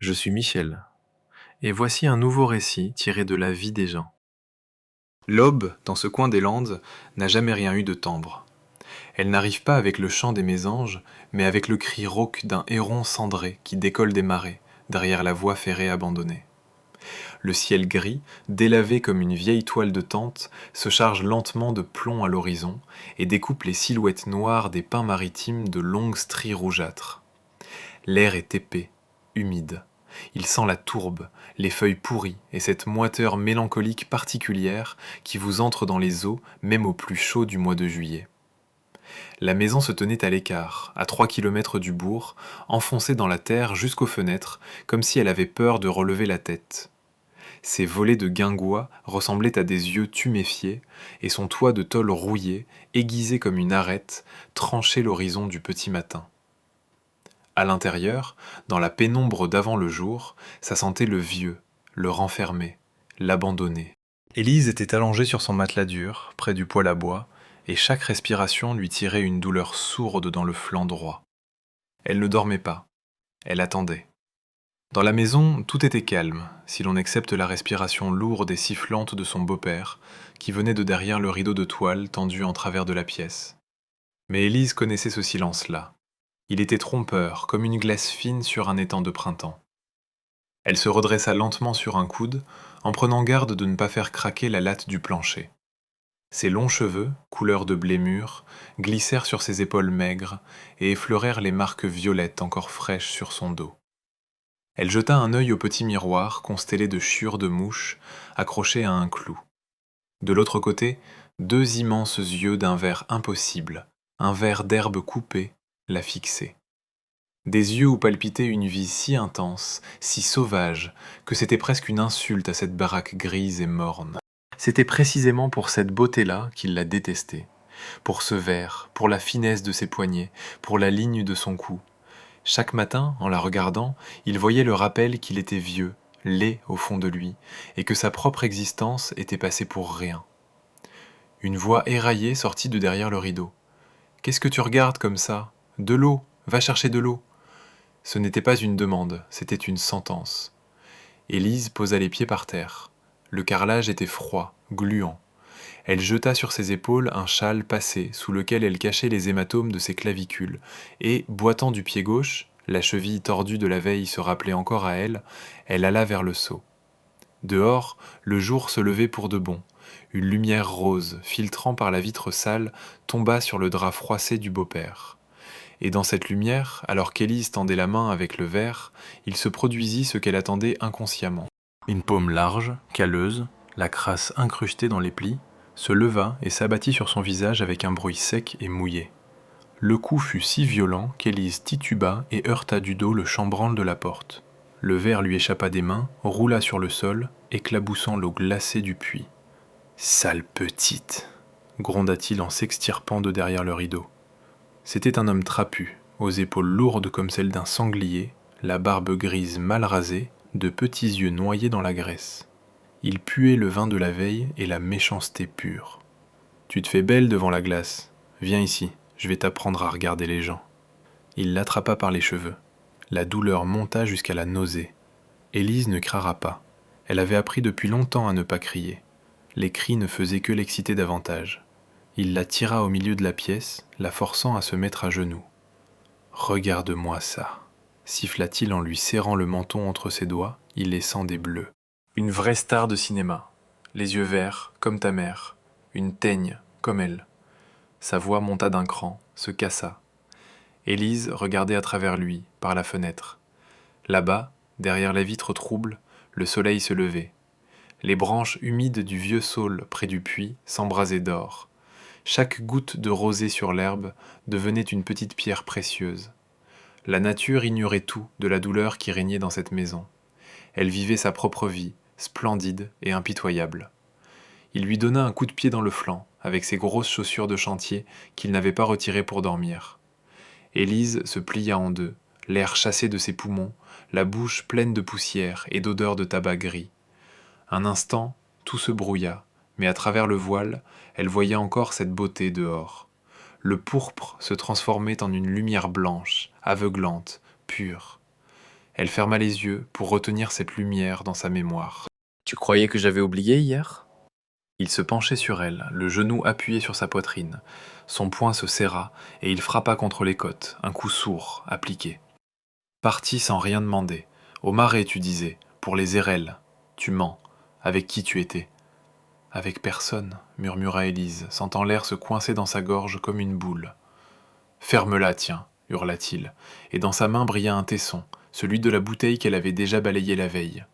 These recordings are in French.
Je suis Michel, et voici un nouveau récit tiré de la vie des gens. L'aube, dans ce coin des Landes, n'a jamais rien eu de tendre. Elle n'arrive pas avec le chant des mésanges, mais avec le cri rauque d'un héron cendré qui décolle des marais, derrière la voie ferrée abandonnée. Le ciel gris, délavé comme une vieille toile de tente, se charge lentement de plomb à l'horizon et découpe les silhouettes noires des pins maritimes de longues stries rougeâtres. L'air est épais, humide. Il sent la tourbe, les feuilles pourries et cette moiteur mélancolique particulière qui vous entre dans les os même au plus chaud du mois de juillet. La maison se tenait à l'écart, à 3 kilomètres du bourg, enfoncée dans la terre jusqu'aux fenêtres, comme si elle avait peur de relever la tête. Ses volets de guingois ressemblaient à des yeux tuméfiés, et son toit de tôle rouillé, aiguisé comme une arête, tranchait l'horizon du petit matin. À l'intérieur, dans la pénombre d'avant le jour, ça sentait le vieux, le renfermé, l'abandonné. Élise était allongée sur son matelas dur, près du poêle à bois, et chaque respiration lui tirait une douleur sourde dans le flanc droit. Elle ne dormait pas, elle attendait. Dans la maison, tout était calme, si l'on accepte la respiration lourde et sifflante de son beau-père, qui venait de derrière le rideau de toile tendu en travers de la pièce. Mais Élise connaissait ce silence-là. Il était trompeur, comme une glace fine sur un étang de printemps. Elle se redressa lentement sur un coude, en prenant garde de ne pas faire craquer la latte du plancher. Ses longs cheveux, couleur de blé mûr, glissèrent sur ses épaules maigres et effleurèrent les marques violettes encore fraîches sur son dos. Elle jeta un œil au petit miroir constellé de chiures de mouches accrochées à un clou. De l'autre côté, deux immenses yeux d'un vert impossible, un vert d'herbe coupée, la fixaient. Des yeux où palpitait une vie si intense, si sauvage, que c'était presque une insulte à cette baraque grise et morne. C'était précisément pour cette beauté-là qu'il la détestait. Pour ce vert, pour la finesse de ses poignets, pour la ligne de son cou. Chaque matin, en la regardant, il voyait le rappel qu'il était vieux, laid au fond de lui, et que sa propre existence était passée pour rien. Une voix éraillée sortit de derrière le rideau. « Qu'est-ce que tu regardes comme ça ? De l'eau, va chercher de l'eau !» Ce n'était pas une demande, c'était une sentence. Élise posa les pieds par terre. Le carrelage était froid, gluant. Elle jeta sur ses épaules un châle passé sous lequel elle cachait les hématomes de ses clavicules, et, boitant du pied gauche, la cheville tordue de la veille se rappelait encore à elle, elle alla vers le seau. Dehors, le jour se levait pour de bon. Une lumière rose, filtrant par la vitre sale, tomba sur le drap froissé du beau-père. Et dans cette lumière, alors qu'Élise tendait la main avec le verre, il se produisit ce qu'elle attendait inconsciemment. Une paume large, calleuse, la crasse incrustée dans les plis, se leva et s'abattit sur son visage avec un bruit sec et mouillé. Le coup fut si violent qu'Élise tituba et heurta du dos le chambranle de la porte. Le verre lui échappa des mains, roula sur le sol, éclaboussant l'eau glacée du puits. « Sale petite !» gronda-t-il en s'extirpant de derrière le rideau. C'était un homme trapu, aux épaules lourdes comme celles d'un sanglier, la barbe grise mal rasée, de petits yeux noyés dans la graisse. Il puait le vin de la veille et la méchanceté pure. « Tu te fais belle devant la glace. Viens ici, je vais t'apprendre à regarder les gens. » Il l'attrapa par les cheveux. La douleur monta jusqu'à la nausée. Élise ne crara pas. Elle avait appris depuis longtemps à ne pas crier. Les cris ne faisaient que l'exciter davantage. Il la tira au milieu de la pièce, la forçant à se mettre à genoux. « Regarde-moi ça !» siffla-t-il en lui serrant le menton entre ses doigts, y laissant des bleus. Une vraie star de cinéma. Les yeux verts, comme ta mère. Une teigne, comme elle. Sa voix monta d'un cran, se cassa. Élise regardait à travers lui, par la fenêtre. Là-bas, derrière la vitre trouble, le soleil se levait. Les branches humides du vieux saule près du puits s'embrasaient d'or. Chaque goutte de rosée sur l'herbe devenait une petite pierre précieuse. La nature ignorait tout de la douleur qui régnait dans cette maison. Elle vivait sa propre vie, splendide et impitoyable. Il lui donna un coup de pied dans le flanc, avec ses grosses chaussures de chantier qu'il n'avait pas retirées pour dormir. Élise se plia en deux, l'air chassé de ses poumons, la bouche pleine de poussière et d'odeur de tabac gris. Un instant, tout se brouilla, mais à travers le voile, elle voyait encore cette beauté dehors. Le pourpre se transformait en une lumière blanche, aveuglante, pure. Elle ferma les yeux pour retenir cette lumière dans sa mémoire. Tu croyais que j'avais oublié hier? Il se penchait sur elle, le genou appuyé sur sa poitrine. Son poing se serra et il frappa contre les côtes, un coup sourd, appliqué. Parti sans rien demander. Au marais, tu disais, pour les érelles. Tu mens. Avec qui tu étais? Avec personne, murmura Élise, sentant l'air se coincer dans sa gorge comme une boule. Ferme-la, tiens, hurla-t-il, et dans sa main brilla un tesson, celui de la bouteille qu'elle avait déjà balayée la veille.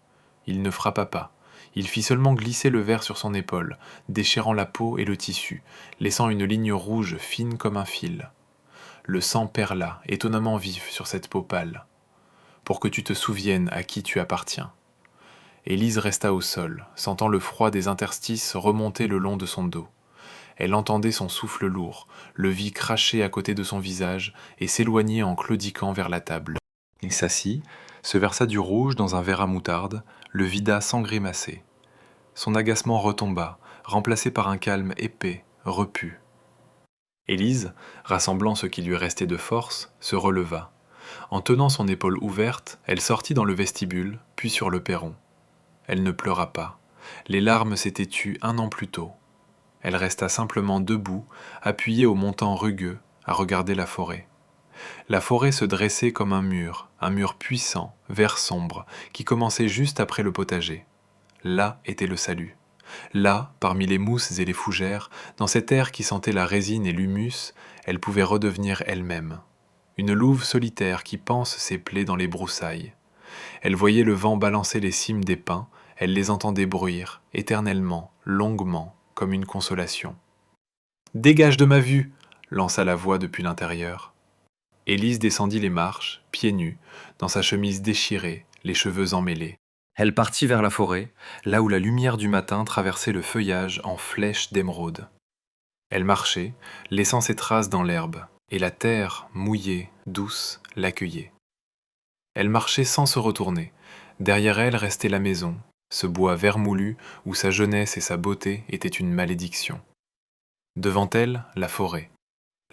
Il ne frappa pas. Il fit seulement glisser le verre sur son épaule, déchirant la peau et le tissu, laissant une ligne rouge fine comme un fil. Le sang perla, étonnamment vif, sur cette peau pâle. Pour que tu te souviennes à qui tu appartiens. Élise resta au sol, sentant le froid des interstices remonter le long de son dos. Elle entendait son souffle lourd, le vit cracher à côté de son visage et s'éloigner en claudiquant vers la table. Il s'assit, se versa du rouge dans un verre à moutarde, le vida sans grimacer. Son agacement retomba, remplacé par un calme épais, repu. Élise, rassemblant ce qui lui restait de force, se releva. En tenant son épaule ouverte, elle sortit dans le vestibule, puis sur le perron. Elle ne pleura pas. Les larmes s'étaient tues un an plus tôt. Elle resta simplement debout, appuyée au montant rugueux, à regarder la forêt. La forêt se dressait comme un mur puissant, vert sombre, qui commençait juste après le potager. Là était le salut. Là, parmi les mousses et les fougères, dans cet air qui sentait la résine et l'humus, elle pouvait redevenir elle-même. Une louve solitaire qui panse ses plaies dans les broussailles. Elle voyait le vent balancer les cimes des pins, elle les entendait bruire, éternellement, longuement, comme une consolation. « Dégage de ma vue !» lança la voix depuis l'intérieur. Élise descendit les marches, pieds nus, dans sa chemise déchirée, les cheveux emmêlés. Elle partit vers la forêt, là où la lumière du matin traversait le feuillage en flèches d'émeraude. Elle marchait, laissant ses traces dans l'herbe, et la terre, mouillée, douce, l'accueillait. Elle marchait sans se retourner. Derrière elle restait la maison, ce bois vermoulu où sa jeunesse et sa beauté étaient une malédiction. Devant elle, la forêt.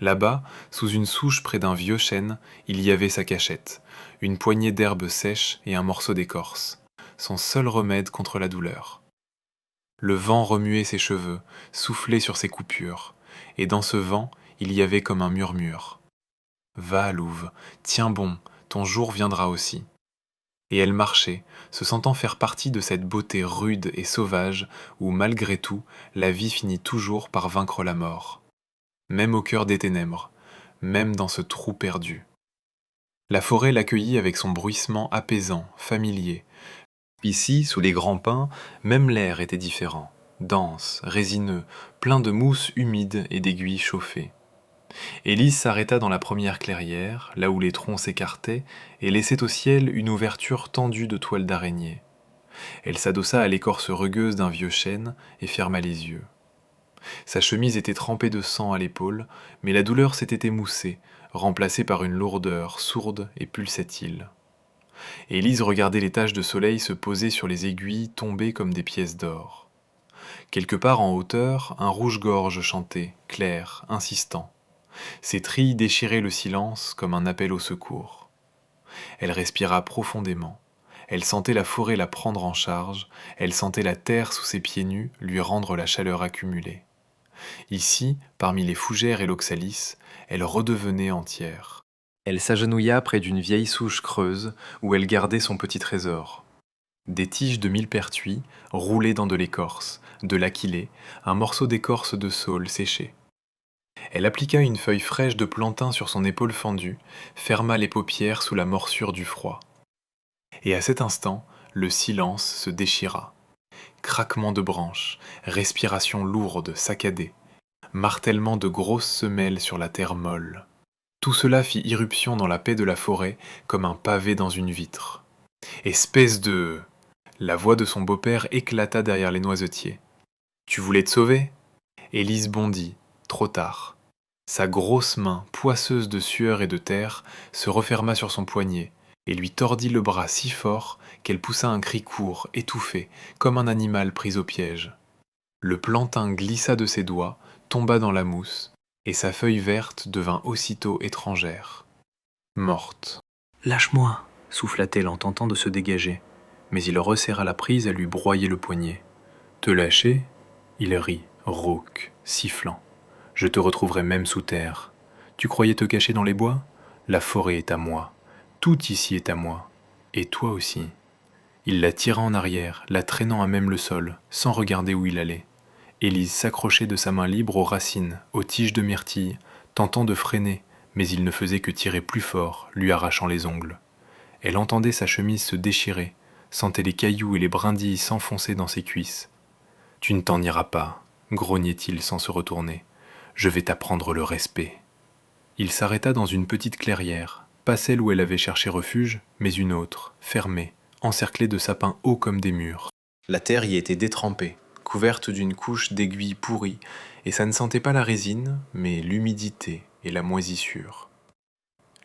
Là-bas, sous une souche près d'un vieux chêne, il y avait sa cachette, une poignée d'herbes sèches et un morceau d'écorce, son seul remède contre la douleur. Le vent remuait ses cheveux, soufflait sur ses coupures, et dans ce vent, il y avait comme un murmure. « Va, louve, tiens bon, ton jour viendra aussi. » Et elle marchait, se sentant faire partie de cette beauté rude et sauvage où, malgré tout, la vie finit toujours par vaincre la mort. Même au cœur des ténèbres, même dans ce trou perdu. La forêt l'accueillit avec son bruissement apaisant, familier. Ici, sous les grands pins, même l'air était différent, dense, résineux, plein de mousse humide et d'aiguilles chauffées. Élise s'arrêta dans la première clairière, là où les troncs s'écartaient, et laissait au ciel une ouverture tendue de toiles d'araignée. Elle s'adossa à l'écorce rugueuse d'un vieux chêne et ferma les yeux. Sa chemise était trempée de sang à l'épaule, mais la douleur s'était émoussée, remplacée par une lourdeur sourde et pulsatile. Élise regardait les taches de soleil se poser sur les aiguilles tombées comme des pièces d'or. Quelque part en hauteur, un rouge-gorge chantait, clair, insistant. Ses trilles déchiraient le silence comme un appel au secours. Elle respira profondément. Elle sentait la forêt la prendre en charge, elle sentait la terre sous ses pieds nus lui rendre la chaleur accumulée. Ici, parmi les fougères et l'oxalis, elle redevenait entière. Elle s'agenouilla près d'une vieille souche creuse où elle gardait son petit trésor. Des tiges de millepertuis roulaient dans de l'écorce, de l'aquilée, un morceau d'écorce de saule séchée. Elle appliqua une feuille fraîche de plantain sur son épaule fendue, ferma les paupières sous la morsure du froid. Et à cet instant, le silence se déchira. Craquement de branches, respiration lourde, saccadée, martèlement de grosses semelles sur la terre molle. Tout cela fit irruption dans la paix de la forêt comme un pavé dans une vitre. Espèce de... La voix de son beau-père éclata derrière les noisetiers. Tu voulais te sauver ? Élise bondit, trop tard. Sa grosse main, poisseuse de sueur et de terre, se referma sur son poignet et lui tordit le bras si fort qu'elle poussa un cri court, étouffé, comme un animal pris au piège. Le plantain glissa de ses doigts, tomba dans la mousse, et sa feuille verte devint aussitôt étrangère. Morte. Lâche-moi, souffla-t-elle en tentant de se dégager, mais il resserra la prise à lui broyer le poignet. Te lâcher? Il rit, rauque, sifflant. Je te retrouverai même sous terre. Tu croyais te cacher dans les bois? La forêt est à moi. Tout ici est à moi. Et toi aussi. Il la tira en arrière, la traînant à même le sol, sans regarder où il allait. Élise s'accrochait de sa main libre aux racines, aux tiges de myrtille, tentant de freiner, mais il ne faisait que tirer plus fort, lui arrachant les ongles. Elle entendait sa chemise se déchirer, sentait les cailloux et les brindilles s'enfoncer dans ses cuisses. « Tu ne t'en iras pas, grognait-il sans se retourner. Je vais t'apprendre le respect. » Il s'arrêta dans une petite clairière, pas celle où elle avait cherché refuge, mais une autre, fermée, encerclée de sapins hauts comme des murs. La terre y était détrempée, couverte d'une couche d'aiguilles pourries, et ça ne sentait pas la résine, mais l'humidité et la moisissure.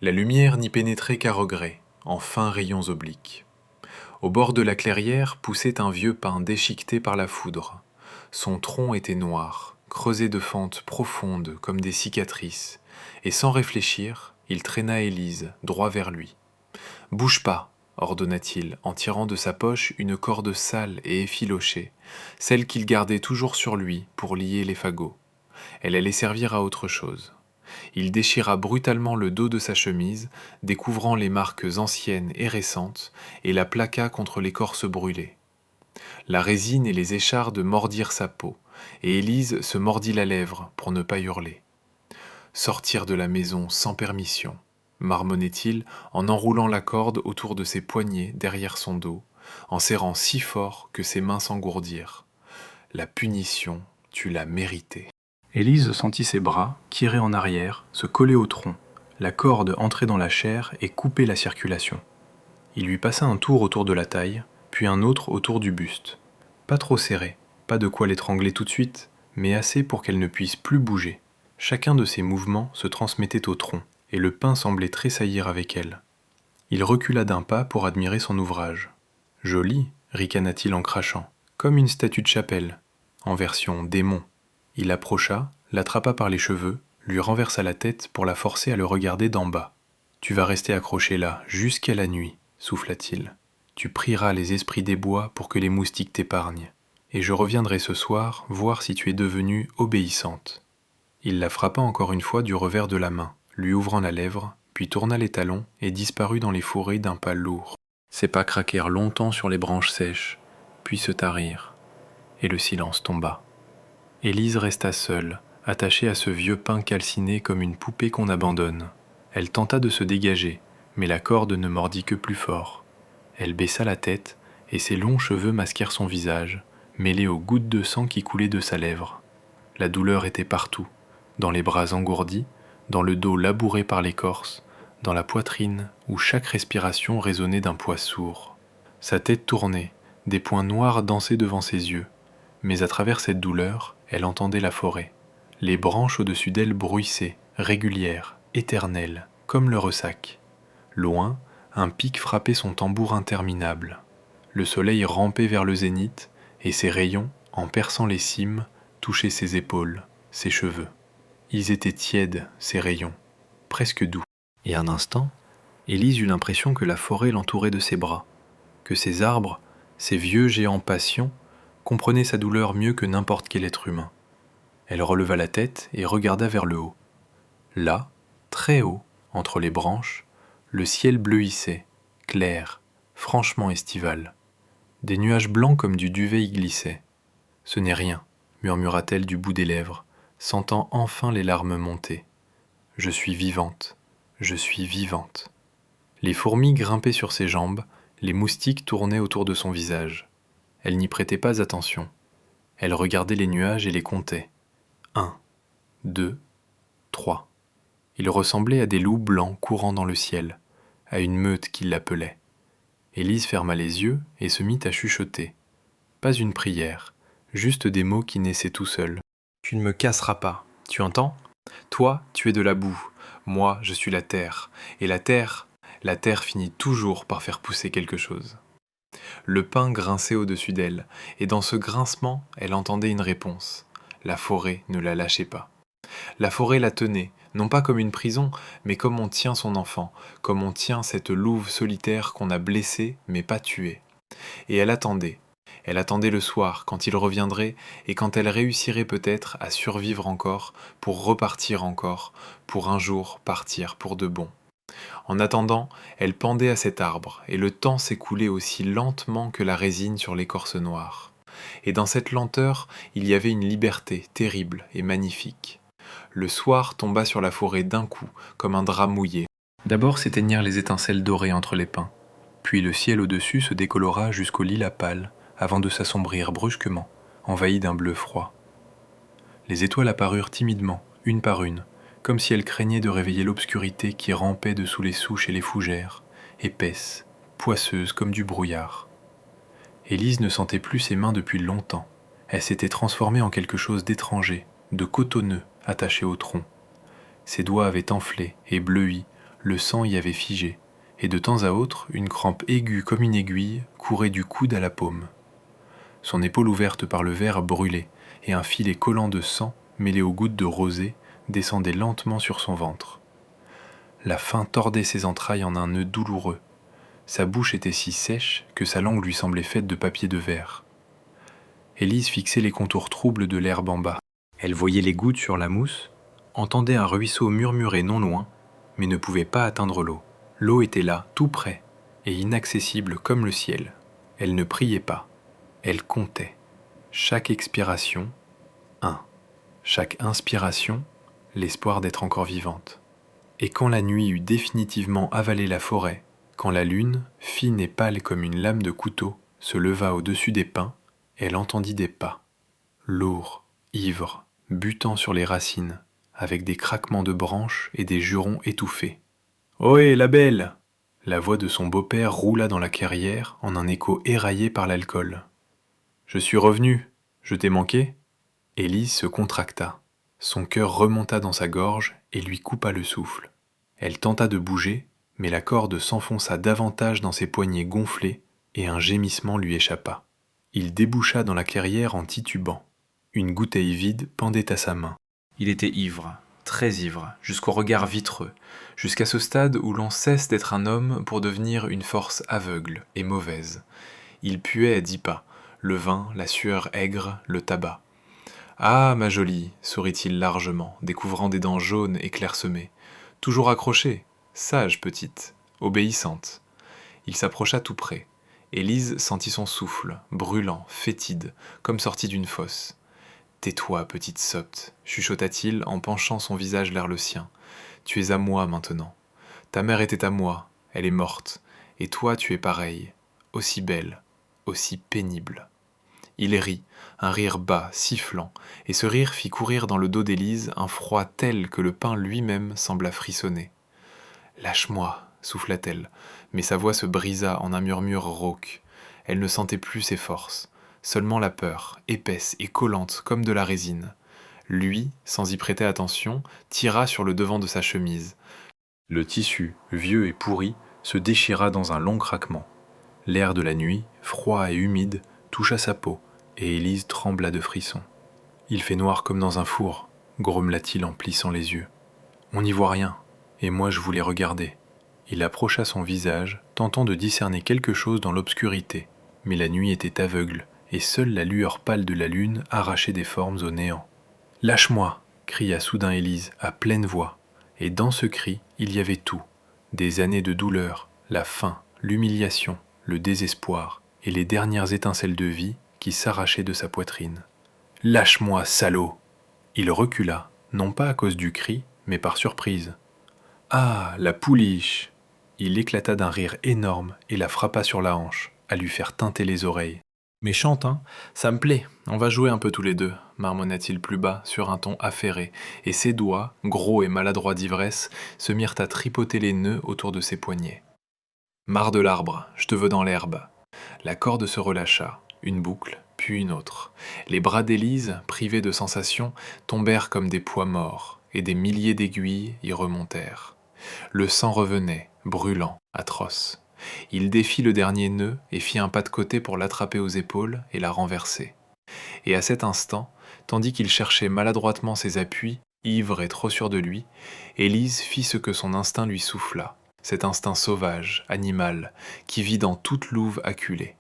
La lumière n'y pénétrait qu'à regret, en fins rayons obliques. Au bord de la clairière poussait un vieux pin déchiqueté par la foudre. Son tronc était noir, creusé de fentes profondes comme des cicatrices, et sans réfléchir, il traîna Élise droit vers lui. « Bouge pas !» ordonna-t-il en tirant de sa poche une corde sale et effilochée, celle qu'il gardait toujours sur lui pour lier les fagots. Elle allait servir à autre chose. Il déchira brutalement le dos de sa chemise, découvrant les marques anciennes et récentes, et la plaqua contre l'écorce brûlée. La résine et les échardes mordirent sa peau, et Élise se mordit la lèvre pour ne pas hurler. « Sortir de la maison sans permission !» marmonnait-il en enroulant la corde autour de ses poignets derrière son dos, en serrant si fort que ses mains s'engourdirent. « La punition, tu l'as méritée. » Élise sentit ses bras, tirés en arrière, se coller au tronc, la corde entrer dans la chair et couper la circulation. Il lui passa un tour autour de la taille, puis un autre autour du buste. Pas trop serré, pas de quoi l'étrangler tout de suite, mais assez pour qu'elle ne puisse plus bouger. Chacun de ses mouvements se transmettait au tronc, et le pin semblait tressaillir avec elle. Il recula d'un pas pour admirer son ouvrage. « Joli !» ricana-t-il en crachant, « comme une statue de chapelle, en version démon. » Il approcha, l'attrapa par les cheveux, lui renversa la tête pour la forcer à le regarder d'en bas. « Tu vas rester accroché là, jusqu'à la nuit, » souffla-t-il. « Tu prieras les esprits des bois pour que les moustiques t'épargnent, et je reviendrai ce soir voir si tu es devenue obéissante. » Il la frappa encore une fois du revers de la main, lui ouvrant la lèvre, puis tourna les talons et disparut dans les fourrés d'un pas lourd. Ses pas craquèrent longtemps sur les branches sèches, puis se tarirent, et le silence tomba. Élise resta seule, attachée à ce vieux pin calciné comme une poupée qu'on abandonne. Elle tenta de se dégager, mais la corde ne mordit que plus fort. Elle baissa la tête, et ses longs cheveux masquèrent son visage, mêlés aux gouttes de sang qui coulaient de sa lèvre. La douleur était partout, dans les bras engourdis, dans le dos labouré par l'écorce, dans la poitrine où chaque respiration résonnait d'un poids sourd. Sa tête tournait, des points noirs dansaient devant ses yeux, mais à travers cette douleur, elle entendait la forêt. Les branches au-dessus d'elle bruissaient, régulières, éternelles, comme le ressac. Loin, un pic frappait son tambour interminable. Le soleil rampait vers le zénith, et ses rayons, en perçant les cimes, touchaient ses épaules, ses cheveux. Ils étaient tièdes, ces rayons, presque doux. Et un instant, Élise eut l'impression que la forêt l'entourait de ses bras, que ces arbres, ces vieux géants patients, comprenaient sa douleur mieux que n'importe quel être humain. Elle releva la tête et regarda vers le haut. Là, très haut, entre les branches, le ciel bleuissait, clair, franchement estival. Des nuages blancs comme du duvet y glissaient. « Ce n'est rien », murmura-t-elle du bout des lèvres, sentant enfin les larmes monter. « Je suis vivante, je suis vivante. » Les fourmis grimpaient sur ses jambes, les moustiques tournaient autour de son visage. Elle n'y prêtait pas attention. Elle regardait les nuages et les comptait. 1, 2, 3. Il ressemblait à des loups blancs courant dans le ciel, à une meute qui l'appelait. Élise ferma les yeux et se mit à chuchoter. Pas une prière, juste des mots qui naissaient tout seuls. « Tu ne me casseras pas, tu entends ? Toi, tu es de la boue, moi, je suis la terre, et la terre finit toujours par faire pousser quelque chose. » Le pin grinçait au-dessus d'elle, et dans ce grincement, elle entendait une réponse. La forêt ne la lâchait pas. La forêt la tenait, non pas comme une prison, mais comme on tient son enfant, comme on tient cette louve solitaire qu'on a blessée mais pas tuée. Et elle attendait. Elle attendait le soir, quand il reviendrait, et quand elle réussirait peut-être à survivre encore, pour repartir encore, pour un jour partir pour de bon. En attendant, elle pendait à cet arbre, et le temps s'écoulait aussi lentement que la résine sur l'écorce noire. Et dans cette lenteur, il y avait une liberté terrible et magnifique. Le soir tomba sur la forêt d'un coup, comme un drap mouillé. D'abord s'éteignirent les étincelles dorées entre les pins, puis le ciel au-dessus se décolora jusqu'au lilas pâle, avant de s'assombrir brusquement, envahi d'un bleu froid. Les étoiles apparurent timidement, une par une, comme si elles craignaient de réveiller l'obscurité qui rampait dessous les souches et les fougères, épaisse, poisseuse comme du brouillard. Élise ne sentait plus ses mains depuis longtemps. Elle s'était transformée en quelque chose d'étranger, de cotonneux, attaché au tronc. Ses doigts avaient enflé et bleui, le sang y avait figé, et de temps à autre, une crampe aiguë comme une aiguille courait du coude à la paume. Son épaule ouverte par le verre brûlait, et un filet collant de sang, mêlé aux gouttes de rosée, descendait lentement sur son ventre. La faim tordait ses entrailles en un nœud douloureux. Sa bouche était si sèche que sa langue lui semblait faite de papier de verre. Élise fixait les contours troubles de l'herbe en bas. Elle voyait les gouttes sur la mousse, entendait un ruisseau murmurer non loin, mais ne pouvait pas atteindre l'eau. L'eau était là, tout près, et inaccessible comme le ciel. Elle ne priait pas, elle comptait. Chaque expiration, 1. Chaque inspiration, l'espoir d'être encore vivante. Et quand la nuit eut définitivement avalé la forêt, quand la lune, fine et pâle comme une lame de couteau, se leva au-dessus des pins, elle entendit des pas, lourds, ivres, butant sur les racines, avec des craquements de branches et des jurons étouffés. « Ohé, la belle !» La voix de son beau-père roula dans la clairière en un écho éraillé par l'alcool. « Je suis revenu. Je t'ai manqué ?» Élise se contracta. Son cœur remonta dans sa gorge et lui coupa le souffle. Elle tenta de bouger, mais la corde s'enfonça davantage dans ses poignets gonflés et un gémissement lui échappa. Il déboucha dans la clairière en titubant. Une bouteille vide pendait à sa main. Il était ivre, très ivre, jusqu'au regard vitreux, jusqu'à ce stade où l'on cesse d'être un homme pour devenir une force aveugle et mauvaise. Il puait à 10 pas, le vin, la sueur aigre, le tabac. « Ah, ma jolie !» sourit-il largement, découvrant des dents jaunes et clairsemées. « Toujours accrochée, sage petite, obéissante. » Il s'approcha tout près. Élise sentit son souffle, brûlant, fétide, comme sorti d'une fosse. « Tais-toi, petite sotte, chuchota-t-il en penchant son visage vers le sien. Tu es à moi maintenant. Ta mère était à moi, elle est morte, et toi tu es pareille, aussi belle, aussi pénible. » Il rit, un rire bas, sifflant, et ce rire fit courir dans le dos d'Élise un froid tel que le pain lui-même sembla frissonner. « Lâche-moi !» souffla-t-elle, mais sa voix se brisa en un murmure rauque. Elle ne sentait plus ses forces, seulement la peur, épaisse et collante comme de la résine. Lui, sans y prêter attention, tira sur le devant de sa chemise. Le tissu, vieux et pourri, se déchira dans un long craquement. L'air de la nuit, froid et humide, toucha sa peau, et Élise trembla de frissons. « Il fait noir comme dans un four, » grommela-t-il en plissant les yeux. « On n'y voit rien, et moi je voulais regarder. » Il approcha son visage, tentant de discerner quelque chose dans l'obscurité, mais la nuit était aveugle, et seule la lueur pâle de la lune arrachait des formes au néant. « Lâche-moi !» cria soudain Élise, à pleine voix, et dans ce cri, il y avait tout. Des années de douleur, la faim, l'humiliation, le désespoir, et les dernières étincelles de vie qui s'arrachaient de sa poitrine. « Lâche-moi, salaud !» Il recula, non pas à cause du cri, mais par surprise. « Ah, la pouliche !» Il éclata d'un rire énorme et la frappa sur la hanche, à lui faire tinter les oreilles. « Mais chante, hein, ça me plaît, on va jouer un peu tous les deux, » marmonna-t-il plus bas sur un ton affairé, et ses doigts, gros et maladroits d'ivresse, se mirent à tripoter les nœuds autour de ses poignets. « Marre de l'arbre, je te veux dans l'herbe. » La corde se relâcha, une boucle, puis une autre. Les bras d'Élise, privés de sensation, tombèrent comme des poids morts, et des milliers d'aiguilles y remontèrent. Le sang revenait, brûlant, atroce. Il défit le dernier nœud et fit un pas de côté pour l'attraper aux épaules et la renverser. Et à cet instant, tandis qu'il cherchait maladroitement ses appuis, Ivre et trop sûre de lui, Élise fit ce que son instinct lui souffla, cet instinct sauvage, animal, qui vit dans toute louve acculée.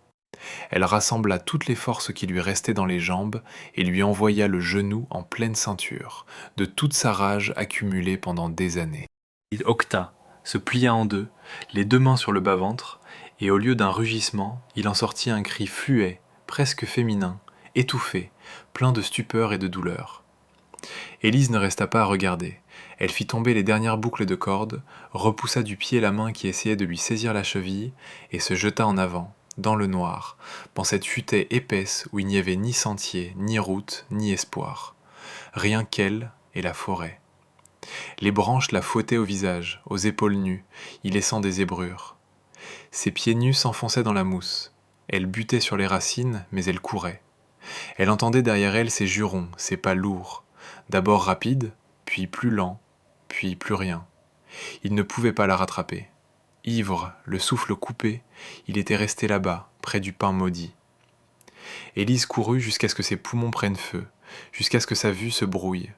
Elle rassembla toutes les forces qui lui restaient dans les jambes et lui envoya le genou en pleine ceinture, de toute sa rage accumulée pendant des années. Il hoqueta, se plia en deux, les deux mains sur le bas-ventre, et au lieu d'un rugissement, il en sortit un cri fluet, presque féminin, étouffé, plein de stupeur et de douleur. Élise ne resta pas à regarder. Elle fit tomber les dernières boucles de corde, repoussa du pied la main qui essayait de lui saisir la cheville, et se jeta en avant, dans le noir, dans cette futaie épaisse où il n'y avait ni sentier, ni route, ni espoir. Rien qu'elle et la forêt. Les branches la fouettaient au visage, aux épaules nues, y laissant des zébrures. Ses pieds nus s'enfonçaient dans la mousse. Elle butait sur les racines, mais elle courait. Elle entendait derrière elle ses jurons, ses pas lourds, d'abord rapides, puis plus lents, puis plus rien. Il ne pouvait pas la rattraper. Ivre, le souffle coupé, il était resté là-bas, près du pin maudit. Élise courut jusqu'à ce que ses poumons prennent feu, jusqu'à ce que sa vue se brouille.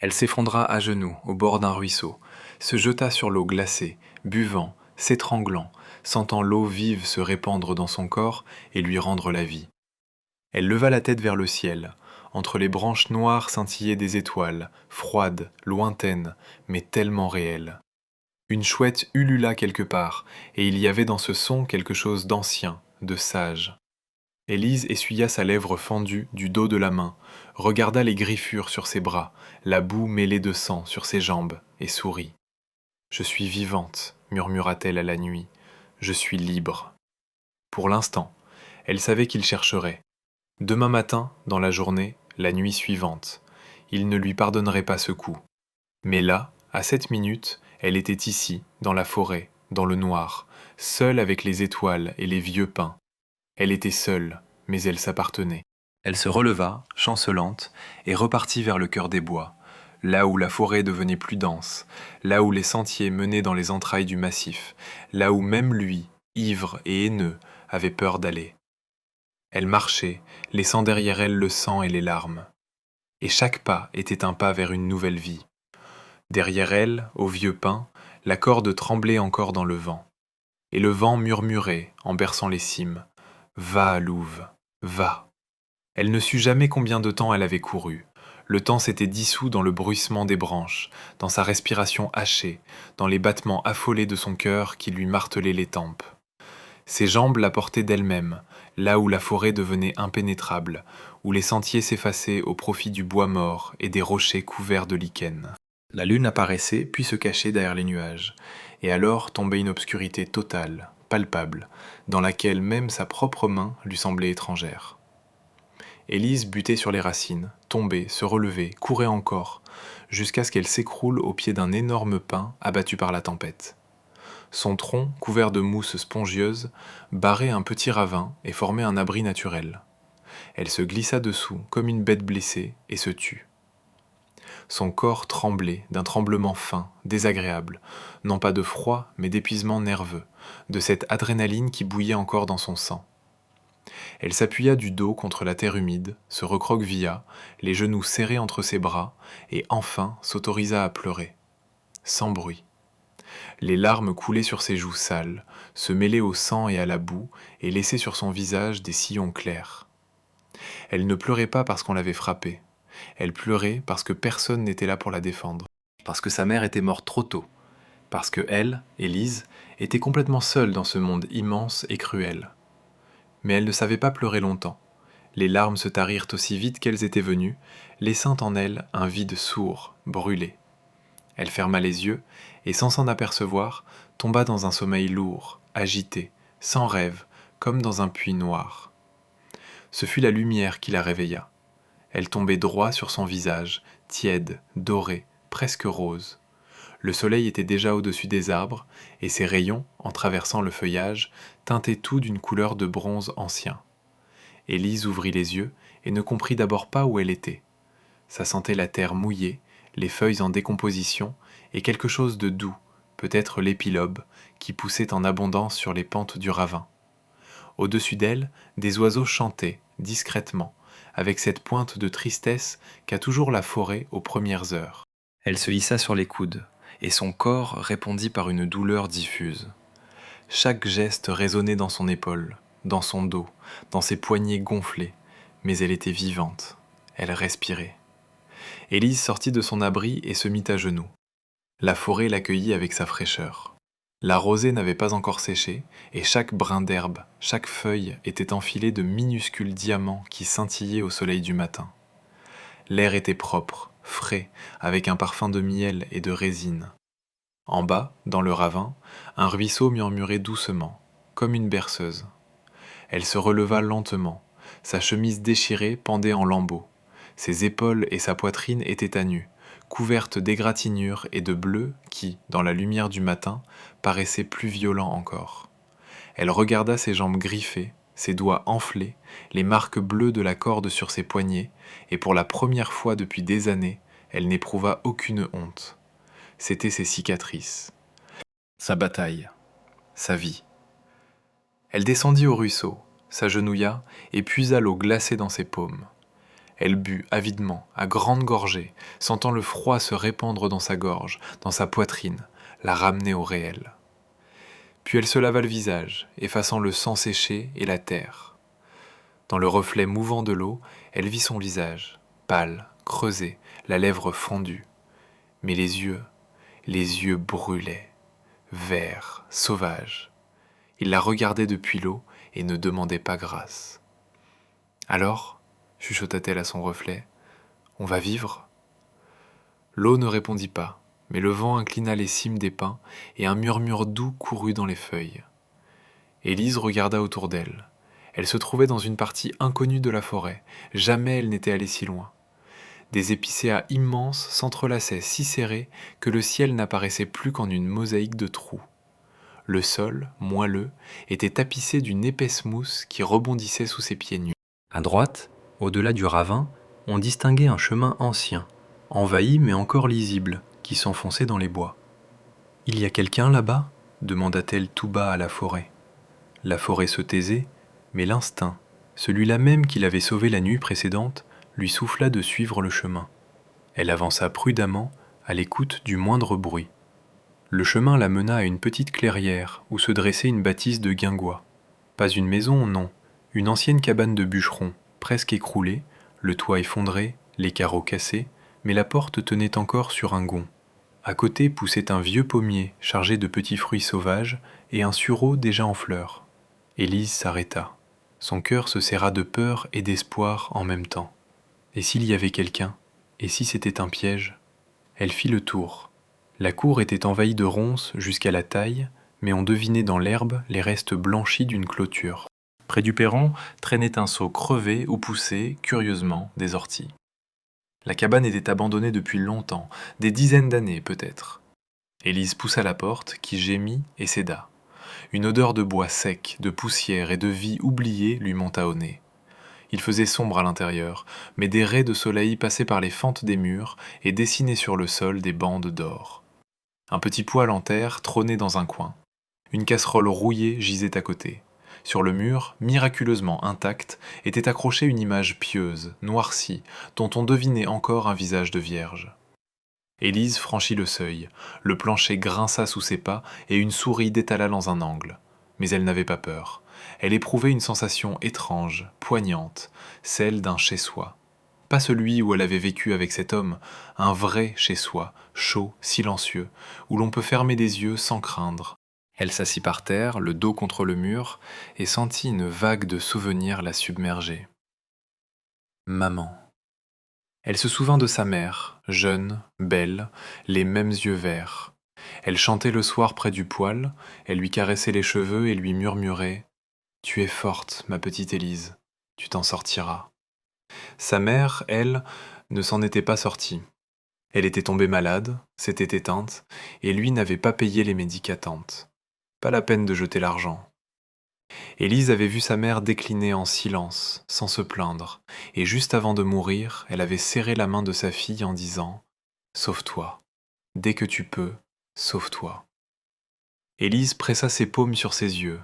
Elle s'effondra à genoux, au bord d'un ruisseau, se jeta sur l'eau glacée, buvant, s'étranglant, sentant l'eau vive se répandre dans son corps et lui rendre la vie. Elle leva la tête vers le ciel. Entre les branches noires scintillaient des étoiles, froides, lointaines, mais tellement réelles. Une chouette ulula quelque part, et il y avait dans ce son quelque chose d'ancien, de sage. Élise essuya sa lèvre fendue du dos de la main, regarda les griffures sur ses bras, la boue mêlée de sang sur ses jambes, et sourit. « Je suis vivante, murmura-t-elle à la nuit. Je suis libre. » Pour l'instant, elle savait qu'il chercherait. Demain matin, dans la journée, la nuit suivante, il ne lui pardonnerait pas ce coup. Mais là, à cette minute, elle était ici, dans la forêt, dans le noir, seule avec les étoiles et les vieux pins. Elle était seule, mais elle s'appartenait. Elle se releva, chancelante, et repartit vers le cœur des bois, là où la forêt devenait plus dense, là où les sentiers menaient dans les entrailles du massif, là où même lui, ivre et haineux, avait peur d'aller. Elle marchait, laissant derrière elle le sang et les larmes. Et chaque pas était un pas vers une nouvelle vie. Derrière elle, au vieux pin, la corde tremblait encore dans le vent. Et le vent murmurait, en berçant les cimes. « Va, louve, va !» Elle ne sut jamais combien de temps elle avait couru. Le temps s'était dissous dans le bruissement des branches, dans sa respiration hachée, dans les battements affolés de son cœur qui lui martelaient les tempes. Ses jambes la portaient d'elles-mêmes, là où la forêt devenait impénétrable, où les sentiers s'effaçaient au profit du bois mort et des rochers couverts de lichen. La lune apparaissait puis se cachait derrière les nuages, et alors tombait une obscurité totale, palpable, dans laquelle même sa propre main lui semblait étrangère. Élise butait sur les racines, tombait, se relevait, courait encore, jusqu'à ce qu'elle s'écroule au pied d'un énorme pin abattu par la tempête. Son tronc, couvert de mousse spongieuse, barrait un petit ravin et formait un abri naturel. Elle se glissa dessous comme une bête blessée et se tut. Son corps tremblait d'un tremblement fin, désagréable, non pas de froid, mais d'épuisement nerveux, de cette adrénaline qui bouillait encore dans son sang. Elle s'appuya du dos contre la terre humide, se recroquevilla, les genoux serrés entre ses bras, et enfin s'autorisa à pleurer, sans bruit. Les larmes coulaient sur ses joues sales, se mêlaient au sang et à la boue, et laissaient sur son visage des sillons clairs. Elle ne pleurait pas parce qu'on l'avait frappée. Elle pleurait parce que personne n'était là pour la défendre, parce que sa mère était morte trop tôt, parce que elle, Élise, était complètement seule dans ce monde immense et cruel. Mais elle ne savait pas pleurer longtemps. Les larmes se tarirent aussi vite qu'elles étaient venues, laissant en elle un vide sourd, brûlé. Elle ferma les yeux et, sans s'en apercevoir, tomba dans un sommeil lourd, agité, sans rêve, comme dans un puits noir. Ce fut la lumière qui la réveilla. Elle tombait droit sur son visage, tiède, doré, presque rose. Le soleil était déjà au-dessus des arbres, et ses rayons, en traversant le feuillage, teintaient tout d'une couleur de bronze ancien. Élise ouvrit les yeux et ne comprit d'abord pas où elle était. Ça sentait la terre mouillée, les feuilles en décomposition, et quelque chose de doux, peut-être l'épilobe, qui poussait en abondance sur les pentes du ravin. Au-dessus d'elle, des oiseaux chantaient, discrètement, avec cette pointe de tristesse qu'a toujours la forêt aux premières heures. Elle se hissa sur les coudes, et son corps répondit par une douleur diffuse. Chaque geste résonnait dans son épaule, dans son dos, dans ses poignets gonflés, mais elle était vivante, elle respirait. Élise sortit de son abri et se mit à genoux. La forêt l'accueillit avec sa fraîcheur. La rosée n'avait pas encore séché, et chaque brin d'herbe, chaque feuille était enfilée de minuscules diamants qui scintillaient au soleil du matin. L'air était propre, frais, avec un parfum de miel et de résine. En bas, dans le ravin, un ruisseau murmurait doucement, comme une berceuse. Elle se releva lentement, sa chemise déchirée pendait en lambeaux. Ses épaules et sa poitrine étaient à nu, couvertes d'égratignures et de bleus qui, dans la lumière du matin, paraissaient plus violents encore. Elle regarda ses jambes griffées, ses doigts enflés, les marques bleues de la corde sur ses poignets, et pour la première fois depuis des années, elle n'éprouva aucune honte. C'étaient ses cicatrices, sa bataille, sa vie. Elle descendit au ruisseau, s'agenouilla et puisa l'eau glacée dans ses paumes. Elle but avidement, à grandes gorgées, sentant le froid se répandre dans sa gorge, dans sa poitrine, la ramener au réel. Puis elle se lava le visage, effaçant le sang séché et la terre. Dans le reflet mouvant de l'eau, elle vit son visage, pâle, creusé, la lèvre fendue. Mais les yeux brûlaient, verts, sauvages. Il la regardait depuis l'eau et ne demandait pas grâce. Alors, chuchota-t-elle à son reflet, on va vivre ? L'eau ne répondit pas, mais le vent inclina les cimes des pins et un murmure doux courut dans les feuilles. Élise regarda autour d'elle. Elle se trouvait dans une partie inconnue de la forêt. Jamais elle n'était allée si loin. Des épicéas immenses s'entrelaçaient si serrés que le ciel n'apparaissait plus qu'en une mosaïque de trous. Le sol, moelleux, était tapissé d'une épaisse mousse qui rebondissait sous ses pieds nus. À droite, au-delà du ravin, on distinguait un chemin ancien, envahi mais encore lisible, qui s'enfonçait dans les bois. « Il y a quelqu'un là-bas » demanda-t-elle tout bas à la forêt. La forêt se taisait, mais l'instinct, celui-là même qui l'avait sauvée la nuit précédente, lui souffla de suivre le chemin. Elle avança prudemment, à l'écoute du moindre bruit. Le chemin la mena à une petite clairière où se dressait une bâtisse de guingois. Pas une maison, non, une ancienne cabane de bûcheron, presque écroulée, le toit effondré, les carreaux cassés, mais la porte tenait encore sur un gond. À côté poussait un vieux pommier chargé de petits fruits sauvages et un sureau déjà en fleurs. Élise s'arrêta. Son cœur se serra de peur et d'espoir en même temps. Et s'il y avait quelqu'un ? Et si c'était un piège ? Elle fit le tour. La cour était envahie de ronces jusqu'à la taille, mais on devinait dans l'herbe les restes blanchis d'une clôture. Près du perron traînait un seau crevé où poussaient, curieusement, des orties. La cabane était abandonnée depuis longtemps, des dizaines d'années peut-être. Élise poussa la porte, qui gémit et céda. Une odeur de bois sec, de poussière et de vie oubliée lui monta au nez. Il faisait sombre à l'intérieur, mais des raies de soleil passaient par les fentes des murs et dessinaient sur le sol des bandes d'or. Un petit poêle en terre trônait dans un coin. Une casserole rouillée gisait à côté. Sur le mur, miraculeusement intacte, était accrochée une image pieuse, noircie, dont on devinait encore un visage de vierge. Élise franchit le seuil, le plancher grinça sous ses pas et une souris détala dans un angle. Mais elle n'avait pas peur. Elle éprouvait une sensation étrange, poignante, celle d'un chez-soi. Pas celui où elle avait vécu avec cet homme, un vrai chez-soi, chaud, silencieux, où l'on peut fermer des yeux sans craindre. Elle s'assit par terre, le dos contre le mur, et sentit une vague de souvenirs la submerger. Maman. Elle se souvint de sa mère, jeune, belle, les mêmes yeux verts. Elle chantait le soir près du poêle, elle lui caressait les cheveux et lui murmurait « Tu es forte, ma petite Élise, tu t'en sortiras. » Sa mère, elle, ne s'en était pas sortie. Elle était tombée malade, s'était éteinte, et lui n'avait pas payé les médicatantes. Pas la peine de jeter l'argent. Élise avait vu sa mère décliner en silence, sans se plaindre, et juste avant de mourir, elle avait serré la main de sa fille en disant « Sauve-toi, dès que tu peux, sauve-toi. » Élise pressa ses paumes sur ses yeux.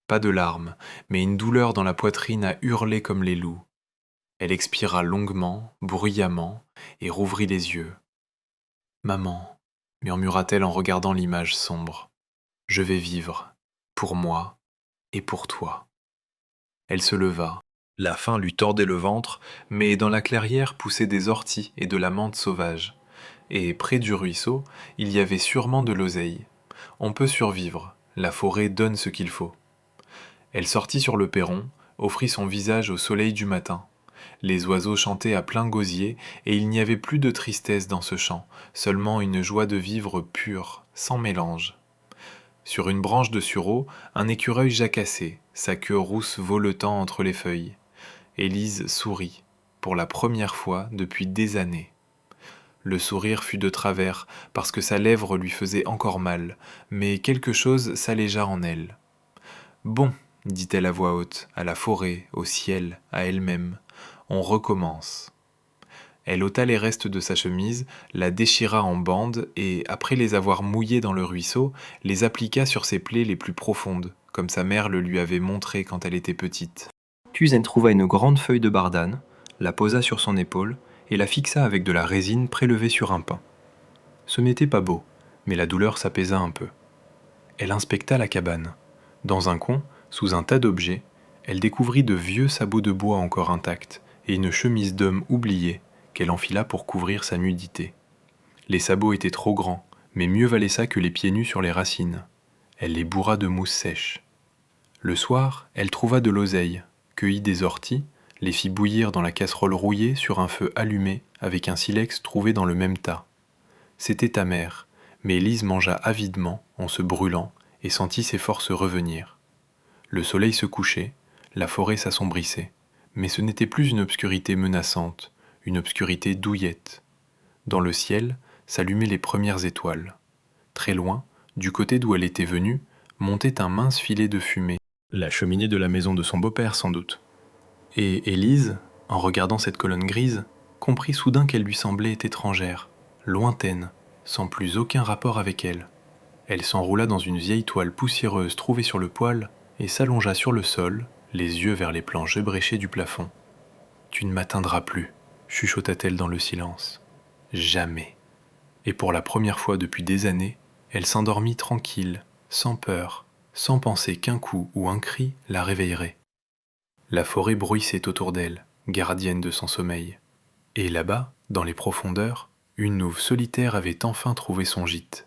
Pas de larmes, mais une douleur dans la poitrine à hurler comme les loups. Elle expira longuement, bruyamment, et rouvrit les yeux. Maman, murmura-t-elle en regardant l'image sombre, je vais vivre, pour moi et pour toi. Elle se leva. La faim lui tordait le ventre, mais dans la clairière poussaient des orties et de la menthe sauvage. Et près du ruisseau, il y avait sûrement de l'oseille. On peut survivre, la forêt donne ce qu'il faut. Elle sortit sur le perron, offrit son visage au soleil du matin. Les oiseaux chantaient à plein gosier, et il n'y avait plus de tristesse dans ce chant, seulement une joie de vivre pure, sans mélange. Sur une branche de sureau, un écureuil jacassait, sa queue rousse voletant entre les feuilles. Élise sourit, pour la première fois depuis des années. Le sourire fut de travers, parce que sa lèvre lui faisait encore mal, mais quelque chose s'allégea en elle. Bon, dit-elle à voix haute, à la forêt, au ciel, à elle-même, on recommence. Elle ôta les restes de sa chemise, la déchira en bandes et, après les avoir mouillés dans le ruisseau, les appliqua sur ses plaies les plus profondes, comme sa mère le lui avait montré quand elle était petite. Puis elle trouva une grande feuille de bardane, la posa sur son épaule et la fixa avec de la résine prélevée sur un pain. Ce n'était pas beau, mais la douleur s'apaisa un peu. Elle inspecta la cabane. Dans un coin, sous un tas d'objets, elle découvrit de vieux sabots de bois encore intacts et une chemise d'homme oubliée qu'elle enfila pour couvrir sa nudité. Les sabots étaient trop grands, mais mieux valait ça que les pieds nus sur les racines. Elle les bourra de mousse sèche. Le soir, elle trouva de l'oseille, cueillit des orties, les fit bouillir dans la casserole rouillée sur un feu allumé avec un silex trouvé dans le même tas. C'était amère, mais Élise mangea avidement en se brûlant et sentit ses forces revenir. Le soleil se couchait, la forêt s'assombrissait, mais ce n'était plus une obscurité menaçante, une obscurité douillette. Dans le ciel s'allumaient les premières étoiles. Très loin, du côté d'où elle était venue, montait un mince filet de fumée. La cheminée de la maison de son beau-père, sans doute. Et Élise, en regardant cette colonne grise, comprit soudain qu'elle lui semblait étrangère, lointaine, sans plus aucun rapport avec elle. Elle s'enroula dans une vieille toile poussiéreuse trouvée sur le poêle et s'allongea sur le sol, les yeux vers les planches ébréchées du plafond. « Tu ne m'atteindras plus », chuchota-t-elle dans le silence. « Jamais. » Et pour la première fois depuis des années, elle s'endormit tranquille, sans peur, sans penser qu'un coup ou un cri la réveillerait. La forêt bruissait autour d'elle, gardienne de son sommeil. Et là-bas, dans les profondeurs, une louve solitaire avait enfin trouvé son gîte.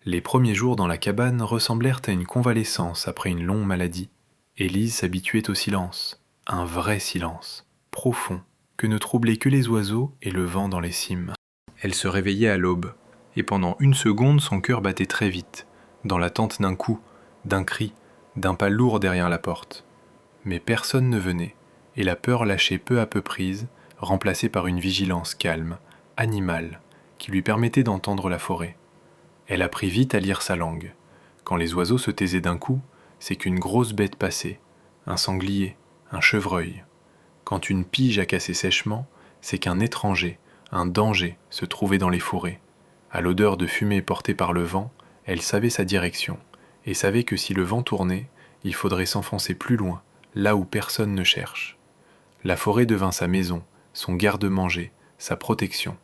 Les premiers jours dans la cabane ressemblèrent à une convalescence après une longue maladie. Élise s'habituait au silence, un vrai silence, profond, que ne troublaient que les oiseaux et le vent dans les cimes. Elle se réveillait à l'aube, et pendant une seconde son cœur battait très vite, dans l'attente d'un coup, d'un cri, d'un pas lourd derrière la porte. Mais personne ne venait, et la peur lâchait peu à peu prise, remplacée par une vigilance calme, animale, qui lui permettait d'entendre la forêt. Elle apprit vite à lire sa langue. Quand les oiseaux se taisaient d'un coup, c'est qu'une grosse bête passait, un sanglier, un chevreuil. Quand une pie jacassait sèchement, c'est qu'un étranger, un danger, se trouvait dans les fourrés. À l'odeur de fumée portée par le vent, elle savait sa direction, et savait que si le vent tournait, il faudrait s'enfoncer plus loin, là où personne ne cherche. La forêt devint sa maison, son garde-manger, sa protection.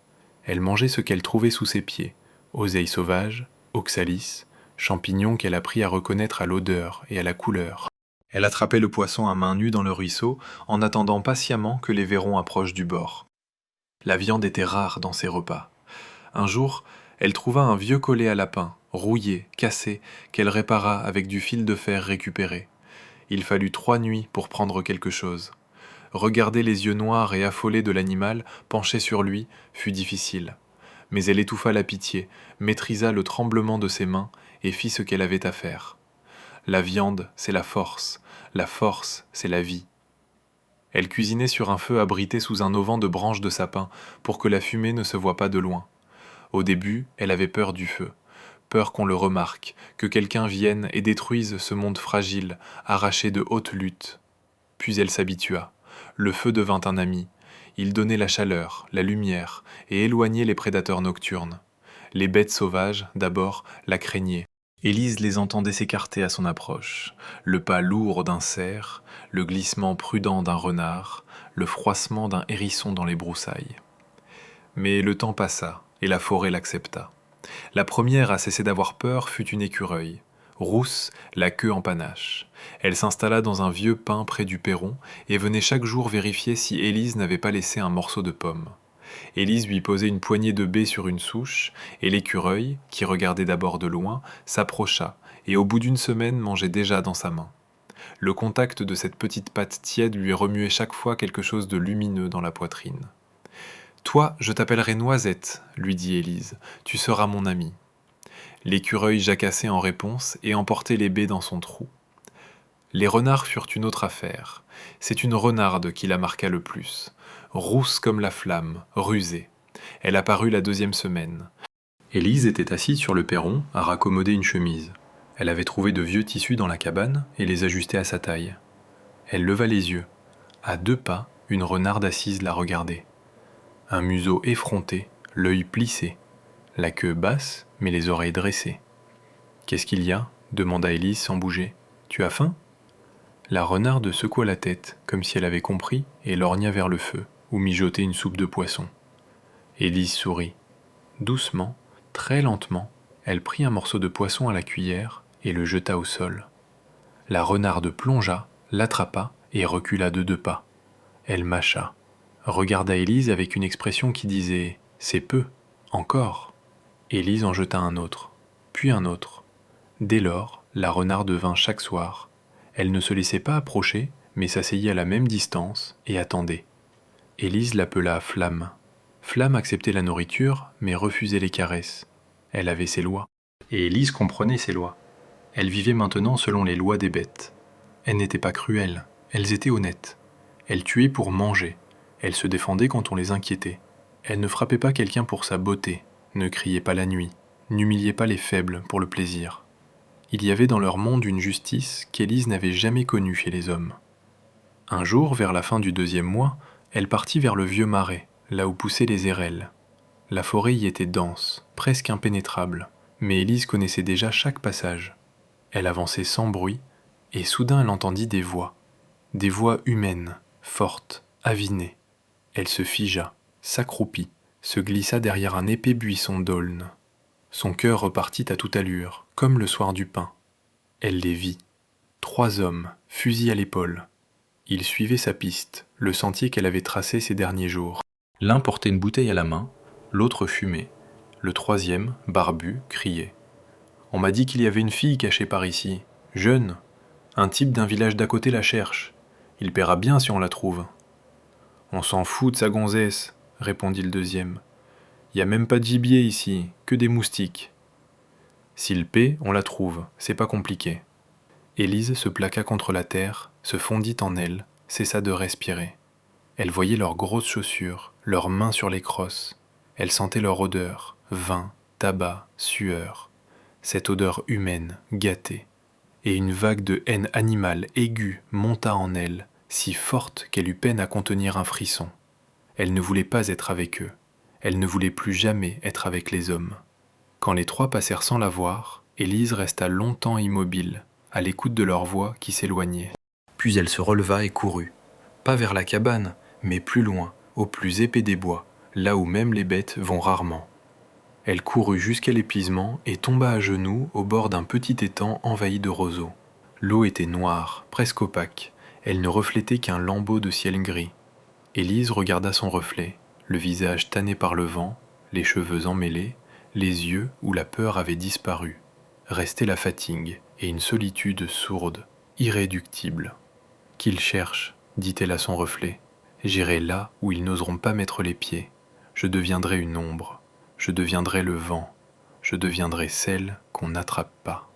Elle mangeait ce qu'elle trouvait sous ses pieds, oseille sauvage, oxalis, champignons qu'elle apprit à reconnaître à l'odeur et à la couleur. Elle attrapait le poisson à main nue dans le ruisseau, en attendant patiemment que les vairons approchent du bord. La viande était rare dans ses repas. Un jour, elle trouva un vieux collet à lapin, rouillé, cassé, qu'elle répara avec du fil de fer récupéré. Il fallut 3 nuits pour prendre quelque chose. Regarder les yeux noirs et affolés de l'animal, penché sur lui, fut difficile. Mais elle étouffa la pitié, maîtrisa le tremblement de ses mains et fit ce qu'elle avait à faire. La viande, c'est la force, c'est la vie. Elle cuisinait sur un feu abrité sous un auvent de branches de sapin pour que la fumée ne se voie pas de loin. Au début, elle avait peur du feu, peur qu'on le remarque, que quelqu'un vienne et détruise ce monde fragile, arraché de hautes luttes. Puis elle s'habitua. Le feu devint un ami. Il donnait la chaleur, la lumière, et éloignait les prédateurs nocturnes. Les bêtes sauvages, d'abord, la craignaient. Élise les entendait s'écarter à son approche, le pas lourd d'un cerf, le glissement prudent d'un renard, le froissement d'un hérisson dans les broussailles. Mais le temps passa, et la forêt l'accepta. La première à cesser d'avoir peur fut une écureuil, rousse, la queue en panache. Elle s'installa dans un vieux pin près du perron et venait chaque jour vérifier si Élise n'avait pas laissé un morceau de pomme. Élise lui posait une poignée de baies sur une souche, et l'écureuil, qui regardait d'abord de loin, s'approcha, et au bout d'une semaine mangeait déjà dans sa main. Le contact de cette petite patte tiède lui remuait chaque fois quelque chose de lumineux dans la poitrine. « Toi, je t'appellerai Noisette, lui dit Élise, tu seras mon amie. » L'écureuil jacassait en réponse et emportait les baies dans son trou. Les renards furent une autre affaire. C'est une renarde qui la marqua le plus. Rousse comme la flamme, rusée. Elle apparut la deuxième semaine. Élise était assise sur le perron, à raccommoder une chemise. Elle avait trouvé de vieux tissus dans la cabane et les ajustait à sa taille. Elle leva les yeux. À 2 pas, une renarde assise la regardait. Un museau effronté, l'œil plissé, la queue basse, mais les oreilles dressées. « Qu'est-ce qu'il y a » demanda Élise sans bouger. « Tu as faim ?» La renarde secoua la tête, comme si elle avait compris, et lorgna vers le feu, où mijotait une soupe de poisson. Élise sourit. Doucement, très lentement, elle prit un morceau de poisson à la cuillère et le jeta au sol. La renarde plongea, l'attrapa et recula de 2 pas. Elle mâcha, regarda Élise avec une expression qui disait « C'est peu, encore ». Élise en jeta un autre, puis un autre. Dès lors, la renarde vint chaque soir. Elle ne se laissait pas approcher, mais s'asseyait à la même distance et attendait. Élise l'appela Flamme. Flamme acceptait la nourriture, mais refusait les caresses. Elle avait ses lois. Et Élise comprenait ces lois. Elle vivait maintenant selon les lois des bêtes. Elles n'étaient pas cruelles, elles étaient honnêtes. Elle tuait pour manger. Elle se défendait quand on les inquiétait. Elle ne frappait pas quelqu'un pour sa beauté, ne criait pas la nuit, n'humiliait pas les faibles pour le plaisir. Il y avait dans leur monde une justice qu'Élise n'avait jamais connue chez les hommes. Un jour, vers la fin du 2e mois, elle partit vers le vieux marais, là où poussaient les érelles. La forêt y était dense, presque impénétrable, mais Élise connaissait déjà chaque passage. Elle avançait sans bruit, et soudain elle entendit des voix humaines, fortes, avinées. Elle se figea, s'accroupit, se glissa derrière un épais buisson d'aulne. Son cœur repartit à toute allure, comme le soir du pain. Elle les vit. 3 hommes, fusil à l'épaule. Ils suivaient sa piste, le sentier qu'elle avait tracé ces derniers jours. L'un portait une bouteille à la main, l'autre fumait. Le 3e, barbu, criait. « On m'a dit qu'il y avait une fille cachée par ici, jeune. Un type d'un village d'à côté la cherche. Il paiera bien si on la trouve. »« On s'en fout de sa gonzesse, » répondit le 2e. « Y a même pas de gibier ici, que des moustiques. » « S'il paie, on la trouve, c'est pas compliqué. » Élise se plaqua contre la terre, se fondit en elle, cessa de respirer. Elle voyait leurs grosses chaussures, leurs mains sur les crosses. Elle sentait leur odeur, vin, tabac, sueur. Cette odeur humaine, gâtée. Et une vague de haine animale aiguë monta en elle, si forte qu'elle eut peine à contenir un frisson. Elle ne voulait pas être avec eux. Elle ne voulait plus jamais être avec les hommes. Quand les 3 passèrent sans la voir, Élise resta longtemps immobile, à l'écoute de leur voix qui s'éloignait. Puis elle se releva et courut. Pas vers la cabane, mais plus loin, au plus épais des bois, là où même les bêtes vont rarement. Elle courut jusqu'à l'épuisement et tomba à genoux au bord d'un petit étang envahi de roseaux. L'eau était noire, presque opaque. Elle ne reflétait qu'un lambeau de ciel gris. Élise regarda son reflet, le visage tanné par le vent, les cheveux emmêlés, les yeux où la peur avait disparu. Restait la fatigue et une solitude sourde, irréductible. « Qu'ils cherchent, dit-elle à son reflet. J'irai là où ils n'oseront pas mettre les pieds. Je deviendrai une ombre. Je deviendrai le vent. Je deviendrai celle qu'on n'attrape pas. »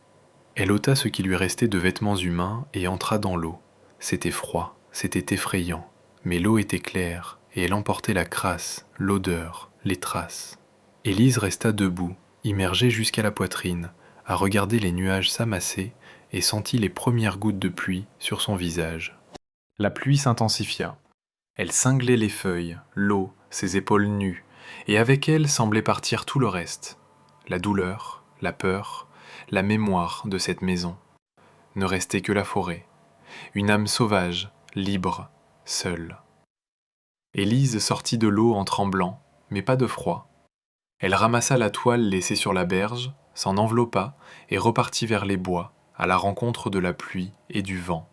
Elle ôta ce qui lui restait de vêtements humains et entra dans l'eau. C'était froid, c'était effrayant, mais l'eau était claire et elle emportait la crasse, l'odeur, les traces. Élise resta debout, immergée jusqu'à la poitrine, à regarder les nuages s'amasser et sentit les premières gouttes de pluie sur son visage. La pluie s'intensifia. Elle cinglait les feuilles, l'eau, ses épaules nues, et avec elle semblait partir tout le reste. La douleur, la peur, la mémoire de cette maison. Ne restait que la forêt, une âme sauvage, libre, seule. Élise sortit de l'eau en tremblant, mais pas de froid. Elle ramassa la toile laissée sur la berge, s'en enveloppa et repartit vers les bois, à la rencontre de la pluie et du vent.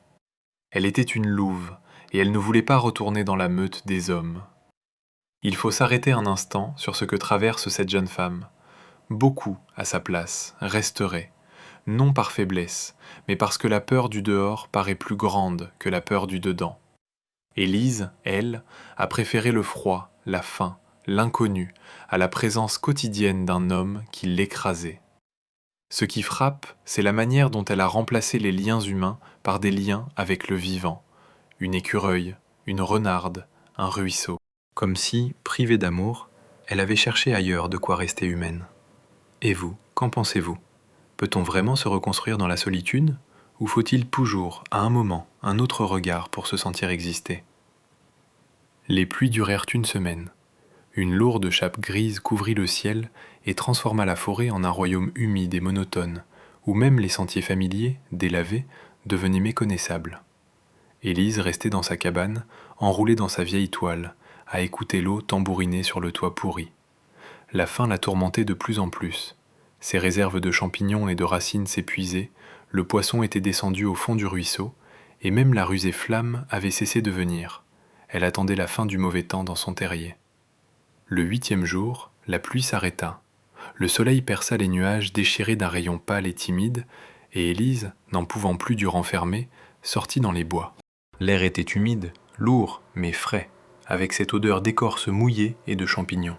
Elle était une louve, et elle ne voulait pas retourner dans la meute des hommes. Il faut s'arrêter un instant sur ce que traverse cette jeune femme. Beaucoup, à sa place, resteraient, non par faiblesse, mais parce que la peur du dehors paraît plus grande que la peur du dedans. Élise, elle, a préféré le froid, la faim, l'inconnu, à la présence quotidienne d'un homme qui l'écrasait. Ce qui frappe, c'est la manière dont elle a remplacé les liens humains par des liens avec le vivant. Une écureuil, une renarde, un ruisseau. Comme si, privée d'amour, elle avait cherché ailleurs de quoi rester humaine. Et vous, qu'en pensez-vous? Peut-on vraiment se reconstruire dans la solitude? Ou faut-il toujours, à un moment, un autre regard pour se sentir exister? Les pluies durèrent une semaine. Une lourde chape grise couvrit le ciel et transforma la forêt en un royaume humide et monotone, où même les sentiers familiers, délavés, devenaient méconnaissables. Élise restait dans sa cabane, enroulée dans sa vieille toile, à écouter l'eau tambouriner sur le toit pourri. La faim la tourmentait de plus en plus. Ses réserves de champignons et de racines s'épuisaient, le poisson était descendu au fond du ruisseau, et même la rusée flamme avait cessé de venir. Elle attendait la fin du mauvais temps dans son terrier. Le 8e jour, la pluie s'arrêta. Le soleil perça les nuages déchirés d'un rayon pâle et timide, et Élise, n'en pouvant plus du renfermer, sortit dans les bois. L'air était humide, lourd, mais frais, avec cette odeur d'écorce mouillée et de champignons.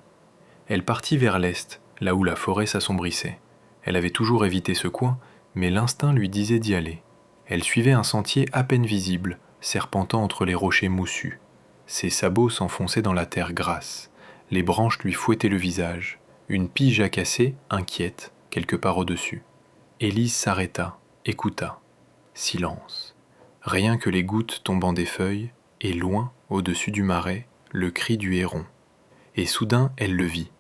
Elle partit vers l'est, là où la forêt s'assombrissait. Elle avait toujours évité ce coin, mais l'instinct lui disait d'y aller. Elle suivait un sentier à peine visible, serpentant entre les rochers moussus. Ses sabots s'enfonçaient dans la terre grasse. Les branches lui fouettaient le visage. Une pie jacassée, inquiète, quelque part au-dessus. Élise s'arrêta, écouta. Silence. Rien que les gouttes tombant des feuilles, et loin, au-dessus du marais, le cri du héron. Et soudain, elle le vit.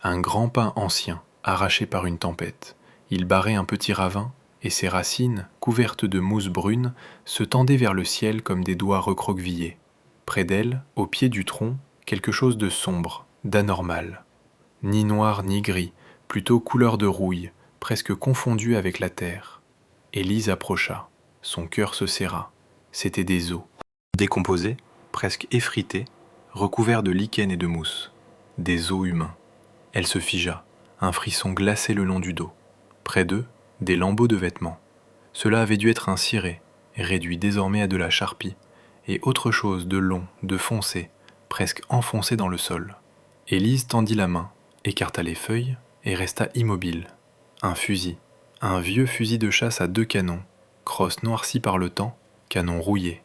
Un grand pin ancien, arraché par une tempête. Il barrait un petit ravin, et ses racines, couvertes de mousse brune, se tendaient vers le ciel comme des doigts recroquevillés. Près d'elle, au pied du tronc, quelque chose de sombre, d'anormal. Ni noir ni gris, plutôt couleur de rouille, presque confondue avec la terre. Élise approcha. Son cœur se serra. C'étaient des os. Décomposés, presque effrités, recouverts de lichen et de mousse. Des os humains. Elle se figea, un frisson glacé le long du dos. Près d'eux, des lambeaux de vêtements. Cela avait dû être un ciré, réduit désormais à de la charpie, et autre chose de long, de foncé, presque enfoncé dans le sol. Élise tendit la main, écarta les feuilles et resta immobile. Un fusil, un vieux fusil de chasse à 2 canons, crosse noircie par le temps, canon rouillé.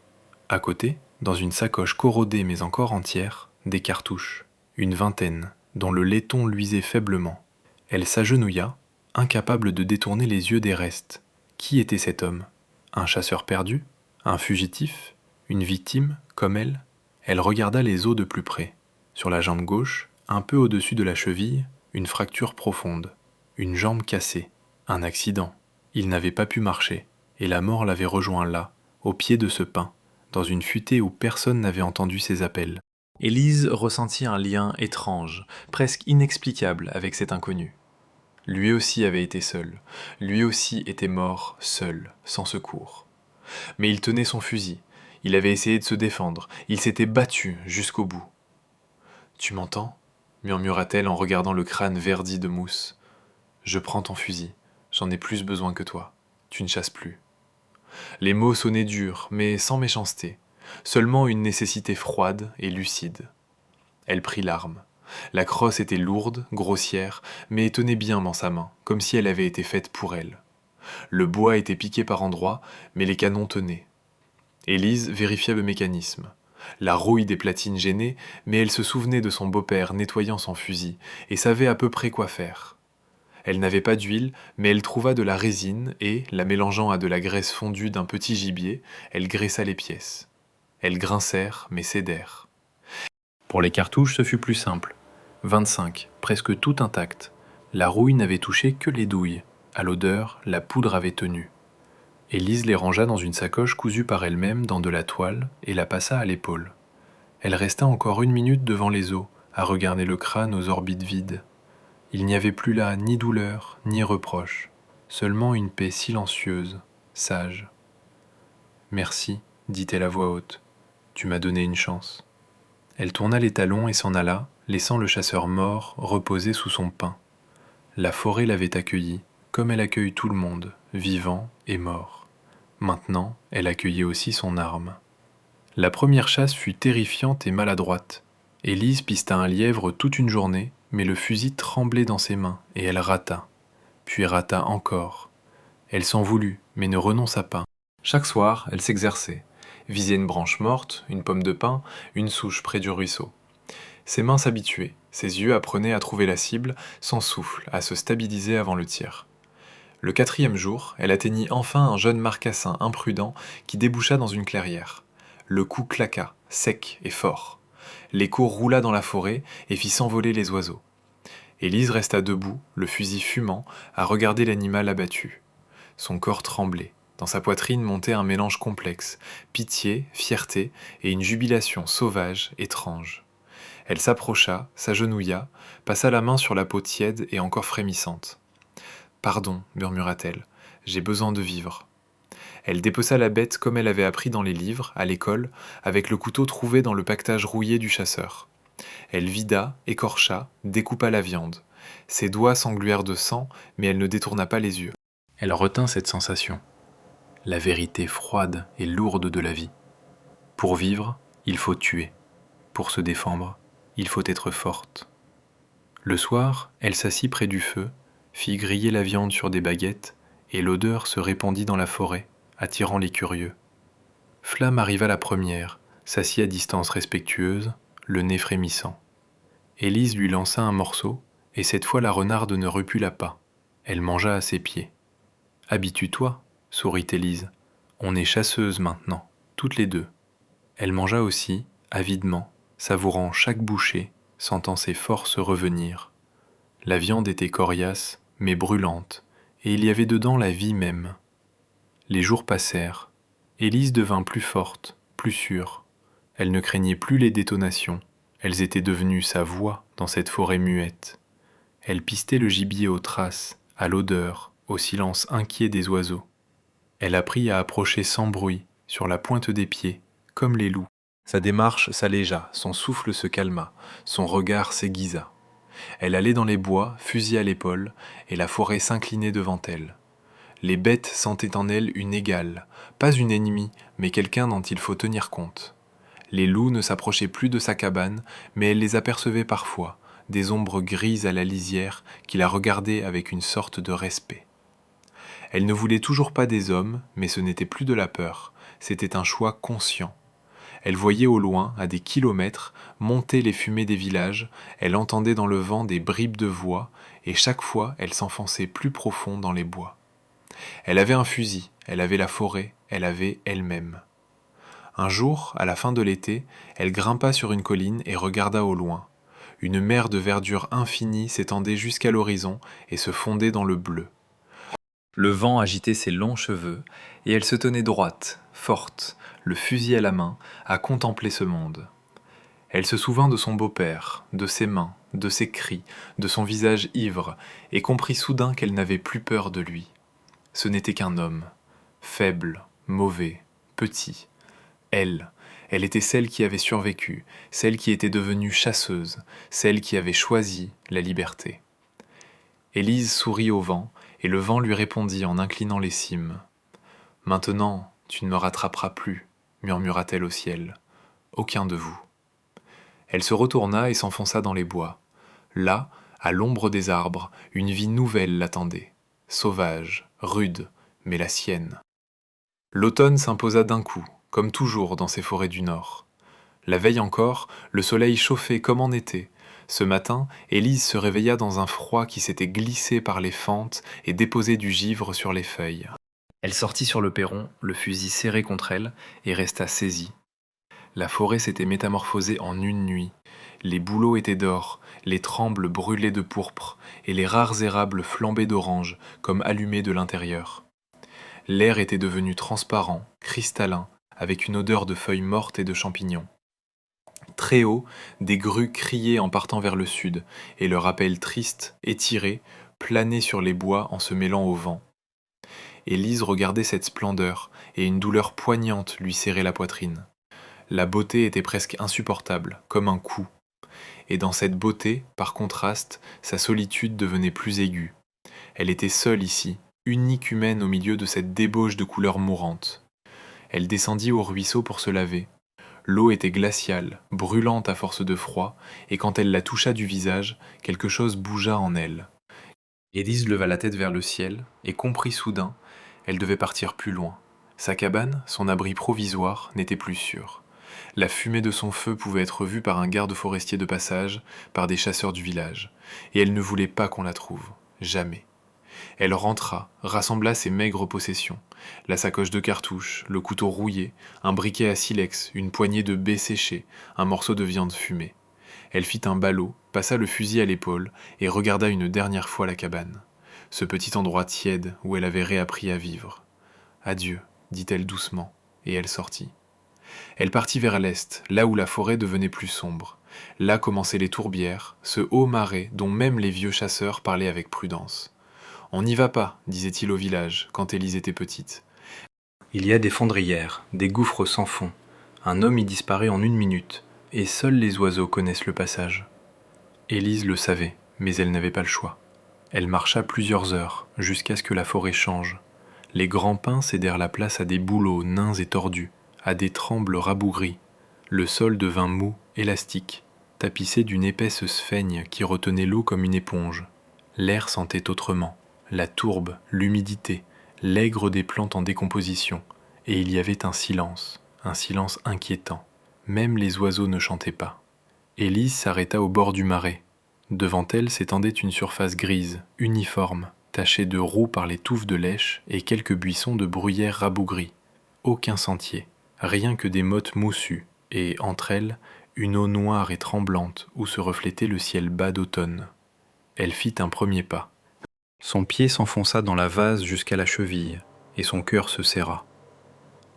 À côté, dans une sacoche corrodée mais encore entière, des cartouches, une vingtaine, dont le laiton luisait faiblement. Elle s'agenouilla, incapable de détourner les yeux des restes. Qui était cet homme? Un chasseur perdu? Un fugitif? Une victime, comme elle? Elle regarda les os de plus près. Sur la jambe gauche, un peu au-dessus de la cheville, une fracture profonde. Une jambe cassée. Un accident. Il n'avait pas pu marcher, et la mort l'avait rejoint là, au pied de ce pin, dans une futaie où personne n'avait entendu ses appels. Élise ressentit un lien étrange, presque inexplicable avec cet inconnu. Lui aussi avait été seul, lui aussi était mort seul, sans secours. Mais il tenait son fusil, il avait essayé de se défendre, il s'était battu jusqu'au bout. « Tu m'entends » murmura-t-elle en regardant le crâne verdi de mousse. « Je prends ton fusil, j'en ai plus besoin que toi, tu ne chasses plus. » Les mots sonnaient durs, mais sans méchanceté, seulement une nécessité froide et lucide. Elle prit l'arme. La crosse était lourde, grossière, mais tenait bien dans sa main, comme si elle avait été faite pour elle. Le bois était piqué par endroits, mais les canons tenaient. Élise vérifia le mécanisme. La rouille des platines gênait, mais elle se souvenait de son beau-père nettoyant son fusil, et savait à peu près quoi faire. Elle n'avait pas d'huile, mais elle trouva de la résine et, la mélangeant à de la graisse fondue d'un petit gibier, elle graissa les pièces. Elles grincèrent, mais cédèrent. Pour les cartouches, ce fut plus simple. 25, presque tout intact. La rouille n'avait touché que les douilles. À l'odeur, la poudre avait tenu. Élise les rangea dans une sacoche cousue par elle-même dans de la toile et la passa à l'épaule. Elle resta encore 1 minute devant les eaux, à regarder le crâne aux orbites vides. Il n'y avait plus là ni douleur, ni reproche, seulement une paix silencieuse, sage. « Merci, dit-elle à voix haute, tu m'as donné une chance. » Elle tourna les talons et s'en alla, laissant le chasseur mort reposer sous son pin. La forêt l'avait accueilli, comme elle accueille tout le monde, vivant et mort. Maintenant, elle accueillait aussi son arme. La première chasse fut terrifiante et maladroite. Élise pista un lièvre toute une journée, mais le fusil tremblait dans ses mains, et elle rata. Puis rata encore. Elle s'en voulut, mais ne renonça pas. Chaque soir, elle s'exerçait. Visait une branche morte, une pomme de pin, une souche près du ruisseau. Ses mains s'habituaient, ses yeux apprenaient à trouver la cible, son souffle à se stabiliser avant le tir. Le 4e jour, elle atteignit enfin un jeune marcassin imprudent qui déboucha dans une clairière. Le coup claqua, sec et fort. L'écho roula dans la forêt et fit s'envoler les oiseaux. Élise resta debout, le fusil fumant, à regarder l'animal abattu. Son corps tremblait. Dans sa poitrine montait un mélange complexe, pitié, fierté et une jubilation sauvage, étrange. Elle s'approcha, s'agenouilla, passa la main sur la peau tiède et encore frémissante. « Pardon, murmura-t-elle, j'ai besoin de vivre. » Elle dépeça la bête comme elle avait appris dans les livres, à l'école, avec le couteau trouvé dans le paquetage rouillé du chasseur. Elle vida, écorcha, découpa la viande. Ses doigts s'engluèrent de sang, mais elle ne détourna pas les yeux. Elle retint cette sensation. La vérité froide et lourde de la vie. Pour vivre, il faut tuer. Pour se défendre, il faut être forte. Le soir, elle s'assit près du feu, fit griller la viande sur des baguettes, et l'odeur se répandit dans la forêt, attirant les curieux. Flamme arriva la première, s'assit à distance respectueuse, le nez frémissant. Élise lui lança un morceau, et cette fois la renarde ne recula pas. Elle mangea à ses pieds. « Habitue-toi, sourit Élise. On est chasseuses maintenant, toutes les deux. » Elle mangea aussi, avidement, savourant chaque bouchée, sentant ses forces revenir. La viande était coriace, mais brûlante, et il y avait dedans la vie même. Les jours passèrent. Élise devint plus forte, plus sûre. Elle ne craignait plus les détonations. Elles étaient devenues sa voix dans cette forêt muette. Elle pistait le gibier aux traces, à l'odeur, au silence inquiet des oiseaux. Elle apprit à approcher sans bruit, sur la pointe des pieds, comme les loups. Sa démarche s'allégea, son souffle se calma, son regard s'aiguisa. Elle allait dans les bois, fusil à l'épaule, et la forêt s'inclinait devant elle. Les bêtes sentaient en elle une égale, pas une ennemie, mais quelqu'un dont il faut tenir compte. Les loups ne s'approchaient plus de sa cabane, mais elle les apercevait parfois, des ombres grises à la lisière qui la regardaient avec une sorte de respect. Elle ne voulait toujours pas des hommes, mais ce n'était plus de la peur, c'était un choix conscient. Elle voyait au loin, à des kilomètres, monter les fumées des villages, elle entendait dans le vent des bribes de voix, et chaque fois elle s'enfonçait plus profond dans les bois. Elle avait un fusil, elle avait la forêt, elle avait elle-même. Un jour, à la fin de l'été, elle grimpa sur une colline et regarda au loin. Une mer de verdure infinie s'étendait jusqu'à l'horizon et se fondait dans le bleu. Le vent agitait ses longs cheveux, et elle se tenait droite, forte, le fusil à la main, à contempler ce monde. Elle se souvint de son beau-père, de ses mains, de ses cris, de son visage ivre, et comprit soudain qu'elle n'avait plus peur de lui. Ce n'était qu'un homme, faible, mauvais, petit. Elle était celle qui avait survécu, celle qui était devenue chasseuse, celle qui avait choisi la liberté. Élise sourit au vent, et le vent lui répondit en inclinant les cimes. « Maintenant, tu ne me rattraperas plus, murmura-t-elle au ciel. Aucun de vous. » Elle se retourna et s'enfonça dans les bois. Là, à l'ombre des arbres, une vie nouvelle l'attendait, sauvage, rude, mais la sienne. L'automne s'imposa d'un coup, comme toujours dans ces forêts du Nord. La veille encore, le soleil chauffait comme en été. Ce matin, Élise se réveilla dans un froid qui s'était glissé par les fentes et déposé du givre sur les feuilles. Elle sortit sur le perron, le fusil serré contre elle, et resta saisie. La forêt s'était métamorphosée en une nuit. Les bouleaux étaient d'or, les trembles brûlaient de pourpre, et les rares érables flambaient d'orange, comme allumés de l'intérieur. L'air était devenu transparent, cristallin, avec une odeur de feuilles mortes et de champignons. Très haut, des grues criaient en partant vers le sud, et leur appel triste, étiré, planait sur les bois en se mêlant au vent. Élise regardait cette splendeur, et une douleur poignante lui serrait la poitrine. La beauté était presque insupportable, comme un coup. Et dans cette beauté, par contraste, sa solitude devenait plus aiguë. Elle était seule ici, unique humaine au milieu de cette débauche de couleurs mourantes. Elle descendit au ruisseau pour se laver. L'eau était glaciale, brûlante à force de froid, et quand elle la toucha du visage, quelque chose bougea en elle. Élise leva la tête vers le ciel, et comprit soudain, elle devait partir plus loin. Sa cabane, son abri provisoire, n'était plus sûr. La fumée de son feu pouvait être vue par un garde forestier de passage, par des chasseurs du village, et elle ne voulait pas qu'on la trouve, jamais. Elle rentra, rassembla ses maigres possessions, la sacoche de cartouches, le couteau rouillé, un briquet à silex, une poignée de baies séchées, un morceau de viande fumée. Elle fit un ballot, passa le fusil à l'épaule et regarda une dernière fois la cabane, ce petit endroit tiède où elle avait réappris à vivre. « Adieu », dit-elle doucement, et elle sortit. Elle partit vers l'est, là où la forêt devenait plus sombre. Là commençaient les tourbières, ce haut marais dont même les vieux chasseurs parlaient avec prudence. « On n'y va pas, disait-il au village, quand Élise était petite. Il y a des fondrières, des gouffres sans fond. Un homme y disparaît en 1 minute, et seuls les oiseaux connaissent le passage. » Élise le savait, mais elle n'avait pas le choix. Elle marcha plusieurs heures, jusqu'à ce que la forêt change. Les grands pins cédèrent la place à des bouleaux nains et tordus, à des trembles rabougris. Le sol devint mou, élastique, tapissé d'une épaisse sphaigne qui retenait l'eau comme une éponge. L'air sentait autrement, la tourbe, l'humidité, l'aigre des plantes en décomposition, et il y avait un silence inquiétant. Même les oiseaux ne chantaient pas. Élise s'arrêta au bord du marais. Devant elle s'étendait une surface grise, uniforme, tachée de roux par les touffes de lèche et quelques buissons de bruyères rabougries. Aucun sentier, rien que des mottes moussues, et, entre elles, une eau noire et tremblante où se reflétait le ciel bas d'automne. Elle fit un premier pas. Son pied s'enfonça dans la vase jusqu'à la cheville, et son cœur se serra.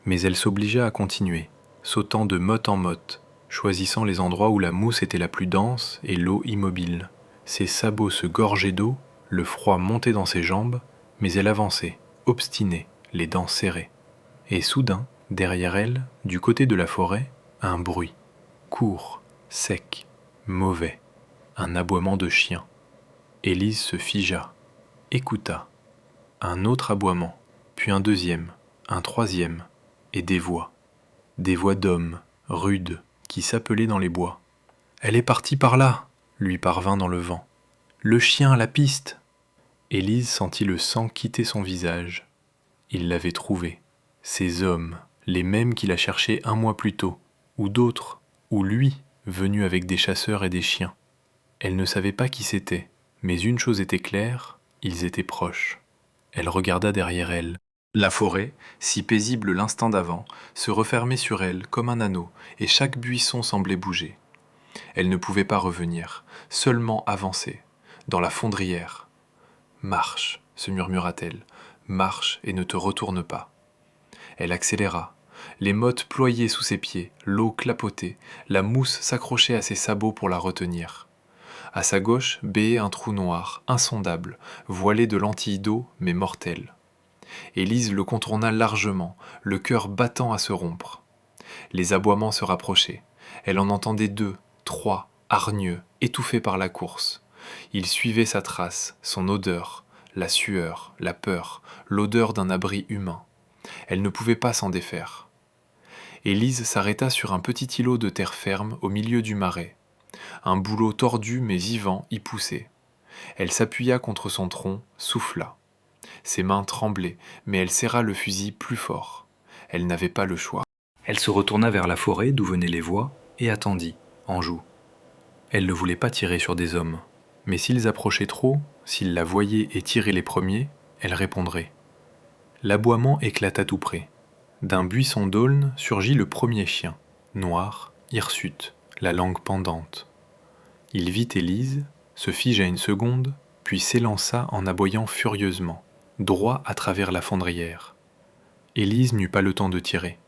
Mais elle s'obligea à continuer, sautant de motte en motte, choisissant les endroits où la mousse était la plus dense et l'eau immobile. Ses sabots se gorgeaient d'eau, le froid montait dans ses jambes, mais elle avançait, obstinée, les dents serrées. Et soudain, derrière elle, du côté de la forêt, un bruit. Court, sec, mauvais. Un aboiement de chien. Élise se figea, écouta. Un autre aboiement, puis un deuxième, un troisième, et des voix. Des voix d'hommes, rudes, qui s'appelaient dans les bois. « Elle est partie par là !» lui parvint dans le vent. « Le chien à la piste !» Élise sentit le sang quitter son visage. Il l'avait trouvée. Ces hommes, les mêmes qui la cherchaient 1 mois plus tôt, ou d'autres, ou lui, venu avec des chasseurs et des chiens. Elle ne savait pas qui c'était, mais une chose était claire, ils étaient proches. Elle regarda derrière elle. La forêt, si paisible l'instant d'avant, se refermait sur elle comme un anneau, et chaque buisson semblait bouger. Elle ne pouvait pas revenir, seulement avancer, dans la fondrière. « Marche, » se murmura-t-elle, « marche et ne te retourne pas. » Elle accéléra. Les mottes ployaient sous ses pieds, l'eau clapotait, la mousse s'accrochait à ses sabots pour la retenir. À sa gauche béait un trou noir, insondable, voilé de lentilles d'eau, mais mortel. Élise le contourna largement, le cœur battant à se rompre. Les aboiements se rapprochaient. Elle en entendait 2, 3, hargneux, étouffés par la course. Ils suivaient sa trace, son odeur, la sueur, la peur, l'odeur d'un abri humain. Elle ne pouvait pas s'en défaire. Élise s'arrêta sur un petit îlot de terre ferme au milieu du marais. Un bouleau tordu mais vivant y poussait. Elle s'appuya contre son tronc, souffla. Ses mains tremblaient, mais elle serra le fusil plus fort. Elle n'avait pas le choix. Elle se retourna vers la forêt d'où venaient les voix et attendit, en joue. Elle ne voulait pas tirer sur des hommes, mais s'ils approchaient trop, s'ils la voyaient et tiraient les premiers, elle répondrait. L'aboiement éclata tout près. D'un buisson d'aulne surgit le premier chien. noir, hirsute, la langue pendante. Il vit Élise, se figea une seconde, puis s'élança en aboyant furieusement, droit à travers la fondrière. Élise n'eut pas le temps de tirer.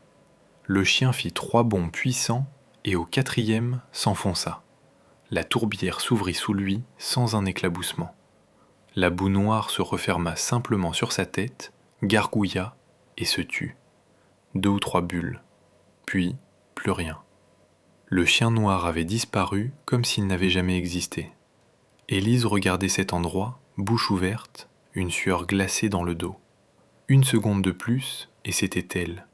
Le chien fit 3 bonds puissants et au 4e s'enfonça. La tourbière s'ouvrit sous lui sans un éclaboussement. La boue noire se referma simplement sur sa tête, gargouilla et se tut. 2 ou 3 bulles, puis plus rien. Le chien noir avait disparu comme s'il n'avait jamais existé. Élise regardait cet endroit, bouche ouverte, une sueur glacée dans le dos. 1 seconde de plus, et c'était elle.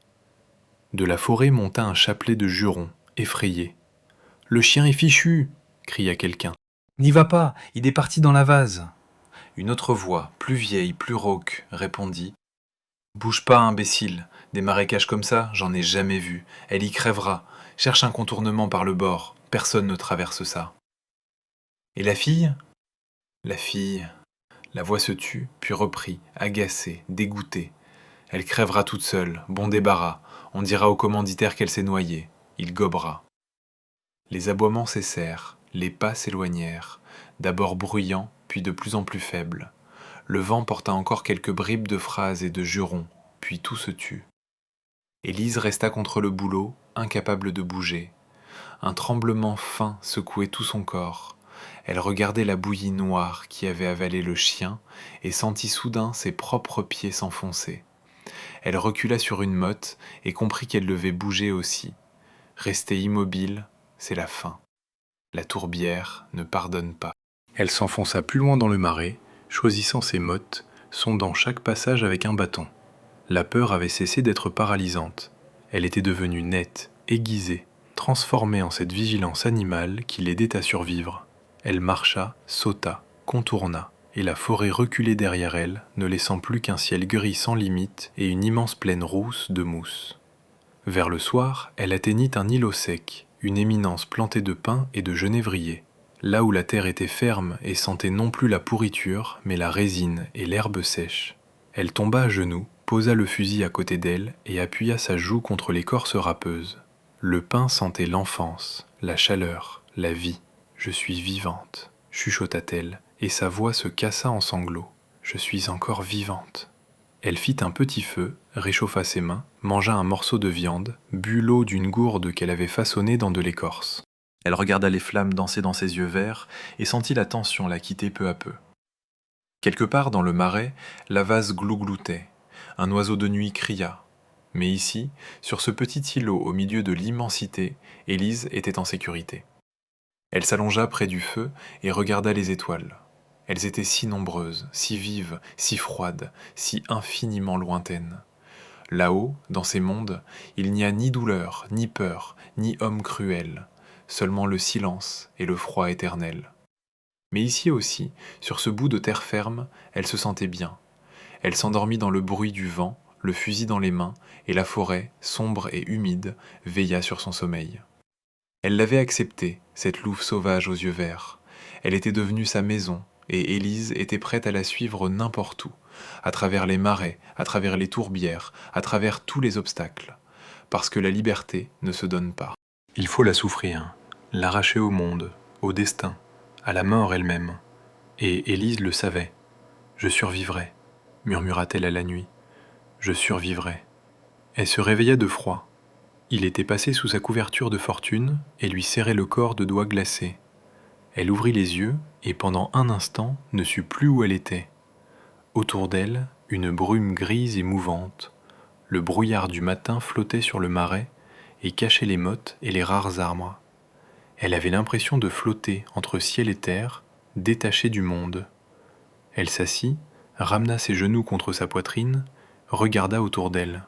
De la forêt monta un chapelet de jurons, effrayés. « Le chien est fichu !» cria quelqu'un. « N'y va pas, il est parti dans la vase !» Une autre voix, plus vieille, plus rauque, répondit. « Bouge pas, imbécile, des marécages comme ça, j'en ai jamais vu. Elle y crèvera. Cherche un contournement par le bord, personne ne traverse ça. » Et la fille ? La fille. La voix se tut, puis reprit, agacée, dégoûtée. Elle crèvera toute seule, bon débarras. On dira au commanditaire qu'elle s'est noyée. Il gobera. Les aboiements cessèrent, les pas s'éloignèrent, d'abord bruyants, puis de plus en plus faibles. Le vent porta encore quelques bribes de phrases et de jurons, puis tout se tut. Élise resta contre le bouleau, incapable de bouger. Un tremblement fin secouait tout son corps. Elle regardait la bouillie noire qui avait avalé le chien et sentit soudain ses propres pieds s'enfoncer. Elle recula sur une motte et comprit qu'elle devait bouger aussi. Rester immobile, c'est la fin. La tourbière ne pardonne pas. Elle s'enfonça plus loin dans le marais, choisissant ses mottes, sondant chaque passage avec un bâton. La peur avait cessé d'être paralysante. Elle était devenue nette, aiguisée, transformée en cette vigilance animale qui l'aidait à survivre. Elle marcha, sauta, contourna, et la forêt reculait derrière elle, ne laissant plus qu'un ciel gris sans limite et une immense plaine rousse de mousse. Vers le soir, elle atteignit un îlot sec, une éminence plantée de pins et de genévriers, là où la terre était ferme et sentait non plus la pourriture, mais la résine et l'herbe sèche. Elle tomba à genoux, posa le fusil à côté d'elle et appuya sa joue contre l'écorce râpeuse. Le pin sentait l'enfance, la chaleur, la vie. « Je suis vivante », chuchota-t-elle, et sa voix se cassa en sanglots. « Je suis encore vivante ». Elle fit un petit feu, réchauffa ses mains, mangea un morceau de viande, but l'eau d'une gourde qu'elle avait façonnée dans de l'écorce. Elle regarda les flammes danser dans ses yeux verts et sentit la tension la quitter peu à peu. Quelque part dans le marais, la vase glougloutait. Un oiseau de nuit cria. Mais ici, sur ce petit îlot au milieu de l'immensité, Élise était en sécurité. Elle s'allongea près du feu et regarda les étoiles. Elles étaient si nombreuses, si vives, si froides, si infiniment lointaines. Là-haut, dans ces mondes, il n'y a ni douleur, ni peur, ni homme cruel, seulement le silence et le froid éternel. Mais ici aussi, sur ce bout de terre ferme, elle se sentait bien. Elle s'endormit dans le bruit du vent, le fusil dans les mains, et la forêt, sombre et humide, veilla sur son sommeil. Elle l'avait acceptée, cette louve sauvage aux yeux verts. Elle était devenue sa maison, et Élise était prête à la suivre n'importe où, à travers les marais, à travers les tourbières, à travers tous les obstacles, parce que la liberté ne se donne pas. Il faut la souffrir, l'arracher au monde, au destin, à la mort elle-même. Et Élise le savait. « Je survivrai », murmura-t-elle à la nuit. « Je survivrai ». Elle se réveilla de froid. Il était passé sous sa couverture de fortune et lui serrait le corps de doigts glacés. Elle ouvrit les yeux et pendant un instant ne sut plus où elle était. Autour d'elle, une brume grise et mouvante. Le brouillard du matin flottait sur le marais et cachait les mottes et les rares arbres. Elle avait l'impression de flotter entre ciel et terre, détachée du monde. Elle s'assit, ramena ses genoux contre sa poitrine, regarda autour d'elle.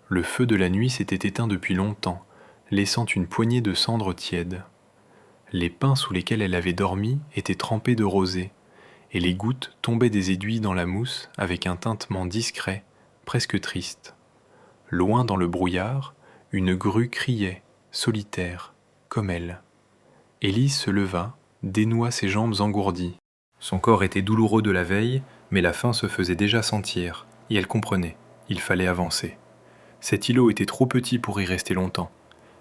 Le feu de la nuit s'était éteint depuis longtemps, laissant une poignée de cendres tièdes. Les pins sous lesquels elle avait dormi étaient trempés de rosée, et les gouttes tombaient des aiguilles dans la mousse avec un tintement discret, presque triste. Loin dans le brouillard, une grue criait, solitaire, comme elle. Élise se leva, dénoua ses jambes engourdies. Son corps était douloureux de la veille, mais la faim se faisait déjà sentir, et elle comprenait, il fallait avancer. Cet îlot était trop petit pour y rester longtemps.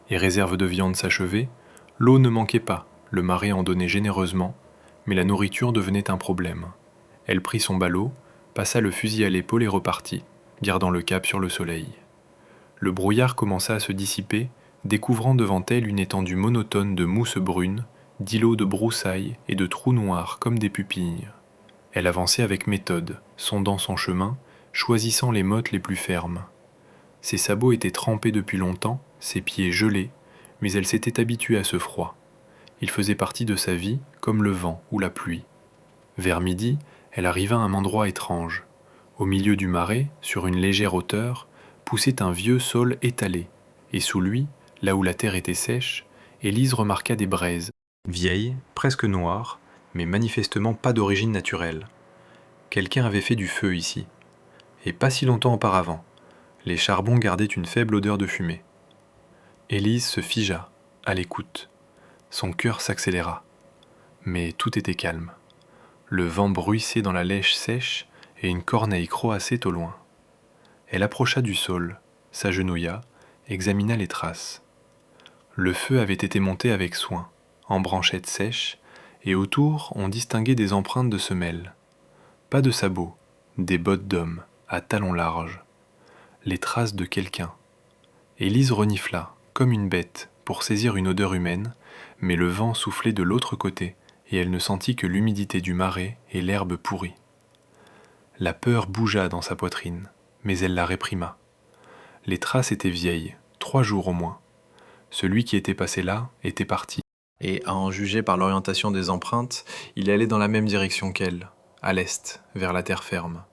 et réserve de viande s'achevait, l'eau ne manquait pas, le marais en donnait généreusement, mais la nourriture devenait un problème. Elle prit son ballot, passa le fusil à l'épaule et repartit, gardant le cap sur le soleil. Le brouillard commença à se dissiper, découvrant devant elle une étendue monotone de mousse brune, d'îlots de broussailles et de trous noirs comme des pupilles. Elle avançait avec méthode, sondant son chemin, choisissant les mottes les plus fermes. Ses sabots étaient trempés depuis longtemps, ses pieds gelés, mais elle s'était habituée à ce froid. Il faisait partie de sa vie, comme le vent ou la pluie. Vers midi, elle arriva à un endroit étrange. Au milieu du marais, sur une légère hauteur, poussait un vieux saule étalé, et sous lui, là où la terre était sèche, Élise remarqua des braises, vieilles, presque noires, mais manifestement pas d'origine naturelle. Quelqu'un avait fait du feu ici, et pas si longtemps auparavant. Les charbons gardaient une faible odeur de fumée. Élise se figea, à l'écoute. Son cœur s'accéléra. Mais tout était calme. Le vent bruissait dans la lèche sèche et une corneille croassait au loin. Elle approcha du saule, s'agenouilla, examina les traces. Le feu avait été monté avec soin, en branchettes sèches, et autour on distinguait des empreintes de semelles. Pas de sabots, des bottes d'homme, à talons larges. Les traces de quelqu'un. Élise renifla, comme une bête, pour saisir une odeur humaine, mais le vent soufflait de l'autre côté, et elle ne sentit que l'humidité du marais et l'herbe pourrie. La peur bougea dans sa poitrine, mais elle la réprima. Les traces étaient vieilles, 3 jours au moins. Celui qui était passé là était parti. Et à en juger par l'orientation des empreintes, il allait dans la même direction qu'elle, à l'est, vers la terre ferme.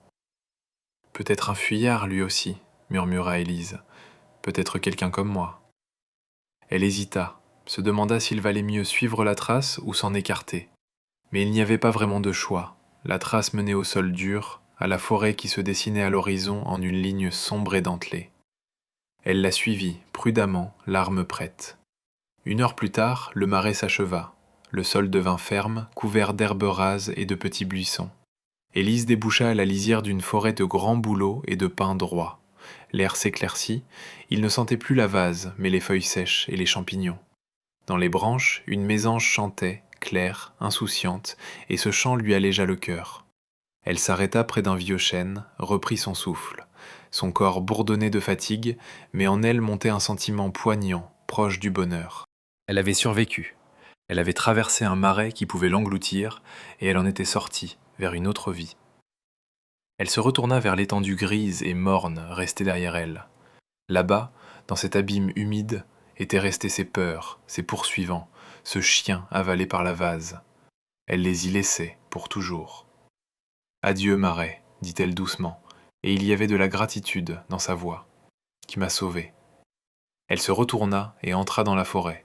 Peut-être un fuyard lui aussi, murmura Élise. Peut-être quelqu'un comme moi. Elle hésita, se demanda s'il valait mieux suivre la trace ou s'en écarter. Mais il n'y avait pas vraiment de choix. La trace menait au sol dur, à la forêt qui se dessinait à l'horizon en une ligne sombre et dentelée. Elle la suivit, prudemment, l'arme prête. 1 heure plus tard, le marais s'acheva. Le sol devint ferme, couvert d'herbes rases et de petits buissons. Élise déboucha à la lisière d'une forêt de grands bouleaux et de pins droits. L'air s'éclaircit, il ne sentait plus la vase, mais les feuilles sèches et les champignons. Dans les branches, une mésange chantait, claire, insouciante, et ce chant lui allégea le cœur. Elle s'arrêta près d'un vieux chêne, reprit son souffle. Son corps bourdonnait de fatigue, mais en elle montait un sentiment poignant, proche du bonheur. Elle avait survécu. Elle avait traversé un marais qui pouvait l'engloutir, et elle en était sortie, vers une autre vie. Elle se retourna vers l'étendue grise et morne restée derrière elle. Là-bas, dans cet abîme humide, étaient restés ses peurs, ses poursuivants, ce chien avalé par la vase. Elle les y laissait, pour toujours. « Adieu, marais », dit-elle doucement, et il y avait de la gratitude dans sa voix, qui m'a sauvée. Elle se retourna et entra dans la forêt.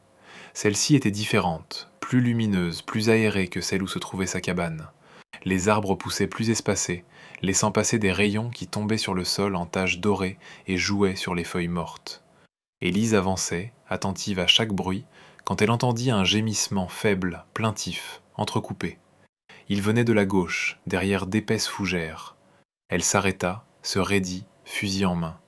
Celle-ci était différente, plus lumineuse, plus aérée que celle où se trouvait sa cabane. Les arbres poussaient plus espacés, laissant passer des rayons qui tombaient sur le sol en taches dorées et jouaient sur les feuilles mortes. Élise avançait, attentive à chaque bruit, quand elle entendit un gémissement faible, plaintif, entrecoupé. Il venait de la gauche, derrière d'épaisses fougères. Elle s'arrêta, se raidit, fusil en main.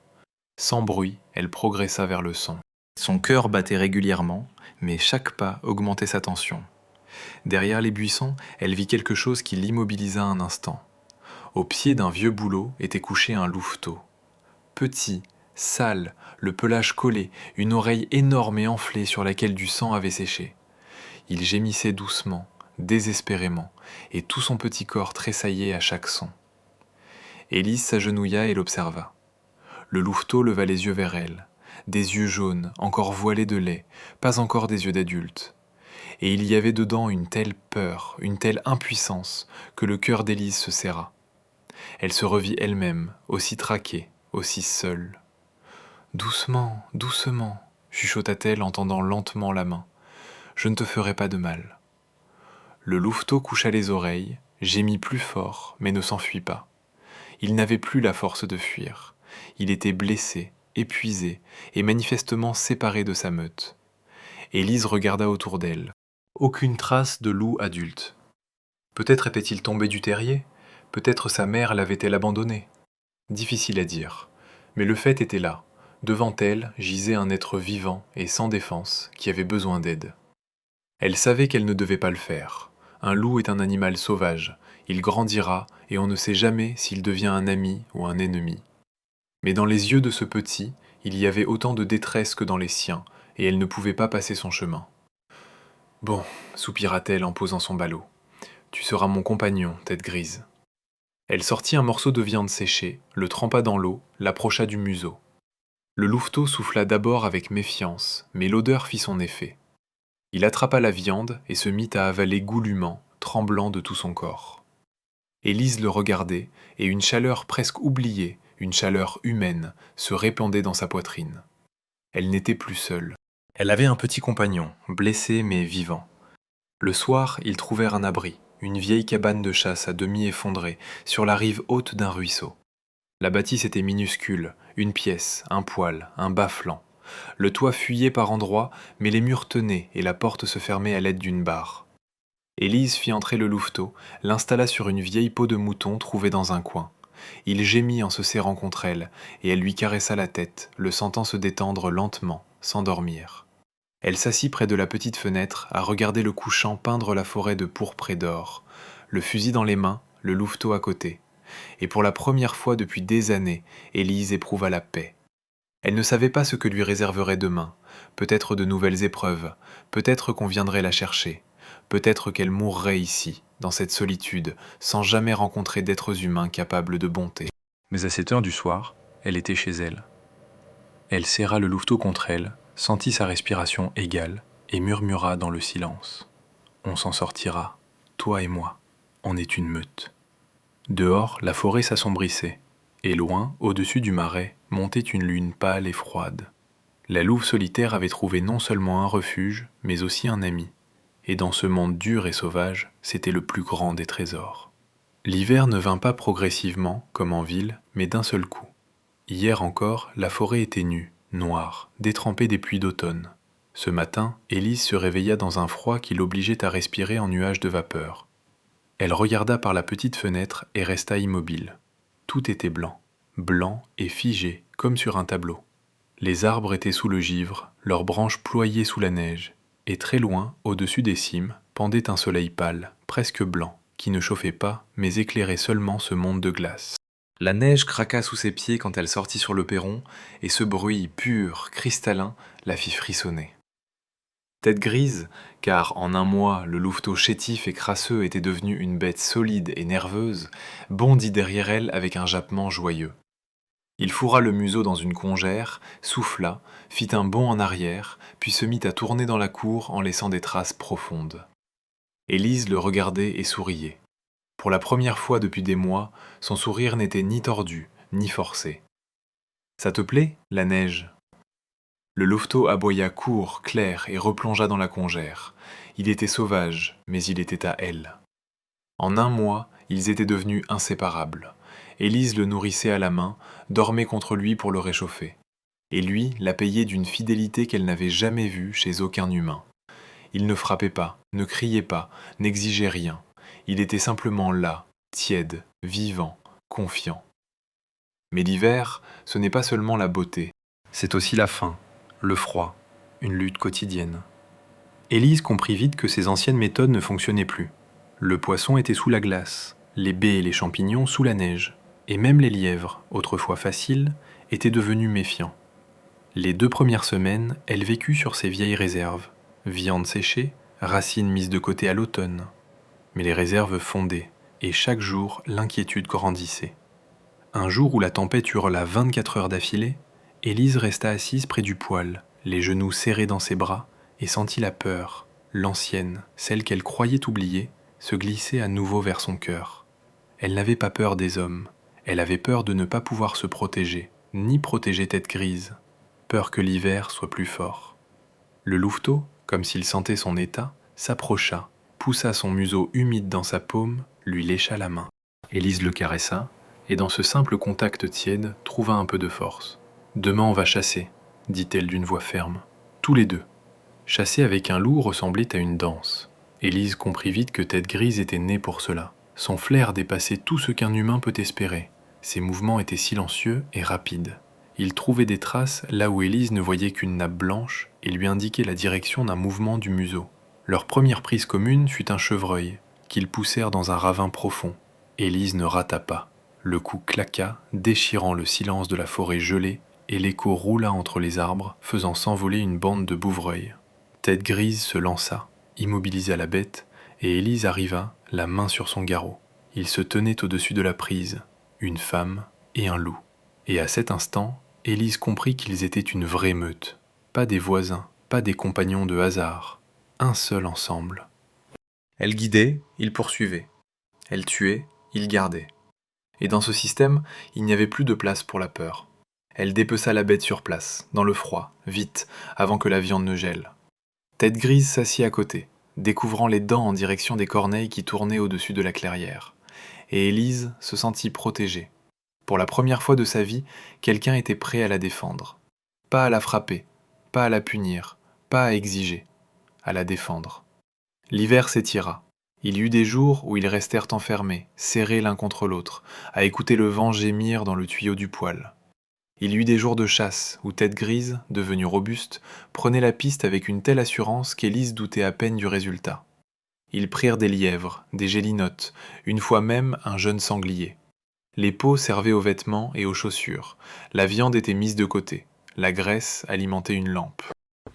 Sans bruit, elle progressa vers le son. Son cœur battait régulièrement, mais chaque pas augmentait sa tension. Derrière les buissons, elle vit quelque chose qui l'immobilisa un instant. Au pied d'un vieux bouleau était couché un louveteau. Petit, sale, le pelage collé, une oreille énorme et enflée sur laquelle du sang avait séché. Il gémissait doucement, désespérément, et tout son petit corps tressaillait à chaque son. Élise s'agenouilla et l'observa. Le louveteau leva les yeux vers elle, des yeux jaunes, encore voilés de lait, pas encore des yeux d'adulte. Et il y avait dedans une telle peur, une telle impuissance, que le cœur d'Élise se serra. Elle se revit elle-même, aussi traquée, aussi seule. « Doucement, doucement » chuchota-t-elle en tendant lentement la main. « Je ne te ferai pas de mal. » Le louveteau coucha les oreilles, gémit plus fort, mais ne s'enfuit pas. Il n'avait plus la force de fuir. Il était blessé, épuisé, et manifestement séparé de sa meute. Élise regarda autour d'elle. Aucune trace de loup adulte. Peut-être était-il tombé du terrier, peut-être sa mère l'avait-elle abandonné. Difficile à dire, mais le fait était là, Devant elle gisait un être vivant et sans défense qui avait besoin d'aide. Elle savait qu'elle ne devait pas le faire. Un loup est un animal sauvage, il grandira et on ne sait jamais s'il devient un ami ou un ennemi. Mais dans les yeux de ce petit, il y avait autant de détresse que dans les siens, et elle ne pouvait pas passer son chemin. Bon, soupira-t-elle en posant son ballot. Tu seras mon compagnon, tête grise. Elle sortit un morceau de viande séchée, le trempa dans l'eau, l'approcha du museau. Le louveteau souffla d'abord avec méfiance, mais l'odeur fit son effet. Il attrapa la viande et se mit à avaler goulûment, tremblant de tout son corps. Élise le regardait, et une chaleur presque oubliée, une chaleur humaine, se répandait dans sa poitrine. Elle n'était plus seule. Elle avait un petit compagnon, blessé mais vivant. Le soir, ils trouvèrent un abri, une vieille cabane de chasse à demi effondrée, sur la rive haute d'un ruisseau. La bâtisse était minuscule, une pièce, un poêle, un bas-flanc. Le toit fuyait par endroits, mais les murs tenaient et la porte se fermait à l'aide d'une barre. Élise fit entrer le louveteau, l'installa sur une vieille peau de mouton trouvée dans un coin. Il gémit en se serrant contre elle, et elle lui caressa la tête, le sentant se détendre lentement, s'endormir. Elle s'assit près de la petite fenêtre, à regarder le couchant peindre la forêt de pourpre et d'or, le fusil dans les mains, le louveteau à côté. Et pour la première fois depuis des années, Élise éprouva la paix. Elle ne savait pas ce que lui réserverait demain, peut-être de nouvelles épreuves, peut-être qu'on viendrait la chercher, peut-être qu'elle mourrait ici, dans cette solitude, sans jamais rencontrer d'êtres humains capables de bonté. Mais à cette heure du soir, elle était chez elle. Elle serra le louveteau contre elle, sentit sa respiration égale, et murmura dans le silence. On s'en sortira, toi et moi, on est une meute. Dehors, la forêt s'assombrissait, et loin, au-dessus du marais, montait une lune pâle et froide. La louve solitaire avait trouvé non seulement un refuge, mais aussi un ami, et dans ce monde dur et sauvage, c'était le plus grand des trésors. L'hiver ne vint pas progressivement, comme en ville, mais d'un seul coup. Hier encore, la forêt était nue, noire, détrempée des pluies d'automne. Ce matin, Élise se réveilla dans un froid qui l'obligeait à respirer en nuages de vapeur. Elle regarda par la petite fenêtre et resta immobile. Tout était blanc, blanc et figé, comme sur un tableau. Les arbres étaient sous le givre, leurs branches ployaient sous la neige, et très loin, au-dessus des cimes, pendait un soleil pâle, presque blanc, qui ne chauffait pas, mais éclairait seulement ce monde de glace. La neige craqua sous ses pieds quand elle sortit sur le perron, et ce bruit pur, cristallin, la fit frissonner. Tête grise, car en un mois le louveteau chétif et crasseux était devenu une bête solide et nerveuse, bondit derrière elle avec un jappement joyeux. Il fourra le museau dans une congère, souffla, fit un bond en arrière, puis se mit à tourner dans la cour en laissant des traces profondes. Élise le regardait et souriait. Pour la première fois depuis des mois, son sourire n'était ni tordu, ni forcé. « Ça te plaît, la neige ?» Le louveteau aboya court, clair et replongea dans la congère. Il était sauvage, mais il était à elle. En un mois, ils étaient devenus inséparables. Élise le nourrissait à la main, dormait contre lui pour le réchauffer. Et lui la payait d'une fidélité qu'elle n'avait jamais vue chez aucun humain. Il ne frappait pas, ne criait pas, n'exigeait rien. Il était simplement là, tiède, vivant, confiant. Mais l'hiver, ce n'est pas seulement la beauté, c'est aussi la faim, le froid, une lutte quotidienne. Élise comprit vite que ses anciennes méthodes ne fonctionnaient plus. Le poisson était sous la glace, les baies et les champignons sous la neige, et même les lièvres, autrefois faciles, étaient devenus méfiants. Les 2 premières semaines, elle vécut sur ses vieilles réserves, viande séchée, racines mises de côté à l'automne. Mais les réserves fondaient, et chaque jour, l'inquiétude grandissait. Un jour où la tempête hurla 24 heures d'affilée, Élise resta assise près du poêle, les genoux serrés dans ses bras, et sentit la peur, l'ancienne, celle qu'elle croyait oublier, se glisser à nouveau vers son cœur. Elle n'avait pas peur des hommes, elle avait peur de ne pas pouvoir se protéger, ni protéger Tête grise, peur que l'hiver soit plus fort. Le louveteau, comme s'il sentait son état, s'approcha, poussa son museau humide dans sa paume, lui lécha la main. Élise le caressa, et dans ce simple contact tiède, trouva un peu de force. « Demain on va chasser », dit-elle d'une voix ferme. Tous les deux. Chasser avec un loup ressemblait à une danse. Élise comprit vite que Tête grise était née pour cela. Son flair dépassait tout ce qu'un humain peut espérer. Ses mouvements étaient silencieux et rapides. Il trouvait des traces là où Élise ne voyait qu'une nappe blanche et lui indiquait la direction d'un mouvement du museau. Leur première prise commune fut un chevreuil, qu'ils poussèrent dans un ravin profond. Élise ne rata pas. Le coup claqua, déchirant le silence de la forêt gelée, et l'écho roula entre les arbres, faisant s'envoler une bande de bouvreuils. Tête grise se lança, immobilisa la bête, et Élise arriva, la main sur son garrot. Il se tenait au-dessus de la prise, une femme et un loup. Et à cet instant, Élise comprit qu'ils étaient une vraie meute. Pas des voisins, pas des compagnons de hasard. Un seul ensemble. Elle guidait, il poursuivait. Elle tuait, il gardait. Et dans ce système, il n'y avait plus de place pour la peur. Elle dépeça la bête sur place, dans le froid, vite, avant que la viande ne gèle. Tête grise s'assit à côté, découvrant les dents en direction des corneilles qui tournaient au-dessus de la clairière. Et Élise se sentit protégée. Pour la première fois de sa vie, quelqu'un était prêt à la défendre. Pas à la frapper, pas à la punir, pas à exiger, à la défendre. L'hiver s'étira. Il y eut des jours où ils restèrent enfermés, serrés l'un contre l'autre, à écouter le vent gémir dans le tuyau du poêle. Il y eut des jours de chasse où Tête grise, devenue robuste, prenait la piste avec une telle assurance qu'Élise doutait à peine du résultat. Ils prirent des lièvres, des gélinottes, une fois même un jeune sanglier. Les peaux servaient aux vêtements et aux chaussures, la viande était mise de côté, la graisse alimentait une lampe.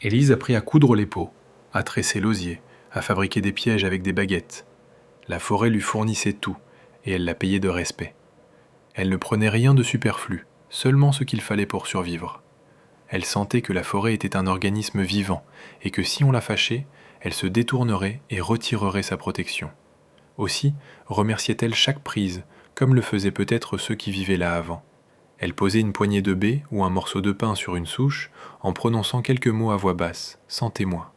Élise apprit à coudre les peaux, à tresser l'osier, à fabriquer des pièges avec des baguettes. La forêt lui fournissait tout, et elle la payait de respect. Elle ne prenait rien de superflu, seulement ce qu'il fallait pour survivre. Elle sentait que la forêt était un organisme vivant, et que si on la fâchait, elle se détournerait et retirerait sa protection. Aussi remerciait-elle chaque prise, comme le faisaient peut-être ceux qui vivaient là avant. Elle posait une poignée de baies ou un morceau de pain sur une souche, en prononçant quelques mots à voix basse, sans témoin.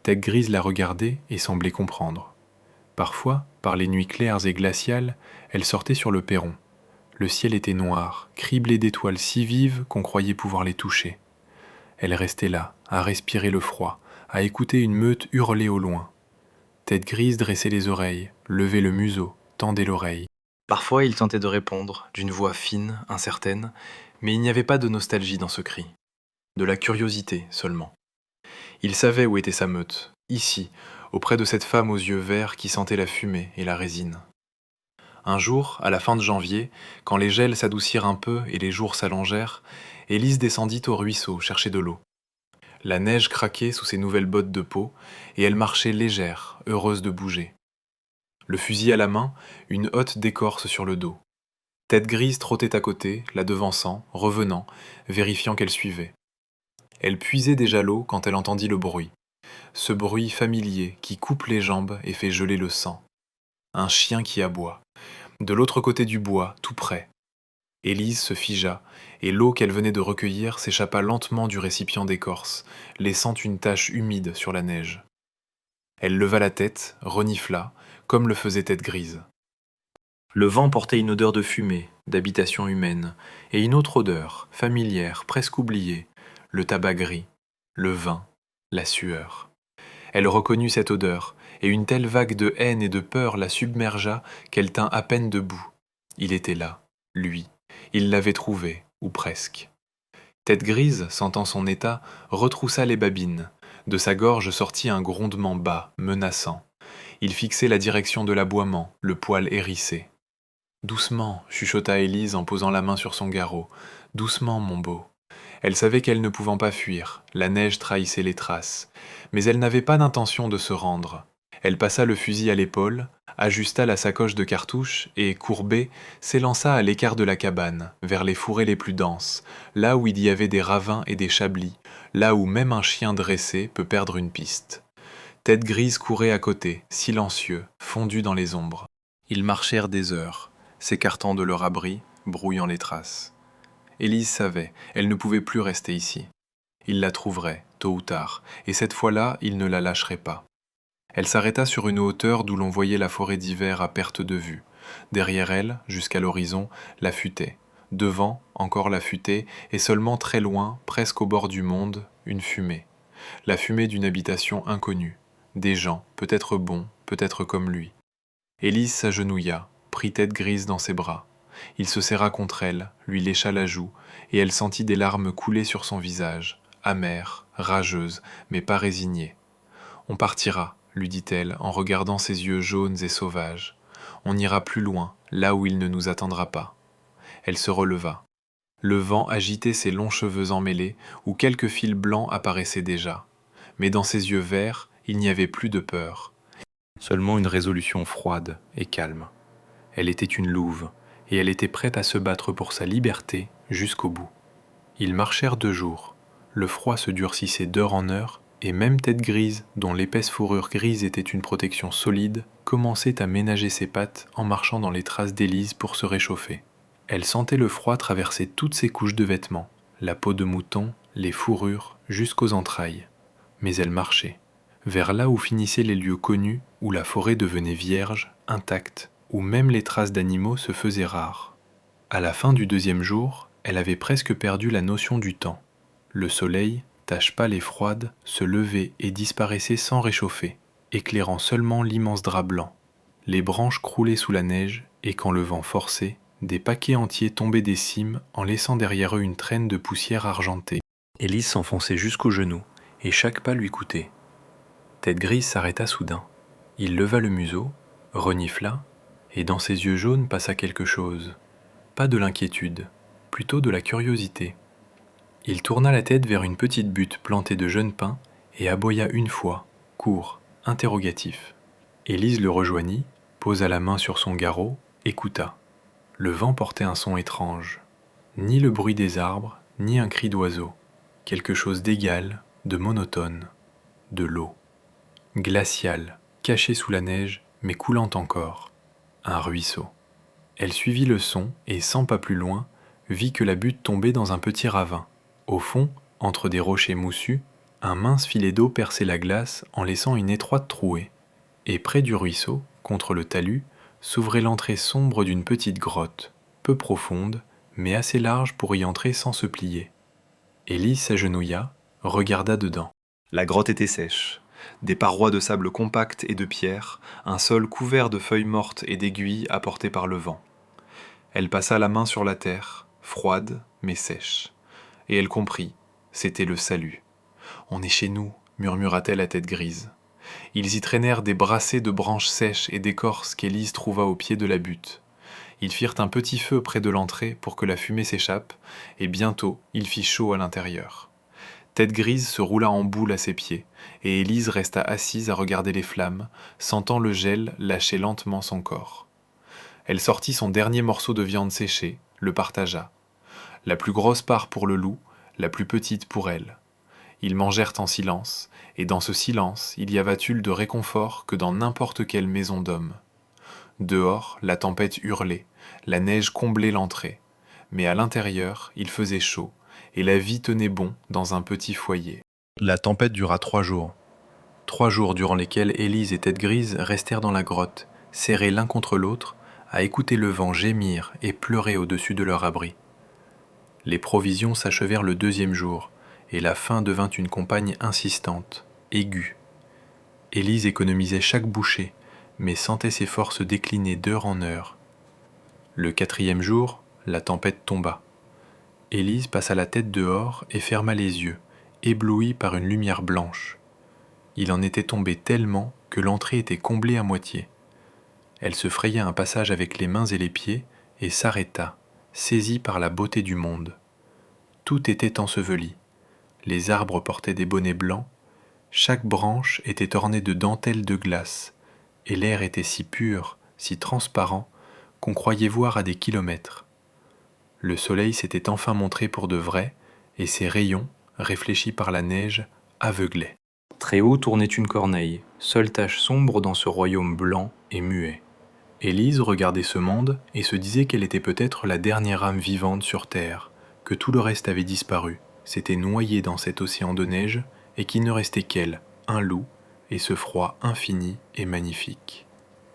Tête grise la regardait et semblait comprendre. Parfois, par les nuits claires et glaciales, elle sortait sur le perron. Le ciel était noir, criblé d'étoiles si vives qu'on croyait pouvoir les toucher. Elle restait là, à respirer le froid, à écouter une meute hurler au loin. Tête grise dressait les oreilles, levait le museau, tendait l'oreille. Parfois, il tentait de répondre, d'une voix fine, incertaine, mais il n'y avait pas de nostalgie dans ce cri. De la curiosité seulement. Il savait où était sa meute, ici, auprès de cette femme aux yeux verts qui sentait la fumée et la résine. Un jour, à la fin de janvier, quand les gels s'adoucirent un peu et les jours s'allongèrent, Élise descendit au ruisseau chercher de l'eau. La neige craquait sous ses nouvelles bottes de peau, et elle marchait légère, heureuse de bouger. Le fusil à la main, une hotte d'écorce sur le dos. Tête grise trottait à côté, la devançant, revenant, vérifiant qu'elle suivait. Elle puisait déjà l'eau quand elle entendit le bruit. Ce bruit familier qui coupe les jambes et fait geler le sang. Un chien qui aboie. De l'autre côté du bois, tout près. Élise se figea, et l'eau qu'elle venait de recueillir s'échappa lentement du récipient d'écorce, laissant une tache humide sur la neige. Elle leva la tête, renifla, comme le faisait Tête grise. Le vent portait une odeur de fumée, d'habitation humaine, et une autre odeur, familière, presque oubliée, le tabac gris, le vin, la sueur. Elle reconnut cette odeur, et une telle vague de haine et de peur la submergea qu'elle tint à peine debout. Il était là, lui. Il l'avait trouvé, ou presque. Tête grise, sentant son état, retroussa les babines. De sa gorge sortit un grondement bas, menaçant. Il fixait la direction de l'aboiement, le poil hérissé. « Doucement, chuchota Élise en posant la main sur son garrot. « Doucement, mon beau. » Elle savait qu'elle ne pouvait pas fuir, la neige trahissait les traces. Mais elle n'avait pas d'intention de se rendre. Elle passa le fusil à l'épaule, ajusta la sacoche de cartouches et, courbée, s'élança à l'écart de la cabane, vers les fourrés les plus denses, là où il y avait des ravins et des chablis, là où même un chien dressé peut perdre une piste. Tête grise courait à côté, silencieux, fondu dans les ombres. Ils marchèrent des heures, s'écartant de leur abri, brouillant les traces. Élise savait, elle ne pouvait plus rester ici. Il la trouverait, tôt ou tard, et cette fois-là, il ne la lâcherait pas. Elle s'arrêta sur une hauteur d'où l'on voyait la forêt d'hiver à perte de vue. Derrière elle, jusqu'à l'horizon, la futaie. Devant, encore la futaie, et seulement très loin, presque au bord du monde, une fumée. La fumée d'une habitation inconnue. Des gens, peut-être bons, peut-être comme lui. Élise s'agenouilla, prit Tête grise dans ses bras. Il se serra contre elle, lui lécha la joue, et elle sentit des larmes couler sur son visage, amère, rageuse, mais pas résignée. « On partira, lui dit-elle en regardant ses yeux jaunes et sauvages. On ira plus loin, là où il ne nous attendra pas. Elle se releva. Le vent agitait ses longs cheveux emmêlés, où quelques fils blancs apparaissaient déjà. Mais dans ses yeux verts, il n'y avait plus de peur. Seulement une résolution froide et calme. Elle était une louve, et elle était prête à se battre pour sa liberté jusqu'au bout. Ils marchèrent 2 jours. Le froid se durcissait d'heure en heure, et même Tête Grise, dont l'épaisse fourrure grise était une protection solide, commençait à ménager ses pattes en marchant dans les traces d'Élise pour se réchauffer. Elle sentait le froid traverser toutes ses couches de vêtements, la peau de mouton, les fourrures, jusqu'aux entrailles. Mais elle marchait, vers là où finissaient les lieux connus, où la forêt devenait vierge, intacte, où même les traces d'animaux se faisaient rares. À la fin du 2e jour, elle avait presque perdu la notion du temps. Le soleil, tache pâle et froide, se levait et disparaissait sans réchauffer, éclairant seulement l'immense drap blanc. Les branches croulaient sous la neige, et quand le vent forçait, des paquets entiers tombaient des cimes en laissant derrière eux une traîne de poussière argentée. Élise s'enfonçait jusqu'aux genoux, et chaque pas lui coûtait. Tête Grise s'arrêta soudain. Il leva le museau, renifla, et dans ses yeux jaunes passa quelque chose. Pas de l'inquiétude, plutôt de la curiosité. Il tourna la tête vers une petite butte plantée de jeunes pins et aboya une fois, court, interrogatif. Élise le rejoignit, posa la main sur son garrot, écouta. Le vent portait un son étrange. Ni le bruit des arbres, ni un cri d'oiseau. Quelque chose d'égal, de monotone. De l'eau. Glaciale, cachée sous la neige, mais coulante encore. Un ruisseau. Elle suivit le son et, 100 pas plus loin, vit que la butte tombait dans un petit ravin. Au fond, entre des rochers moussus, un mince filet d'eau perçait la glace en laissant une étroite trouée. Et près du ruisseau, contre le talus, s'ouvrait l'entrée sombre d'une petite grotte, peu profonde, mais assez large pour y entrer sans se plier. Élise s'agenouilla, regarda dedans. La grotte était sèche. Des parois de sable compact et de pierre, un sol couvert de feuilles mortes et d'aiguilles apportées par le vent. Elle passa la main sur la terre, froide mais sèche. Et elle comprit, c'était le salut. « On est chez nous », murmura-t-elle à Tête Grise. Ils y traînèrent des brassées de branches sèches et d'écorces qu'Élise trouva au pied de la butte. Ils firent un petit feu près de l'entrée pour que la fumée s'échappe, et bientôt il fit chaud à l'intérieur. Tête Grise se roula en boule à ses pieds, et Élise resta assise à regarder les flammes, sentant le gel lâcher lentement son corps. Elle sortit son dernier morceau de viande séchée, le partagea. La plus grosse part pour le loup, la plus petite pour elle. Ils mangèrent en silence, et dans ce silence, il y avait de réconfort que dans n'importe quelle maison d'homme. Dehors, la tempête hurlait, la neige comblait l'entrée, mais à l'intérieur, il faisait chaud, et la vie tenait bon dans un petit foyer. La tempête dura 3 jours. 3 jours durant lesquels Élise et Tête Grise restèrent dans la grotte, serrés l'un contre l'autre, à écouter le vent gémir et pleurer au-dessus de leur abri. Les provisions s'achevèrent le 2e jour, et la faim devint une compagne insistante, aiguë. Élise économisait chaque bouchée, mais sentait ses forces décliner d'heure en heure. Le 4e jour, la tempête tomba. Élise passa la tête dehors et ferma les yeux, éblouie par une lumière blanche. Il en était tombé tellement que l'entrée était comblée à moitié. Elle se fraya un passage avec les mains et les pieds et s'arrêta, saisie par la beauté du monde. Tout était enseveli. Les arbres portaient des bonnets blancs, chaque branche était ornée de dentelles de glace, et l'air était si pur, si transparent, qu'on croyait voir à des kilomètres. Le soleil s'était enfin montré pour de vrai, et ses rayons, réfléchis par la neige, aveuglaient. Très haut tournait une corneille, seule tache sombre dans ce royaume blanc et muet. Élise regardait ce monde et se disait qu'elle était peut-être la dernière âme vivante sur terre, que tout le reste avait disparu, s'était noyé dans cet océan de neige, et qu'il ne restait qu'elle, un loup, et ce froid infini et magnifique.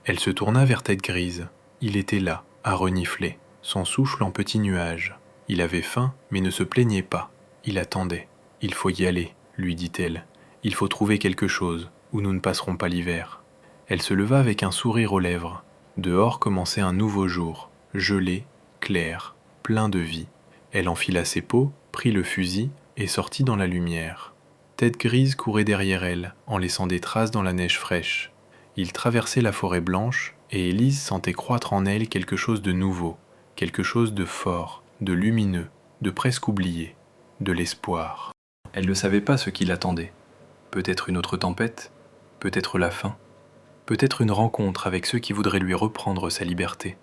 Elle se tourna vers Tête Grise. Il était là, à renifler, son souffle en petits nuages. Il avait faim, mais ne se plaignait pas. Il attendait. « Il faut y aller », lui dit-elle. « Il faut trouver quelque chose, où nous ne passerons pas l'hiver. » Elle se leva avec un sourire aux lèvres. Dehors commençait un nouveau jour, gelé, clair, plein de vie. Elle enfila ses peaux, prit le fusil et sortit dans la lumière. Tête Grise courait derrière elle, en laissant des traces dans la neige fraîche. Ils traversaient la forêt blanche, et Élise sentait croître en elle quelque chose de nouveau, quelque chose de fort, de lumineux, de presque oublié, de l'espoir. Elle ne savait pas ce qui l'attendait. Peut-être une autre tempête, peut-être la faim, peut-être une rencontre avec ceux qui voudraient lui reprendre sa liberté.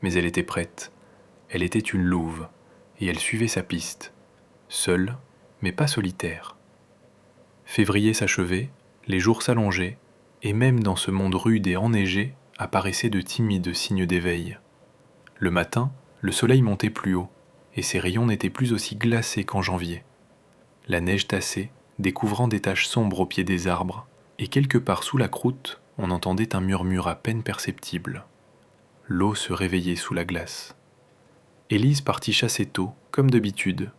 Mais elle était prête. Elle était une louve, et elle suivait sa piste, seule, mais pas solitaire. Février s'achevait, les jours s'allongeaient, et même dans ce monde rude et enneigé apparaissaient de timides signes d'éveil. Le matin, le soleil montait plus haut, et ses rayons n'étaient plus aussi glacés qu'en janvier. La neige tassait, découvrant des taches sombres au pied des arbres, et quelque part sous la croûte, on entendait un murmure à peine perceptible. L'eau se réveillait sous la glace. Élise partit chasser tôt, comme d'habitude.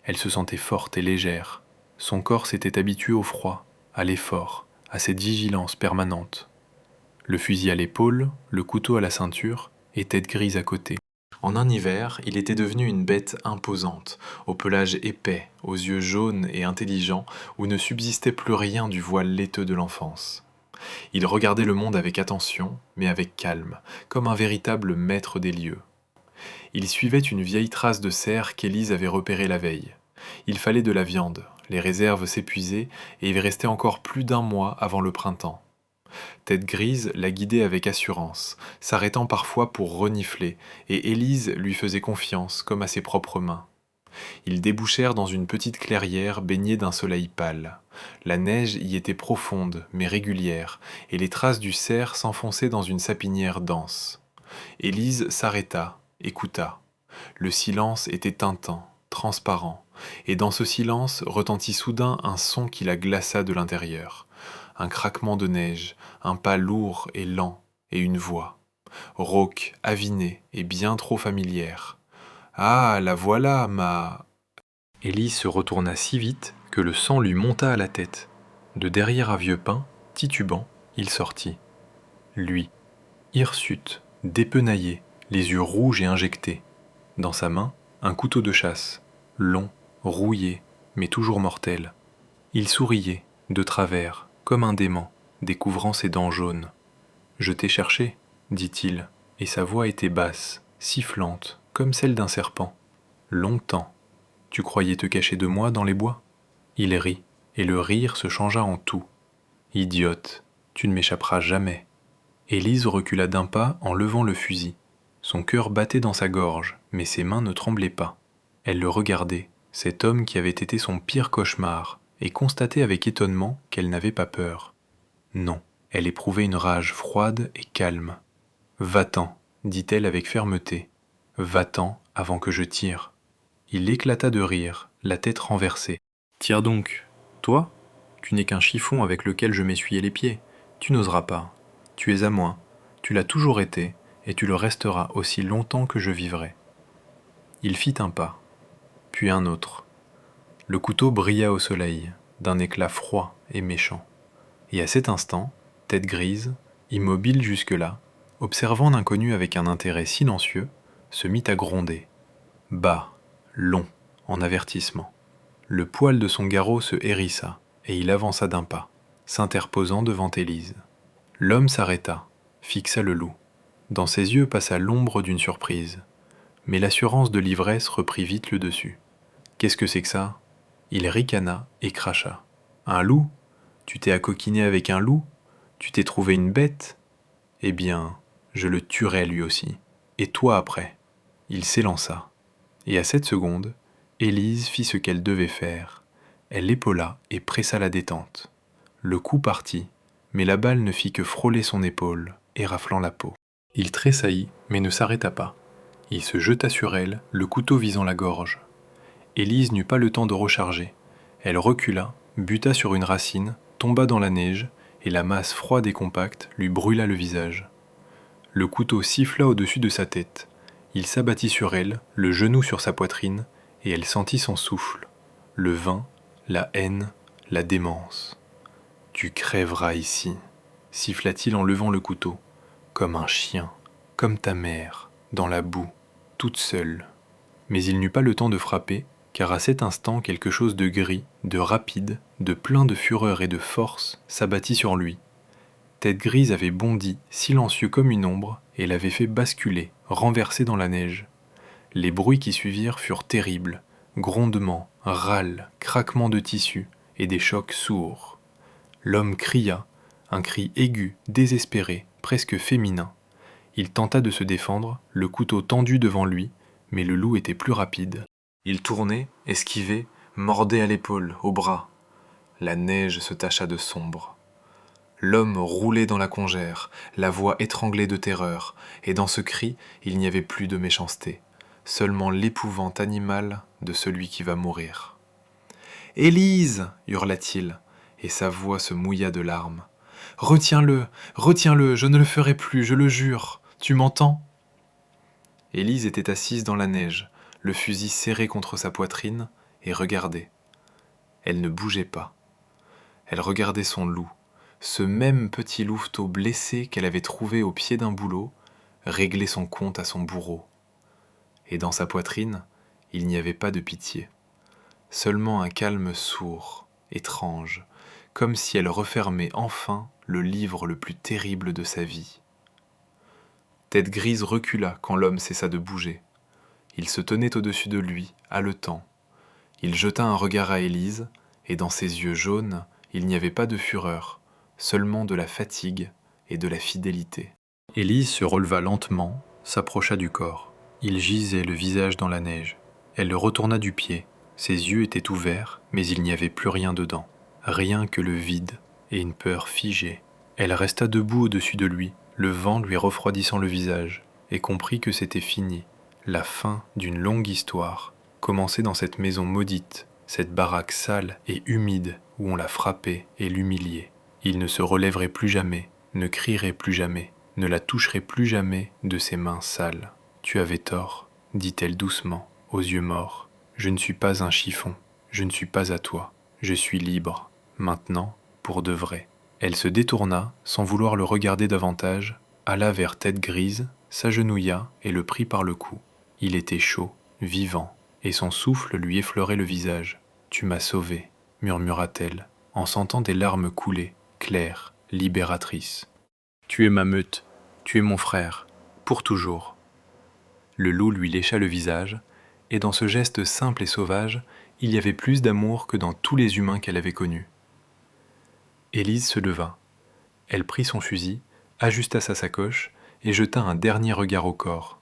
Elle se sentait forte et légère. Son corps s'était habitué au froid, à l'effort, à cette vigilance permanente. Le fusil à l'épaule, le couteau à la ceinture, et Tête Grise à côté. En un hiver, il était devenu une bête imposante, au pelage épais, aux yeux jaunes et intelligents, où ne subsistait plus rien du voile laiteux de l'enfance. Il regardait le monde avec attention, mais avec calme, comme un véritable maître des lieux. Il suivait une vieille trace de cerf qu'Élise avait repérée la veille. Il fallait de la viande, les réserves s'épuisaient, et il restait encore plus d'un mois avant le printemps. Tête Grise la guidait avec assurance, s'arrêtant parfois pour renifler, et Élise lui faisait confiance comme à ses propres mains. Ils débouchèrent dans une petite clairière baignée d'un soleil pâle. La neige y était profonde, mais régulière, et les traces du cerf s'enfonçaient dans une sapinière dense. Élise s'arrêta, écouta. Le silence était tintant, transparent, et dans ce silence retentit soudain un son qui la glaça de l'intérieur. Un craquement de neige, un pas lourd et lent, et une voix. Rauque, avinée et bien trop familière. « Ah, la voilà, ma... » Élise se retourna si vite que le sang lui monta à la tête. De derrière un vieux pin, titubant, il sortit. Lui, hirsute, dépenaillé, les yeux rouges et injectés. Dans sa main, un couteau de chasse, long, rouillé, mais toujours mortel. Il souriait, de travers, comme un dément, découvrant ses dents jaunes. « Je t'ai cherché, dit-il, et sa voix était basse, sifflante, comme celle d'un serpent. Longtemps. Tu croyais te cacher de moi dans les bois ? Il rit, et le rire se changea en tout. Idiote, tu ne m'échapperas jamais. Élise recula d'un pas en levant le fusil. Son cœur battait dans sa gorge, mais ses mains ne tremblaient pas. Elle le regardait, cet homme qui avait été son pire cauchemar, et constatait avec étonnement qu'elle n'avait pas peur. Non, elle éprouvait une rage froide et calme. « Va-t'en, dit-elle avec fermeté. Va-t'en avant que je tire. » Il éclata de rire, la tête renversée. « Tire donc. Toi ? Tu n'es qu'un chiffon avec lequel je m'essuyais les pieds. Tu n'oseras pas. Tu es à moi. Tu l'as toujours été, et tu le resteras aussi longtemps que je vivrai. » Il fit un pas, puis un autre. Le couteau brilla au soleil, d'un éclat froid et méchant. Et à cet instant, Tête Grise, immobile jusque-là, observant l'inconnu avec un intérêt silencieux, se mit à gronder. Bas, long, en avertissement. Le poil de son garrot se hérissa, et il avança d'un pas, s'interposant devant Élise. L'homme s'arrêta, fixa le loup. Dans ses yeux passa l'ombre d'une surprise. Mais l'assurance de l'ivresse reprit vite le dessus. « Qu'est-ce que c'est que ça ?» Il ricana et cracha. « Un loup ? Tu t'es accoquiné avec un loup ? Tu t'es trouvé une bête ? Eh bien, je le tuerai lui aussi. Et toi après ?» Il s'élança. Et à cette seconde, Élise fit ce qu'elle devait faire. Elle l'épaula et pressa la détente. Le coup partit, mais la balle ne fit que frôler son épaule, éraflant la peau. Il tressaillit, mais ne s'arrêta pas. Il se jeta sur elle, le couteau visant la gorge. Élise n'eut pas le temps de recharger. Elle recula, buta sur une racine, tomba dans la neige, et la masse froide et compacte lui brûla le visage. Le couteau siffla au-dessus de sa tête. Il s'abattit sur elle, le genou sur sa poitrine, et elle sentit son souffle. Le vin, la haine, la démence. « Tu crèveras ici, » siffla-t-il en levant le couteau, « comme un chien, comme ta mère, dans la boue. » toute seule. Mais il n'eut pas le temps de frapper, car à cet instant quelque chose de gris, de rapide, de plein de fureur et de force s'abattit sur lui. Tête Grise avait bondi, silencieux comme une ombre, et l'avait fait basculer, renversé dans la neige. Les bruits qui suivirent furent terribles, grondements, râles, craquements de tissu et des chocs sourds. L'homme cria, un cri aigu, désespéré, presque féminin. Il tenta de se défendre, le couteau tendu devant lui, mais le loup était plus rapide. Il tournait, esquivait, mordait à l'épaule, au bras. La neige se tacha de sombre. L'homme roulait dans la congère, la voix étranglée de terreur, et dans ce cri, il n'y avait plus de méchanceté, seulement l'épouvante animale de celui qui va mourir. « Élise !» hurla-t-il, et sa voix se mouilla de larmes. « Retiens-le, retiens-le, je ne le ferai plus, je le jure. Tu m'entends ?» Élise était assise dans la neige, le fusil serré contre sa poitrine, et regardait. Elle ne bougeait pas. Elle regardait son loup, ce même petit louveteau blessé qu'elle avait trouvé au pied d'un bouleau, régler son compte à son bourreau. Et dans sa poitrine, il n'y avait pas de pitié, seulement un calme sourd, étrange, comme si elle refermait enfin le livre le plus terrible de sa vie. Tête Grise recula quand l'homme cessa de bouger. Il se tenait au-dessus de lui, haletant. Il jeta un regard à Élise, et dans ses yeux jaunes, il n'y avait pas de fureur, seulement de la fatigue et de la fidélité. Élise se releva lentement, s'approcha du corps. Il gisait le visage dans la neige. Elle le retourna du pied. Ses yeux étaient ouverts, mais il n'y avait plus rien dedans. Rien que le vide et une peur figée. Elle resta debout au-dessus de lui, le vent lui refroidissant le visage, et comprit que c'était fini, la fin d'une longue histoire, commencée dans cette maison maudite, cette baraque sale et humide où on la frappait et l'humiliait. Il ne se relèverait plus jamais, ne crierait plus jamais, ne la toucherait plus jamais de ses mains sales. « Tu avais tort, dit-elle doucement, aux yeux morts. Je ne suis pas un chiffon, je ne suis pas à toi, je suis libre, maintenant, pour de vrai. » Elle se détourna, sans vouloir le regarder davantage, alla vers Tête Grise, s'agenouilla et le prit par le cou. Il était chaud, vivant, et son souffle lui effleurait le visage. « Tu m'as sauvé, » murmura-t-elle, en sentant des larmes couler, claires, libératrices. « Tu es ma meute, tu es mon frère, pour toujours. » Le loup lui lécha le visage, et dans ce geste simple et sauvage, il y avait plus d'amour que dans tous les humains qu'elle avait connus. Élise se leva. Elle prit son fusil, ajusta sa sacoche et jeta un dernier regard au corps.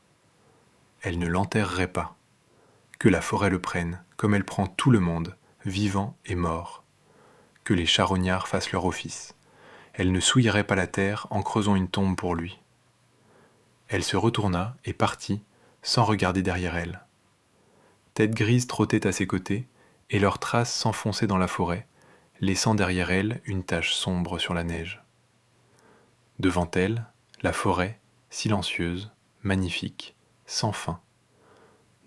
Elle ne l'enterrerait pas. Que la forêt le prenne, comme elle prend tout le monde, vivant et mort. Que les charognards fassent leur office. Elle ne souillerait pas la terre en creusant une tombe pour lui. Elle se retourna et partit, sans regarder derrière elle. Tête Grise trottait à ses côtés, et leurs traces s'enfonçaient dans la forêt, laissant derrière elle une tache sombre sur la neige. Devant elle, la forêt, silencieuse, magnifique, sans fin.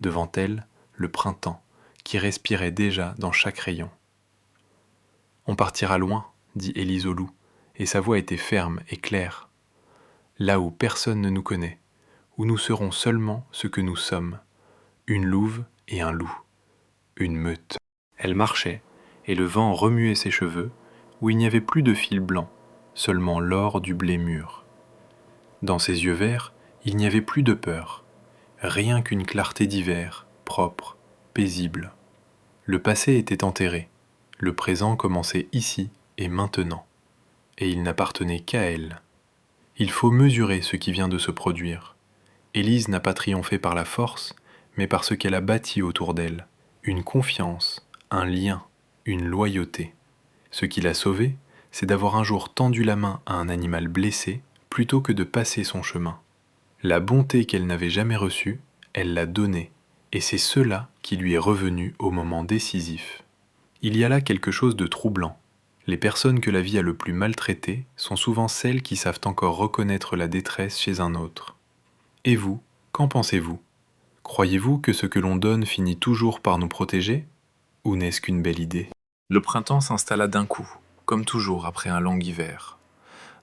Devant elle, le printemps, qui respirait déjà dans chaque rayon. « On partira loin, » dit Élise au loup, et sa voix était ferme et claire. « Là où personne ne nous connaît, où nous serons seulement ce que nous sommes, une louve et un loup, une meute. » Elle marchait, et le vent remuait ses cheveux, où il n'y avait plus de fil blanc, seulement l'or du blé mûr. Dans ses yeux verts, il n'y avait plus de peur, rien qu'une clarté d'hiver, propre, paisible. Le passé était enterré, le présent commençait ici et maintenant, et il n'appartenait qu'à elle. Il faut mesurer ce qui vient de se produire. Élise n'a pas triomphé par la force, mais par ce qu'elle a bâti autour d'elle, une confiance, un lien, une loyauté. Ce qui l'a sauvée, c'est d'avoir un jour tendu la main à un animal blessé plutôt que de passer son chemin. La bonté qu'elle n'avait jamais reçue, elle l'a donnée, et c'est cela qui lui est revenu au moment décisif. Il y a là quelque chose de troublant. Les personnes que la vie a le plus maltraitées sont souvent celles qui savent encore reconnaître la détresse chez un autre. Et vous, qu'en pensez-vous ? Croyez-vous que ce que l'on donne finit toujours par nous protéger ? Ou n'est-ce qu'une belle idée ? Le printemps s'installa d'un coup, comme toujours après un long hiver.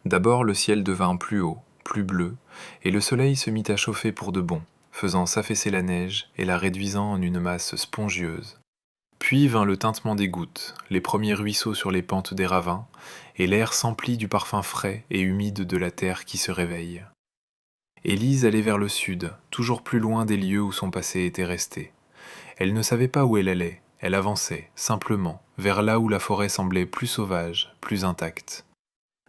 D'abord le ciel devint plus haut, plus bleu, et le soleil se mit à chauffer pour de bon, faisant s'affaisser la neige et la réduisant en une masse spongieuse. Puis vint le tintement des gouttes, les premiers ruisseaux sur les pentes des ravins, et l'air s'emplit du parfum frais et humide de la terre qui se réveille. Élise allait vers le sud, toujours plus loin des lieux où son passé était resté. Elle ne savait pas où elle allait, elle avançait, simplement, vers là où la forêt semblait plus sauvage, plus intacte.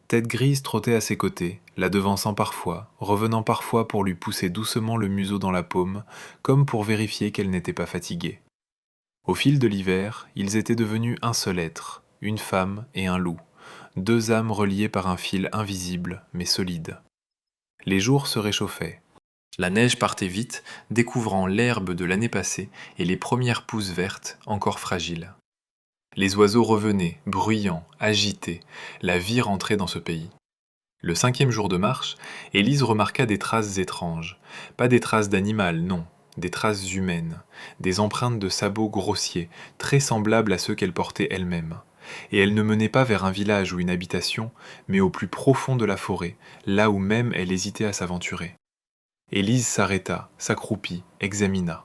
Tête grise trottait à ses côtés, la devançant parfois, revenant parfois pour lui pousser doucement le museau dans la paume, comme pour vérifier qu'elle n'était pas fatiguée. Au fil de l'hiver, ils étaient devenus un seul être, une femme et un loup, deux âmes reliées par un fil invisible mais solide. Les jours se réchauffaient. La neige partait vite, découvrant l'herbe de l'année passée et les premières pousses vertes, encore fragiles. Les oiseaux revenaient, bruyants, agités, la vie rentrait dans ce pays. Le 5e jour de marche, Élise remarqua des traces étranges. Pas des traces d'animal, non, des traces humaines, des empreintes de sabots grossiers, très semblables à ceux qu'elle portait elle-même. Et elle ne menait pas vers un village ou une habitation, mais au plus profond de la forêt, là où même elle hésitait à s'aventurer. Élise s'arrêta, s'accroupit, examina.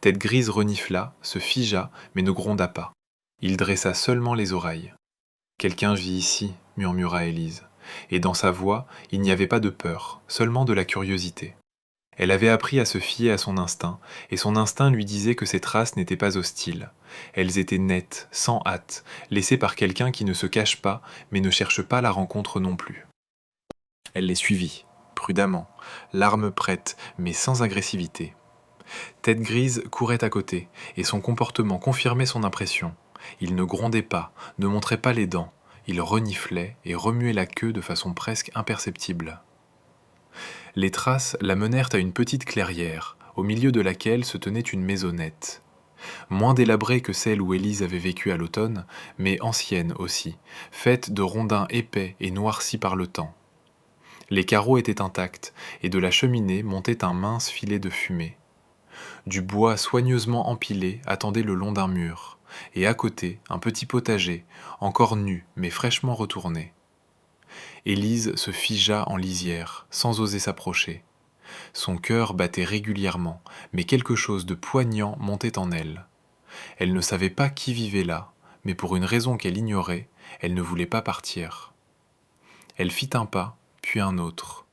Tête grise renifla, se figea, mais ne gronda pas. Il dressa seulement les oreilles. « Quelqu'un vit ici, » murmura Élise, et dans sa voix, il n'y avait pas de peur, seulement de la curiosité. Elle avait appris à se fier à son instinct, et son instinct lui disait que ces traces n'étaient pas hostiles. Elles étaient nettes, sans hâte, laissées par quelqu'un qui ne se cache pas, mais ne cherche pas la rencontre non plus. Elle les suivit, prudemment, l'arme prête, mais sans agressivité. Tête grise courait à côté, et son comportement confirmait son impression. Il ne grondait pas, ne montrait pas les dents, il reniflait et remuait la queue de façon presque imperceptible. Les traces la menèrent à une petite clairière, au milieu de laquelle se tenait une maisonnette. Moins délabrée que celle où Élise avait vécu à l'automne, mais ancienne aussi, faite de rondins épais et noircis par le temps. Les carreaux étaient intacts, et de la cheminée montait un mince filet de fumée. Du bois soigneusement empilé attendait le long d'un mur, et à côté un petit potager, encore nu mais fraîchement retourné. Élise se figea en lisière, sans oser s'approcher. Son cœur battait régulièrement, mais quelque chose de poignant montait en elle. Elle ne savait pas qui vivait là, mais pour une raison qu'elle ignorait, elle ne voulait pas partir. Elle fit un pas, puis un autre.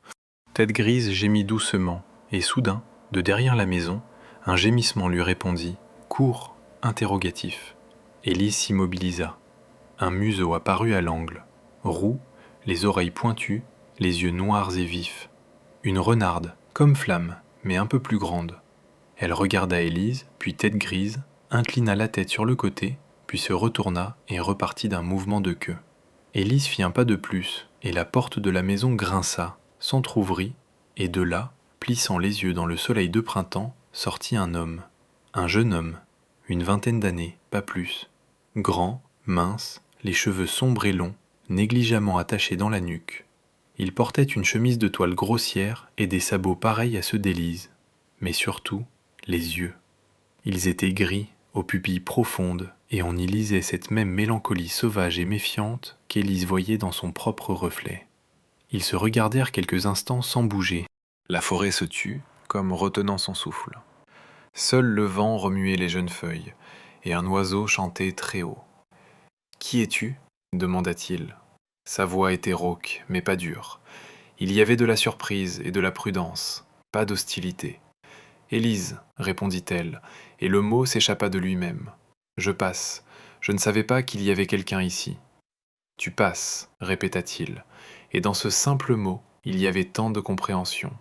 Tête grise gémit doucement, et soudain, de derrière la maison, un gémissement lui répondit, court, interrogatif. Élise s'immobilisa. Un museau apparut à l'angle, roux, les oreilles pointues, les yeux noirs et vifs. Une renarde, comme Flamme, mais un peu plus grande. Elle regarda Élise, puis Tête grise, inclina la tête sur le côté, puis se retourna et repartit d'un mouvement de queue. Élise fit un pas de plus, et la porte de la maison grinça, s'entr'ouvrit, et de là, plissant les yeux dans le soleil de printemps, sortit un homme. Un jeune homme, une vingtaine d'années, pas plus. Grand, mince, les cheveux sombres et longs, négligemment attachés dans la nuque. Il portait une chemise de toile grossière et des sabots pareils à ceux d'Élise. Mais surtout, les yeux. Ils étaient gris, aux pupilles profondes, et on y lisait cette même mélancolie sauvage et méfiante qu'Élise voyait dans son propre reflet. Ils se regardèrent quelques instants sans bouger. La forêt se tut, comme retenant son souffle. Seul le vent remuait les jeunes feuilles, et un oiseau chantait très haut. « Qui es-tu » demanda-t-il. Sa voix était rauque, mais pas dure. Il y avait de la surprise et de la prudence, pas d'hostilité. « Élise » répondit-elle, et le mot s'échappa de lui-même. « Je passe. Je ne savais pas qu'il y avait quelqu'un ici. »« Tu passes » répéta-t-il, et dans ce simple mot, il y avait tant de compréhension,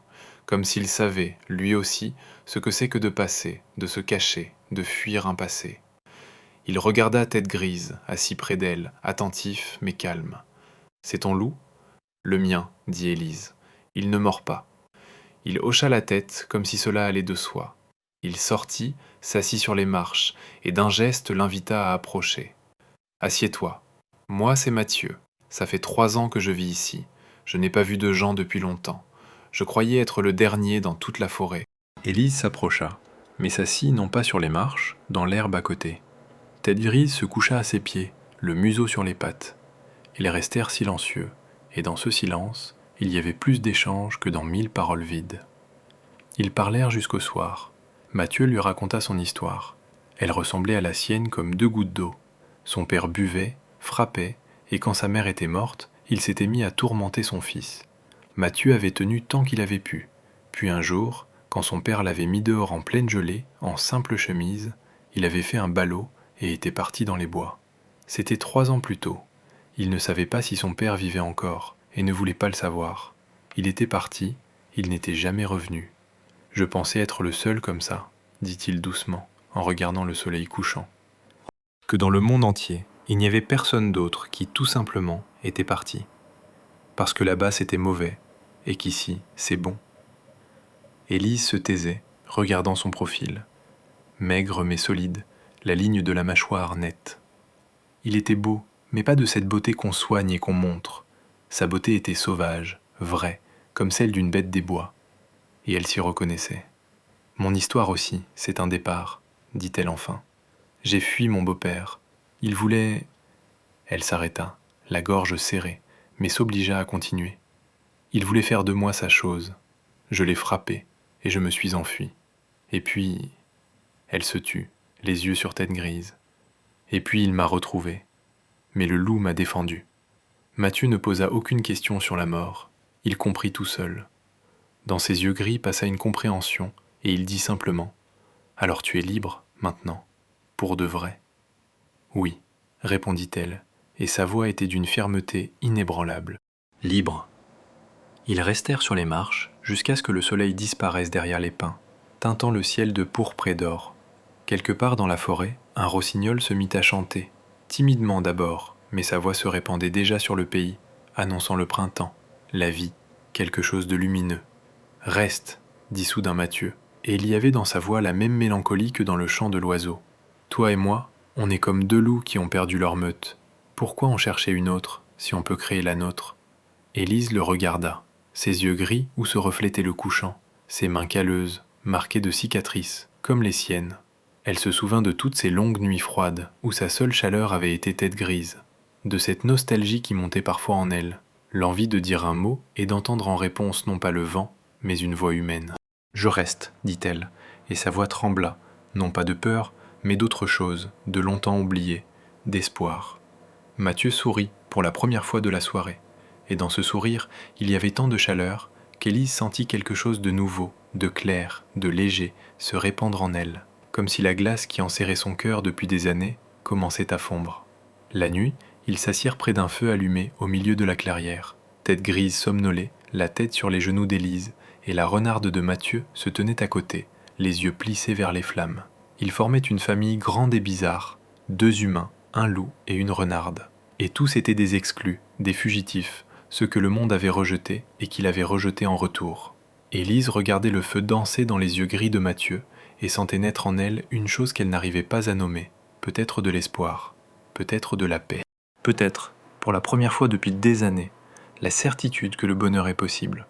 comme s'il savait, lui aussi, ce que c'est que de passer, de se cacher, de fuir un passé. Il regarda Tête grise, assis près d'elle, attentif mais calme. « C'est ton loup ?»« Le mien, » dit Élise. « Il ne mord pas. » Il hocha la tête comme si cela allait de soi. Il sortit, s'assit sur les marches, et d'un geste l'invita à approcher. « Assieds-toi. Moi, c'est Mathieu. Ça fait 3 ans que je vis ici. Je n'ai pas vu de gens depuis longtemps. Je croyais être le dernier dans toute la forêt. » Élise s'approcha, mais s'assit non pas sur les marches, dans l'herbe à côté. Tête grise se coucha à ses pieds, le museau sur les pattes. Ils restèrent silencieux, et dans ce silence, il y avait plus d'échanges que dans 1000 paroles vides. Ils parlèrent jusqu'au soir. Mathieu lui raconta son histoire. Elle ressemblait à la sienne comme 2 gouttes d'eau. Son père buvait, frappait, et quand sa mère était morte, il s'était mis à tourmenter son fils. Mathieu avait tenu tant qu'il avait pu. Puis un jour, quand son père l'avait mis dehors en pleine gelée, en simple chemise, il avait fait un ballot et était parti dans les bois. C'était 3 ans plus tôt. Il ne savait pas si son père vivait encore, et ne voulait pas le savoir. Il était parti, il n'était jamais revenu. Je pensais être le seul comme ça, dit-il doucement, en regardant le soleil couchant. Que dans le monde entier, il n'y avait personne d'autre qui, tout simplement, était parti. Parce que là-bas c'était mauvais, et qu'ici c'est bon. Élise se taisait, regardant son profil. Maigre mais solide, la ligne de la mâchoire nette. Il était beau, mais pas de cette beauté qu'on soigne et qu'on montre. Sa beauté était sauvage, vraie, comme celle d'une bête des bois. Et elle s'y reconnaissait. « Mon histoire aussi, c'est un départ, » dit-elle enfin. « J'ai fui mon beau-père. Il voulait... » Elle s'arrêta, la gorge serrée, mais s'obligea à continuer. « Il voulait faire de moi sa chose. Je l'ai frappé, et je me suis enfui. Et puis... » Elle se tut, les yeux sur Tête Grise. « Et puis il m'a retrouvé. Mais le loup m'a défendu. » Mathieu ne posa aucune question sur la mort. Il comprit tout seul. Dans ses yeux gris passa une compréhension, et il dit simplement « Alors tu es libre, maintenant, pour de vrai ?» « Oui, » répondit-elle, et sa voix était d'une fermeté inébranlable. « Libre. » Ils restèrent sur les marches jusqu'à ce que le soleil disparaisse derrière les pins, teintant le ciel de pourpre et d'or. Quelque part dans la forêt, un rossignol se mit à chanter, timidement d'abord, mais sa voix se répandait déjà sur le pays, annonçant le printemps, la vie, quelque chose de lumineux. « Reste, » dit soudain Mathieu, et il y avait dans sa voix la même mélancolie que dans le chant de l'oiseau. « Toi et moi, on est comme 2 loups qui ont perdu leur meute. Pourquoi en chercher une autre, si on peut créer la nôtre ?» Élise le regarda, ses yeux gris où se reflétait le couchant, ses mains calleuses, marquées de cicatrices, comme les siennes. Elle se souvint de toutes ces longues nuits froides, où sa seule chaleur avait été Tête Grise, de cette nostalgie qui montait parfois en elle, l'envie de dire un mot et d'entendre en réponse non pas le vent, mais une voix humaine. « Je reste, » dit-elle, et sa voix trembla, non pas de peur, mais d'autre chose, de longtemps oublié, d'espoir. Mathieu sourit pour la première fois de la soirée, et dans ce sourire, il y avait tant de chaleur qu'Élise sentit quelque chose de nouveau, de clair, de léger, se répandre en elle, comme si la glace qui enserrait son cœur depuis des années commençait à fondre. La nuit, ils s'assirent près d'un feu allumé au milieu de la clairière. Tête Grise somnolait, la tête sur les genoux d'Élise, et la renarde de Mathieu se tenait à côté, les yeux plissés vers les flammes. Ils formaient une famille grande et bizarre, 2 humains, un loup et une renarde. Et tous étaient des exclus, des fugitifs, ceux que le monde avait rejetés et qu'il avait rejetés en retour. Élise regardait le feu danser dans les yeux gris de Mathieu et sentait naître en elle une chose qu'elle n'arrivait pas à nommer, peut-être de l'espoir, peut-être de la paix. Peut-être, pour la première fois depuis des années, la certitude que le bonheur est possible.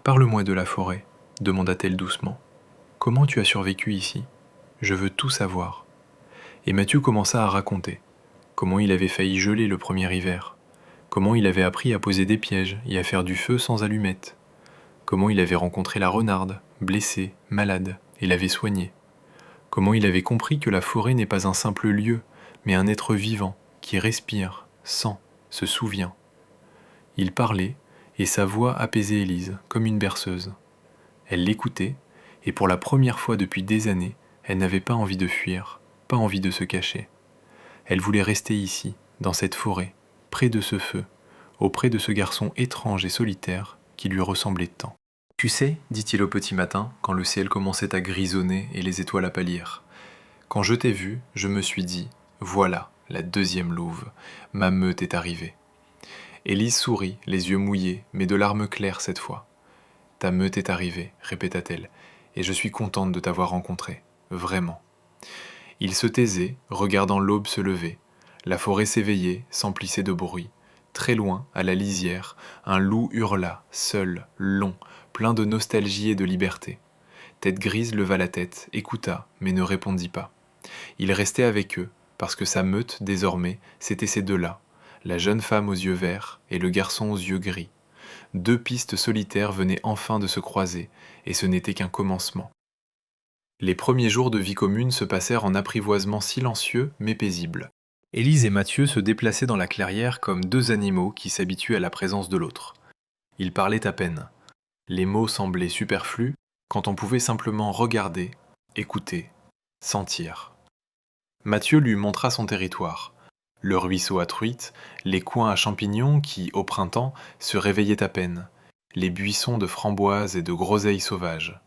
« Parle-moi de la forêt, » demanda-t-elle doucement. « Comment tu as survécu ici ? Je veux tout savoir. » Et Mathieu commença à raconter comment il avait failli geler le premier hiver, comment il avait appris à poser des pièges et à faire du feu sans allumettes, comment il avait rencontré la renarde, blessée, malade, et l'avait soignée, comment il avait compris que la forêt n'est pas un simple lieu, mais un être vivant qui respire, sent, se souvient. Il parlait, et sa voix apaisait Élise comme une berceuse. Elle l'écoutait, et pour la première fois depuis des années, elle n'avait pas envie de fuir, pas envie de se cacher. Elle voulait rester ici, dans cette forêt, près de ce feu, auprès de ce garçon étrange et solitaire qui lui ressemblait tant. « Tu sais, dit-il au petit matin, quand le ciel commençait à grisonner et les étoiles à pâlir, quand je t'ai vu, je me suis dit, voilà, la 2e louve, ma meute est arrivée. » Élise sourit, les yeux mouillés, mais de larmes claires cette fois. « Ta meute est arrivée, » répéta-t-elle, « et je suis contente de t'avoir rencontré, vraiment. » Il se taisait, regardant l'aube se lever. La forêt s'éveillait, s'emplissait de bruit. Très loin, à la lisière, un loup hurla, seul, long, plein de nostalgie et de liberté. Tête Grise leva la tête, écouta, mais ne répondit pas. Il restait avec eux, parce que sa meute, désormais, c'était ces 2-là, la jeune femme aux yeux verts et le garçon aux yeux gris. 2 pistes solitaires venaient enfin de se croiser, et ce n'était qu'un commencement. Les premiers jours de vie commune se passèrent en apprivoisement silencieux mais paisible. Élise et Mathieu se déplaçaient dans la clairière comme 2 animaux qui s'habituent à la présence de l'autre. Ils parlaient à peine. Les mots semblaient superflus quand on pouvait simplement regarder, écouter, sentir. Mathieu lui montra son territoire. Le ruisseau à truites, les coins à champignons qui, au printemps, se réveillaient à peine, les buissons de framboises et de groseilles sauvages.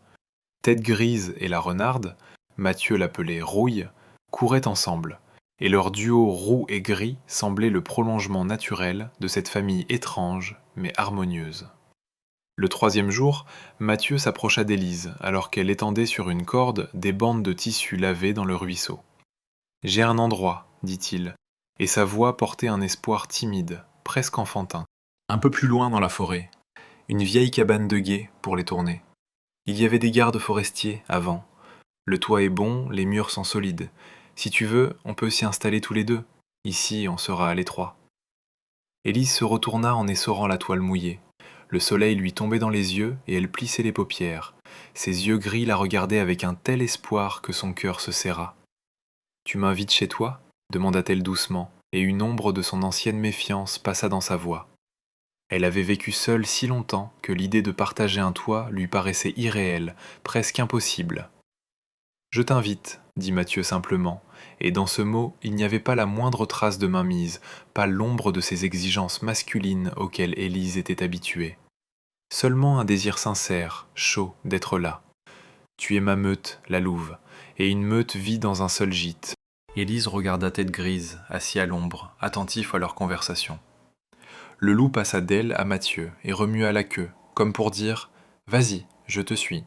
Tête Grise et la renarde, Mathieu l'appelait Rouille, couraient ensemble, et leur duo roux et gris semblait le prolongement naturel de cette famille étrange mais harmonieuse. Le 3e jour, Mathieu s'approcha d'Élise alors qu'elle étendait sur une corde des bandes de tissu lavé dans le ruisseau. « J'ai un endroit, dit-il, et sa voix portait un espoir timide, presque enfantin. Un peu plus loin dans la forêt, une vieille cabane de guet pour les tourner. Il y avait des gardes forestiers avant. Le toit est bon, les murs sont solides. Si tu veux, on peut s'y installer tous les 2. Ici, on sera à l'étroit. » Élise se retourna en essorant la toile mouillée. Le soleil lui tombait dans les yeux et elle plissait les paupières. Ses yeux gris la regardaient avec un tel espoir que son cœur se serra. « Tu m'invites chez toi ?» demanda-t-elle doucement, et une ombre de son ancienne méfiance passa dans sa voix. Elle avait vécu seule si longtemps que l'idée de partager un toit lui paraissait irréelle, presque impossible. « Je t'invite, » dit Mathieu simplement, et dans ce mot il n'y avait pas la moindre trace de mainmise, pas l'ombre de ces exigences masculines auxquelles Élise était habituée. Seulement un désir sincère, chaud, d'être là. Tu es ma meute, la louve, et une meute vit dans un seul gîte. Élise regarda Tête Grise, assis à l'ombre, attentif à leur conversation. Le loup passa d'elle à Mathieu et remua la queue, comme pour dire « Vas-y, je te suis ».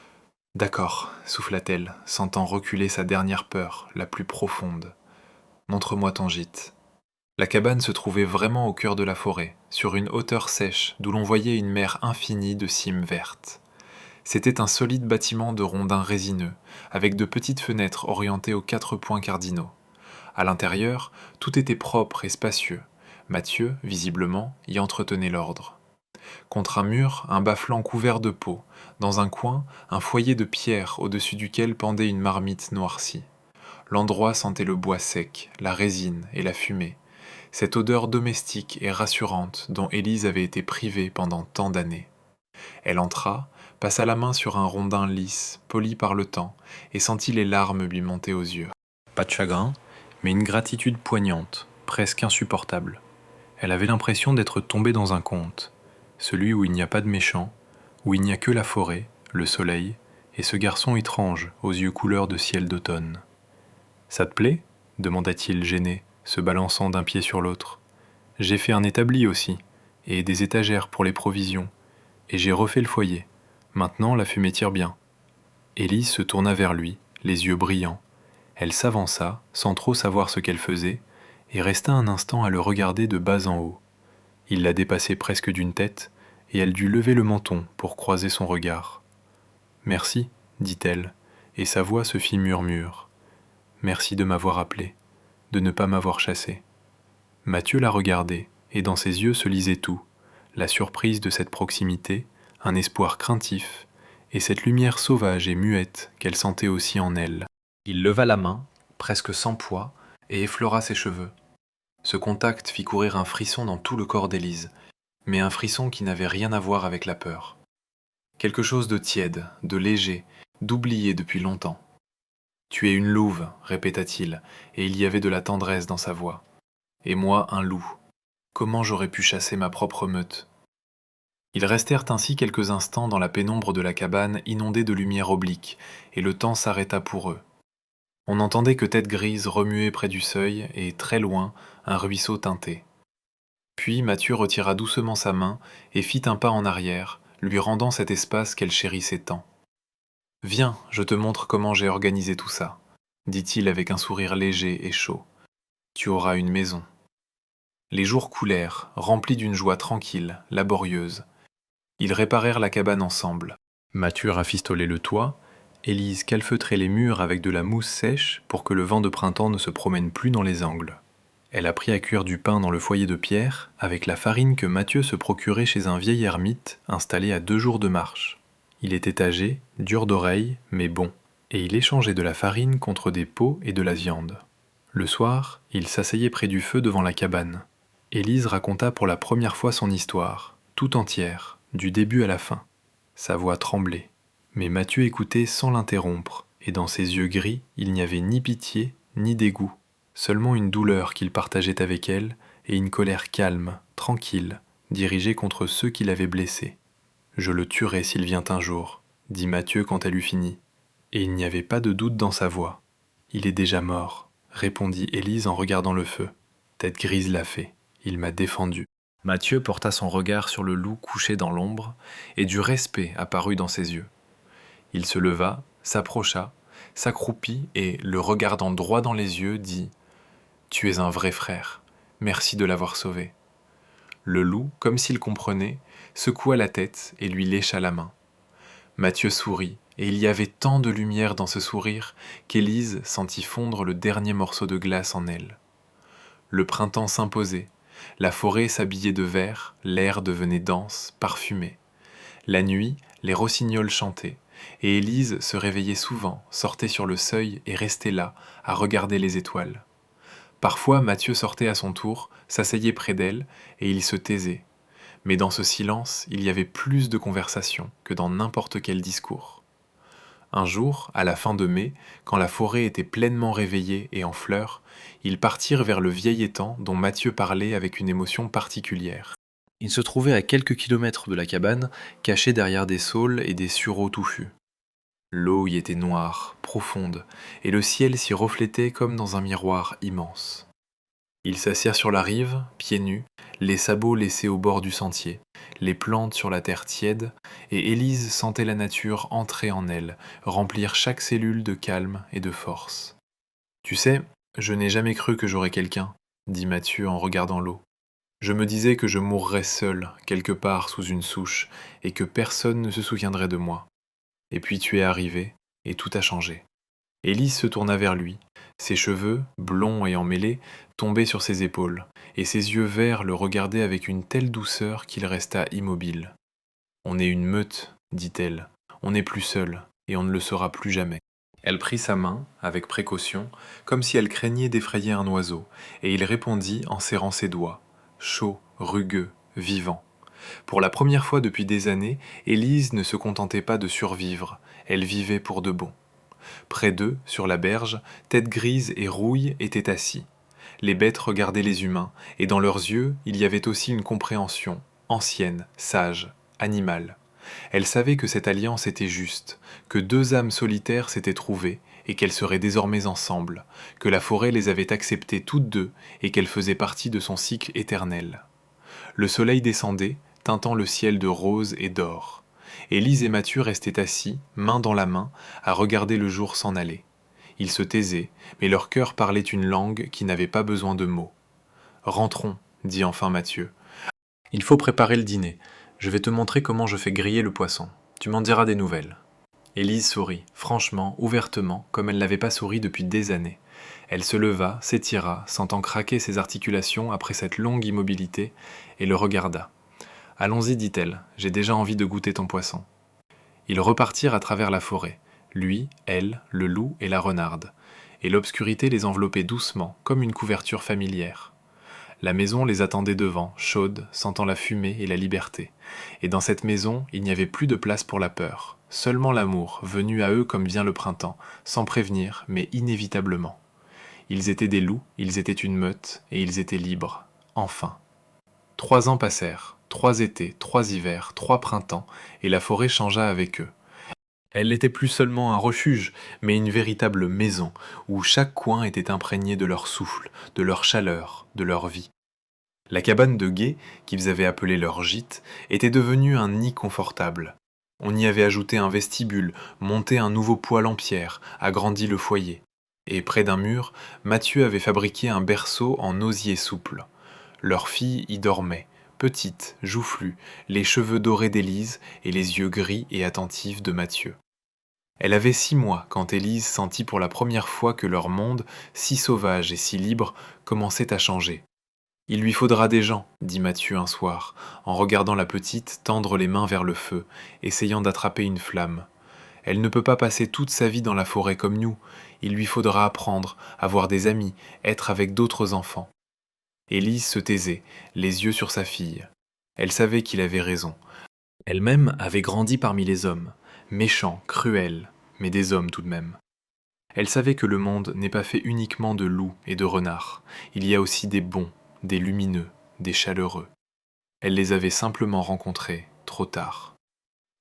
« D'accord, souffla-t-elle, sentant reculer sa dernière peur, la plus profonde. Montre-moi ton gîte. » La cabane se trouvait vraiment au cœur de la forêt, sur une hauteur sèche d'où l'on voyait une mer infinie de cimes vertes. C'était un solide bâtiment de rondins résineux, avec de petites fenêtres orientées aux 4 points cardinaux. À l'intérieur, tout était propre et spacieux. Mathieu, visiblement, y entretenait l'ordre. Contre un mur, un bas-flanc couvert de peaux. Dans un coin, un foyer de pierre au-dessus duquel pendait une marmite noircie. L'endroit sentait le bois sec, la résine et la fumée. Cette odeur domestique et rassurante dont Élise avait été privée pendant tant d'années. Elle entra, passa la main sur un rondin lisse, poli par le temps, et sentit les larmes lui monter aux yeux. Pas de chagrin, mais une gratitude poignante, presque insupportable. Elle avait l'impression d'être tombée dans un conte, celui où il n'y a pas de méchant, où il n'y a que la forêt, le soleil, et ce garçon étrange aux yeux couleur de ciel d'automne. « Ça te plaît ?» demanda-t-il gêné, se balançant d'un pied sur l'autre. « J'ai fait un établi aussi, et des étagères pour les provisions, et j'ai refait le foyer. Maintenant, la fumée tire bien. » Élise se tourna vers lui, les yeux brillants. Elle s'avança, sans trop savoir ce qu'elle faisait, et resta un instant à le regarder de bas en haut. Il la dépassait presque d'une tête, et elle dut lever le menton pour croiser son regard. « Merci, dit-elle, et sa voix se fit murmure. « Merci de m'avoir appelé, de ne pas m'avoir chassé. » Mathieu la regardait, et dans ses yeux se lisait tout, la surprise de cette proximité, un espoir craintif, et cette lumière sauvage et muette qu'elle sentait aussi en elle. Il leva la main, presque sans poids, et effleura ses cheveux. Ce contact fit courir un frisson dans tout le corps d'Élise, mais un frisson qui n'avait rien à voir avec la peur. Quelque chose de tiède, de léger, d'oublié depuis longtemps. « Tu es une louve, répéta-t-il, et il y avait de la tendresse dans sa voix. Et moi, un loup. Comment j'aurais pu chasser ma propre meute ? » Ils restèrent ainsi quelques instants dans la pénombre de la cabane inondée de lumière oblique, et le temps s'arrêta pour eux. On n'entendait que Tête Grise remuer près du seuil, et, très loin, un ruisseau teinté. Puis Mathieu retira doucement sa main et fit un pas en arrière, lui rendant cet espace qu'elle chérissait tant. « Viens, je te montre comment j'ai organisé tout ça, » dit-il avec un sourire léger et chaud. « Tu auras une maison. » Les jours coulèrent, remplis d'une joie tranquille, laborieuse. Ils réparèrent la cabane ensemble. Mathieu rafistolait le toit, Élise calfeutrait les murs avec de la mousse sèche pour que le vent de printemps ne se promène plus dans les angles. Elle apprit à cuire du pain dans le foyer de pierre, avec la farine que Mathieu se procurait chez un vieil ermite installé à 2 jours de marche. Il était âgé, dur d'oreille, mais bon, et il échangeait de la farine contre des pots et de la viande. Le soir, il s'asseyait près du feu devant la cabane. Élise raconta pour la première fois son histoire, tout entière, du début à la fin. Sa voix tremblait, mais Mathieu écoutait sans l'interrompre, et dans ses yeux gris, il n'y avait ni pitié, ni dégoût, seulement une douleur qu'il partageait avec elle, et une colère calme, tranquille, dirigée contre ceux qui l'avaient blessé. « Je le tuerai s'il vient un jour », dit Mathieu quand elle eut fini, et il n'y avait pas de doute dans sa voix. « Il est déjà mort », répondit Élise en regardant le feu. « Tête grise l'a fait, il m'a défendu. » Mathieu porta son regard sur le loup couché dans l'ombre, et du respect apparut dans ses yeux. Il se leva, s'approcha, s'accroupit et, le regardant droit dans les yeux, dit « Tu es un vrai frère, merci de l'avoir sauvé. » Le loup, comme s'il comprenait, secoua la tête et lui lécha la main. Mathieu sourit, et il y avait tant de lumière dans ce sourire qu'Élise sentit fondre le dernier morceau de glace en elle. Le printemps s'imposait, la forêt s'habillait de vert, l'air devenait dense, parfumé. La nuit, les rossignols chantaient, et Élise se réveillait souvent, sortait sur le seuil et restait là, à regarder les étoiles. Parfois Mathieu sortait à son tour, s'asseyait près d'elle, et il se taisait. Mais dans ce silence, il y avait plus de conversation que dans n'importe quel discours. Un jour, à la fin de mai, quand la forêt était pleinement réveillée et en fleurs, ils partirent vers le vieil étang dont Mathieu parlait avec une émotion particulière. Il se trouvait à quelques kilomètres de la cabane, caché derrière des saules et des sureaux touffus. L'eau y était noire, profonde, et le ciel s'y reflétait comme dans un miroir immense. Ils s'assirent sur la rive, pieds nus, les sabots laissés au bord du sentier, les plantes sur la terre tiède, et Élise sentait la nature entrer en elle, remplir chaque cellule de calme et de force. « Tu sais, je n'ai jamais cru que j'aurais quelqu'un, » dit Mathieu en regardant l'eau. « Je me disais que je mourrais seul, quelque part sous une souche, et que personne ne se souviendrait de moi. Et puis tu es arrivé, et tout a changé. » Élise se tourna vers lui. Ses cheveux, blonds et emmêlés, tombaient sur ses épaules, et ses yeux verts le regardaient avec une telle douceur qu'il resta immobile. « On est une meute, dit-elle. On n'est plus seul, et on ne le sera plus jamais. » Elle prit sa main, avec précaution, comme si elle craignait d'effrayer un oiseau, et il répondit en serrant ses doigts, chaud, rugueux, vivant. Pour la première fois depuis des années, Élise ne se contentait pas de survivre, elle vivait pour de bon. Près d'eux, sur la berge, Tête Grise et Rouille étaient assis. Les bêtes regardaient les humains, et dans leurs yeux, il y avait aussi une compréhension, ancienne, sage, animale. Elle savait que cette alliance était juste, que 2 âmes solitaires s'étaient trouvées, et qu'elles seraient désormais ensemble, que la forêt les avait acceptées toutes deux, et qu'elles faisaient partie de son cycle éternel. Le soleil descendait, teintant le ciel de rose et d'or. Élise et Mathieu restaient assis, main dans la main, à regarder le jour s'en aller. Ils se taisaient, mais leur cœur parlait une langue qui n'avait pas besoin de mots. « Rentrons, » dit enfin Mathieu. « Il faut préparer le dîner. Je vais te montrer comment je fais griller le poisson. Tu m'en diras des nouvelles. » Élise sourit, franchement, ouvertement, comme elle n'avait pas souri depuis des années. Elle se leva, s'étira, sentant craquer ses articulations après cette longue immobilité, et le regarda. « Allons-y, dit-elle, j'ai déjà envie de goûter ton poisson. » Ils repartirent à travers la forêt, lui, elle, le loup et la renarde, et l'obscurité les enveloppait doucement, comme une couverture familière. La maison les attendait devant, chaude, sentant la fumée et la liberté, et dans cette maison, il n'y avait plus de place pour la peur, seulement l'amour, venu à eux comme vient le printemps, sans prévenir, mais inévitablement. Ils étaient des loups, ils étaient une meute, et ils étaient libres, enfin. 3 ans passèrent, 3 étés, 3 hivers, 3 printemps, et la forêt changea avec eux. Elle n'était plus seulement un refuge, mais une véritable maison, où chaque coin était imprégné de leur souffle, de leur chaleur, de leur vie. La cabane de guet, qu'ils avaient appelée leur gîte, était devenue un nid confortable. On y avait ajouté un vestibule, monté un nouveau poêle en pierre, agrandi le foyer. Et près d'un mur, Mathieu avait fabriqué un berceau en osier souple. Leur fille y dormait, petite, joufflue, les cheveux dorés d'Élise et les yeux gris et attentifs de Mathieu. Elle avait 6 mois quand Élise sentit pour la première fois que leur monde, si sauvage et si libre, commençait à changer. Il lui faudra des gens, dit Mathieu un soir, en regardant la petite tendre les mains vers le feu, essayant d'attraper une flamme. Elle ne peut pas passer toute sa vie dans la forêt comme nous, il lui faudra apprendre, avoir des amis, être avec d'autres enfants. Élise se taisait, les yeux sur sa fille. Elle savait qu'il avait raison. Elle-même avait grandi parmi les hommes, méchants, cruels, mais des hommes tout de même. Elle savait que le monde n'est pas fait uniquement de loups et de renards, il y a aussi des bons, des lumineux, des chaleureux. Elle les avait simplement rencontrés trop tard.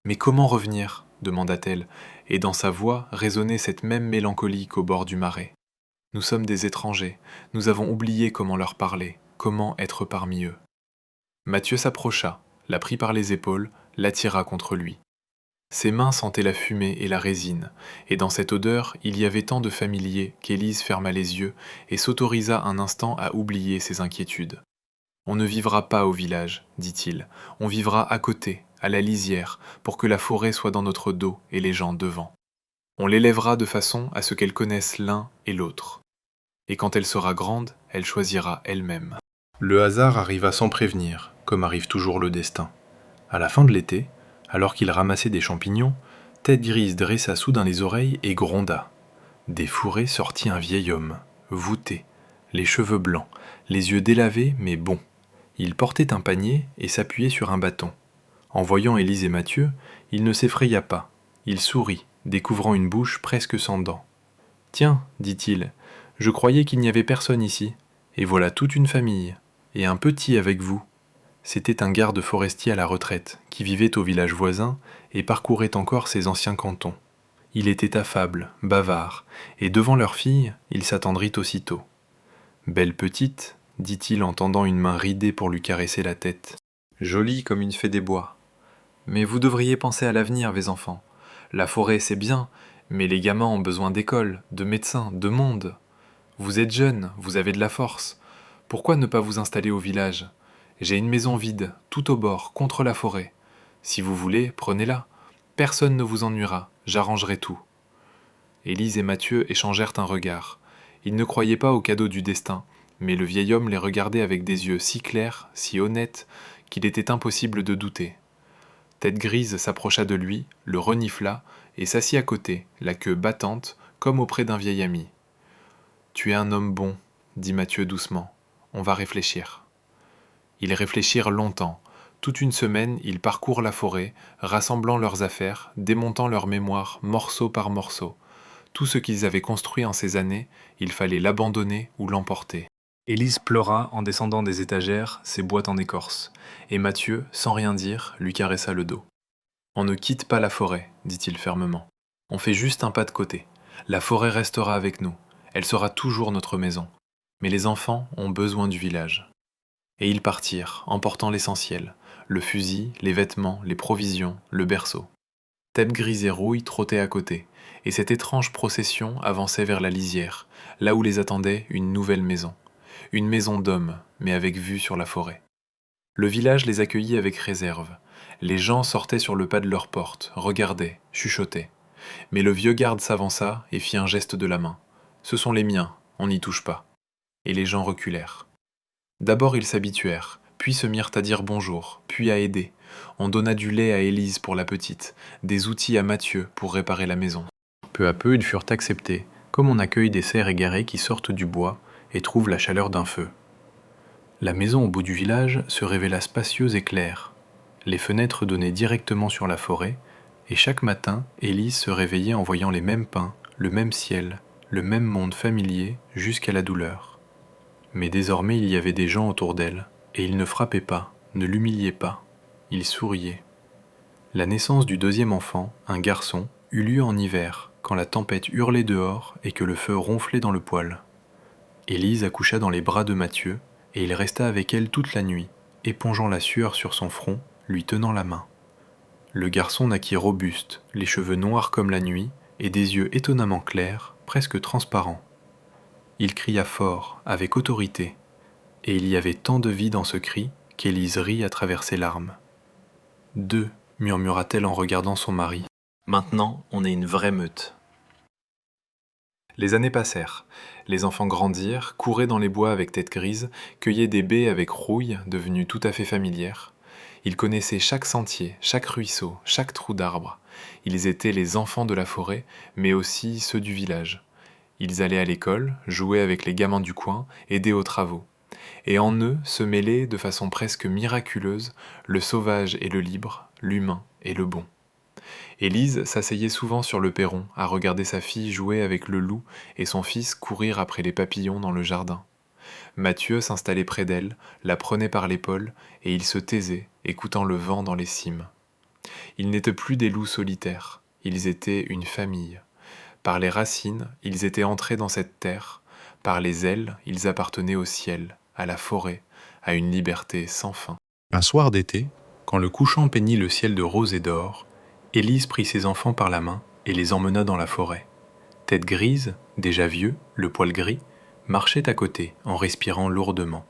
Mais comment revenir ? Demanda-t-elle, et dans sa voix résonnait cette même mélancolie qu'au bord du marais. Nous sommes des étrangers, nous avons oublié comment leur parler, comment être parmi eux. Mathieu s'approcha, la prit par les épaules, l'attira contre lui. Ses mains sentaient la fumée et la résine, et dans cette odeur il y avait tant de familier qu'Élise ferma les yeux et s'autorisa un instant à oublier ses inquiétudes. On ne vivra pas au village, dit-il, on vivra à côté, à la lisière, pour que la forêt soit dans notre dos et les gens devant. On l'élèvera de façon à ce qu'elle connaisse l'un et l'autre. Et quand elle sera grande, elle choisira elle-même. Le hasard arriva sans prévenir, comme arrive toujours le destin. À la fin de l'été, alors qu'il ramassait des champignons, Tête Grise dressa soudain les oreilles et gronda. Des fourrés sortit un vieil homme, voûté, les cheveux blancs, les yeux délavés mais bons. Il portait un panier et s'appuyait sur un bâton. En voyant Élise et Mathieu, il ne s'effraya pas. Il sourit, découvrant une bouche presque sans dents. « Tiens, dit-il, je croyais qu'il n'y avait personne ici, et voilà toute une famille, et un petit avec vous. » C'était un garde forestier à la retraite, qui vivait au village voisin et parcourait encore ses anciens cantons. Il était affable, bavard, et devant leur fille, il s'attendrit aussitôt. « Belle petite, dit-il en tendant une main ridée pour lui caresser la tête. Jolie comme une fée des bois. Mais vous devriez penser à l'avenir, mes enfants. La forêt, c'est bien, mais les gamins ont besoin d'école, de médecins, de monde. Vous êtes jeunes, vous avez de la force. Pourquoi ne pas vous installer au village ? J'ai une maison vide, tout au bord, contre la forêt. Si vous voulez, prenez-la. Personne ne vous ennuiera, j'arrangerai tout. » Élise et Mathieu échangèrent un regard. Ils ne croyaient pas au cadeau du destin, mais le vieil homme les regardait avec des yeux si clairs, si honnêtes, qu'il était impossible de douter. Tête Grise s'approcha de lui, le renifla, et s'assit à côté, la queue battante, comme auprès d'un vieil ami. « Tu es un homme bon, » dit Mathieu doucement. « On va réfléchir. » Ils réfléchirent longtemps. Toute une semaine, ils parcourent la forêt, rassemblant leurs affaires, démontant leur mémoire, morceau par morceau. Tout ce qu'ils avaient construit en ces années, il fallait l'abandonner ou l'emporter. Élise pleura en descendant des étagères, ses boîtes en écorce, et Mathieu, sans rien dire, lui caressa le dos. « On ne quitte pas la forêt, dit-il fermement. On fait juste un pas de côté. La forêt restera avec nous. Elle sera toujours notre maison. Mais les enfants ont besoin du village. » Et ils partirent, emportant l'essentiel, le fusil, les vêtements, les provisions, le berceau. Tête Grise et Rouille trottaient à côté, et cette étrange procession avançait vers la lisière, là où les attendait une nouvelle maison. Une maison d'hommes, mais avec vue sur la forêt. Le village les accueillit avec réserve. Les gens sortaient sur le pas de leur porte, regardaient, chuchotaient. Mais le vieux garde s'avança et fit un geste de la main. « Ce sont les miens, on n'y touche pas. » Et les gens reculèrent. D'abord ils s'habituèrent, puis se mirent à dire bonjour, puis à aider. On donna du lait à Élise pour la petite, des outils à Mathieu pour réparer la maison. Peu à peu ils furent acceptés, comme on accueille des cerfs égarés qui sortent du bois et trouvent la chaleur d'un feu. La maison au bout du village se révéla spacieuse et claire. Les fenêtres donnaient directement sur la forêt, et chaque matin Élise se réveillait en voyant les mêmes pins, le même ciel, le même monde familier jusqu'à la douleur. Mais désormais il y avait des gens autour d'elle, et ils ne frappaient pas, ne l'humiliaient pas, ils souriaient. La naissance du deuxième enfant, un garçon, eut lieu en hiver, quand la tempête hurlait dehors et que le feu ronflait dans le poêle. Élise accoucha dans les bras de Mathieu, et il resta avec elle toute la nuit, épongeant la sueur sur son front, lui tenant la main. Le garçon naquit robuste, les cheveux noirs comme la nuit, et des yeux étonnamment clairs, presque transparents. Il cria fort, avec autorité, et il y avait tant de vie dans ce cri qu'Élise rit à travers ses larmes. « Deux, murmura-t-elle en regardant son mari. Maintenant, on est une vraie meute. Les années passèrent. Les enfants grandirent, couraient dans les bois avec tête grise, cueillaient des baies avec rouille, devenues tout à fait familières. Ils connaissaient chaque sentier, chaque ruisseau, chaque trou d'arbre. Ils étaient les enfants de la forêt, mais aussi ceux du village. Ils allaient à l'école, jouaient avec les gamins du coin, aidaient aux travaux. Et en eux se mêlaient, de façon presque miraculeuse, le sauvage et le libre, l'humain et le bon. Élise s'asseyait souvent sur le perron à regarder sa fille jouer avec le loup et son fils courir après les papillons dans le jardin. Mathieu s'installait près d'elle, la prenait par l'épaule et ils se taisaient, écoutant le vent dans les cimes. Ils n'étaient plus des loups solitaires, ils étaient une famille. Par les racines, ils étaient entrés dans cette terre, par les ailes, ils appartenaient au ciel, à la forêt, à une liberté sans fin. Un soir d'été, quand le couchant peignit le ciel de rose et d'or, Élise prit ses enfants par la main et les emmena dans la forêt. Tête grise, déjà vieux, le poil gris, marchait à côté en respirant lourdement.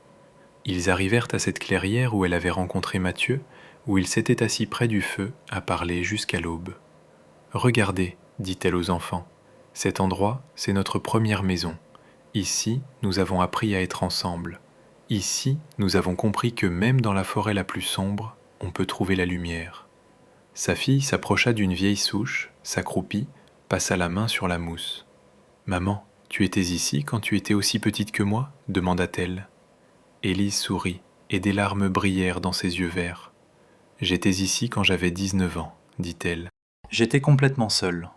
Ils arrivèrent à cette clairière où elle avait rencontré Mathieu, où il s'était assis près du feu à parler jusqu'à l'aube. « Regardez, dit-elle aux enfants, cet endroit, c'est notre première maison. Ici, nous avons appris à être ensemble. Ici, nous avons compris que même dans la forêt la plus sombre, on peut trouver la lumière. » Sa fille s'approcha d'une vieille souche, s'accroupit, passa la main sur la mousse. « Maman, tu étais ici quand tu étais aussi petite que moi ?» demanda-t-elle. Élise sourit, et des larmes brillèrent dans ses yeux verts. « J'étais ici quand j'avais 19 ans, dit-elle. J'étais complètement seule,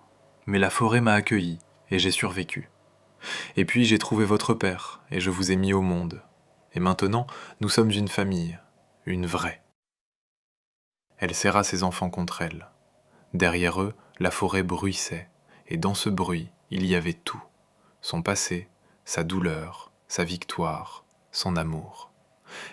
mais la forêt m'a accueillie, et j'ai survécu. Et puis j'ai trouvé votre père, et je vous ai mis au monde. Et maintenant, nous sommes une famille, une vraie. » Elle serra ses enfants contre elle. Derrière eux, la forêt bruissait, et dans ce bruit, il y avait tout. Son passé, sa douleur, sa victoire, son amour.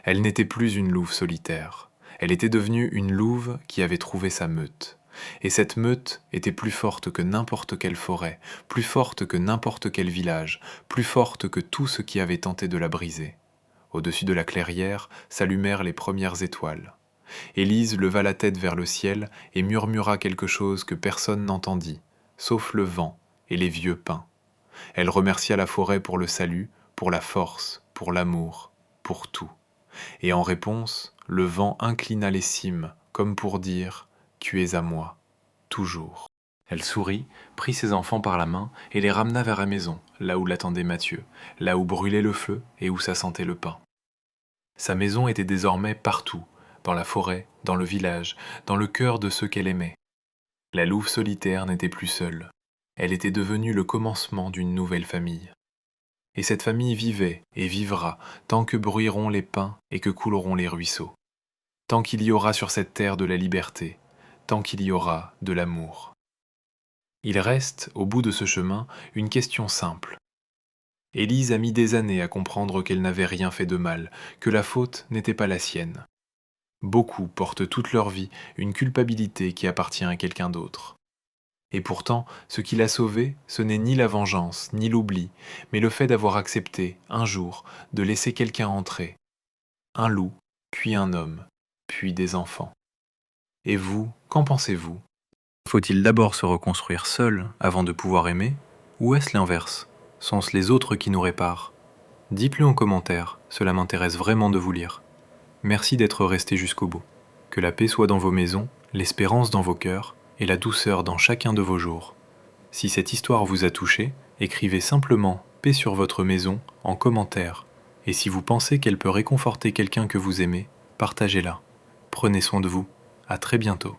Elle n'était plus une louve solitaire. Elle était devenue une louve qui avait trouvé sa meute. Et cette meute était plus forte que n'importe quelle forêt, plus forte que n'importe quel village, plus forte que tout ce qui avait tenté de la briser. Au-dessus de la clairière s'allumèrent les premières étoiles. Élise leva la tête vers le ciel et murmura quelque chose que personne n'entendit, sauf le vent et les vieux pins. Elle remercia la forêt pour le salut, pour la force, pour l'amour, pour tout. Et en réponse, le vent inclina les cimes, comme pour dire « Tu es à moi, toujours ». Elle sourit, prit ses enfants par la main et les ramena vers la maison, là où l'attendait Mathieu, là où brûlait le feu et où ça sentait le pain. Sa maison était désormais partout, dans la forêt, dans le village, dans le cœur de ceux qu'elle aimait. La louve solitaire n'était plus seule. Elle était devenue le commencement d'une nouvelle famille. Et cette famille vivait et vivra tant que bruiront les pins et que couleront les ruisseaux. Tant qu'il y aura sur cette terre de la liberté, tant qu'il y aura de l'amour. Il reste, au bout de ce chemin, une question simple. Élise a mis des années à comprendre qu'elle n'avait rien fait de mal, que la faute n'était pas la sienne. Beaucoup portent toute leur vie une culpabilité qui appartient à quelqu'un d'autre. Et pourtant, ce qui l'a sauvée, ce n'est ni la vengeance, ni l'oubli, mais le fait d'avoir accepté, un jour, de laisser quelqu'un entrer. Un loup, puis un homme, puis des enfants. Et vous, qu'en pensez-vous ? Faut-il d'abord se reconstruire seul avant de pouvoir aimer ? Ou est-ce l'inverse ? Sont-ce les autres qui nous réparent ? Dites-le en commentaire, cela m'intéresse vraiment de vous lire. Merci d'être resté jusqu'au bout. Que la paix soit dans vos maisons, l'espérance dans vos cœurs et la douceur dans chacun de vos jours. Si cette histoire vous a touché, écrivez simplement « paix sur votre maison » en commentaire. Et si vous pensez qu'elle peut réconforter quelqu'un que vous aimez, partagez-la. Prenez soin de vous. À très bientôt.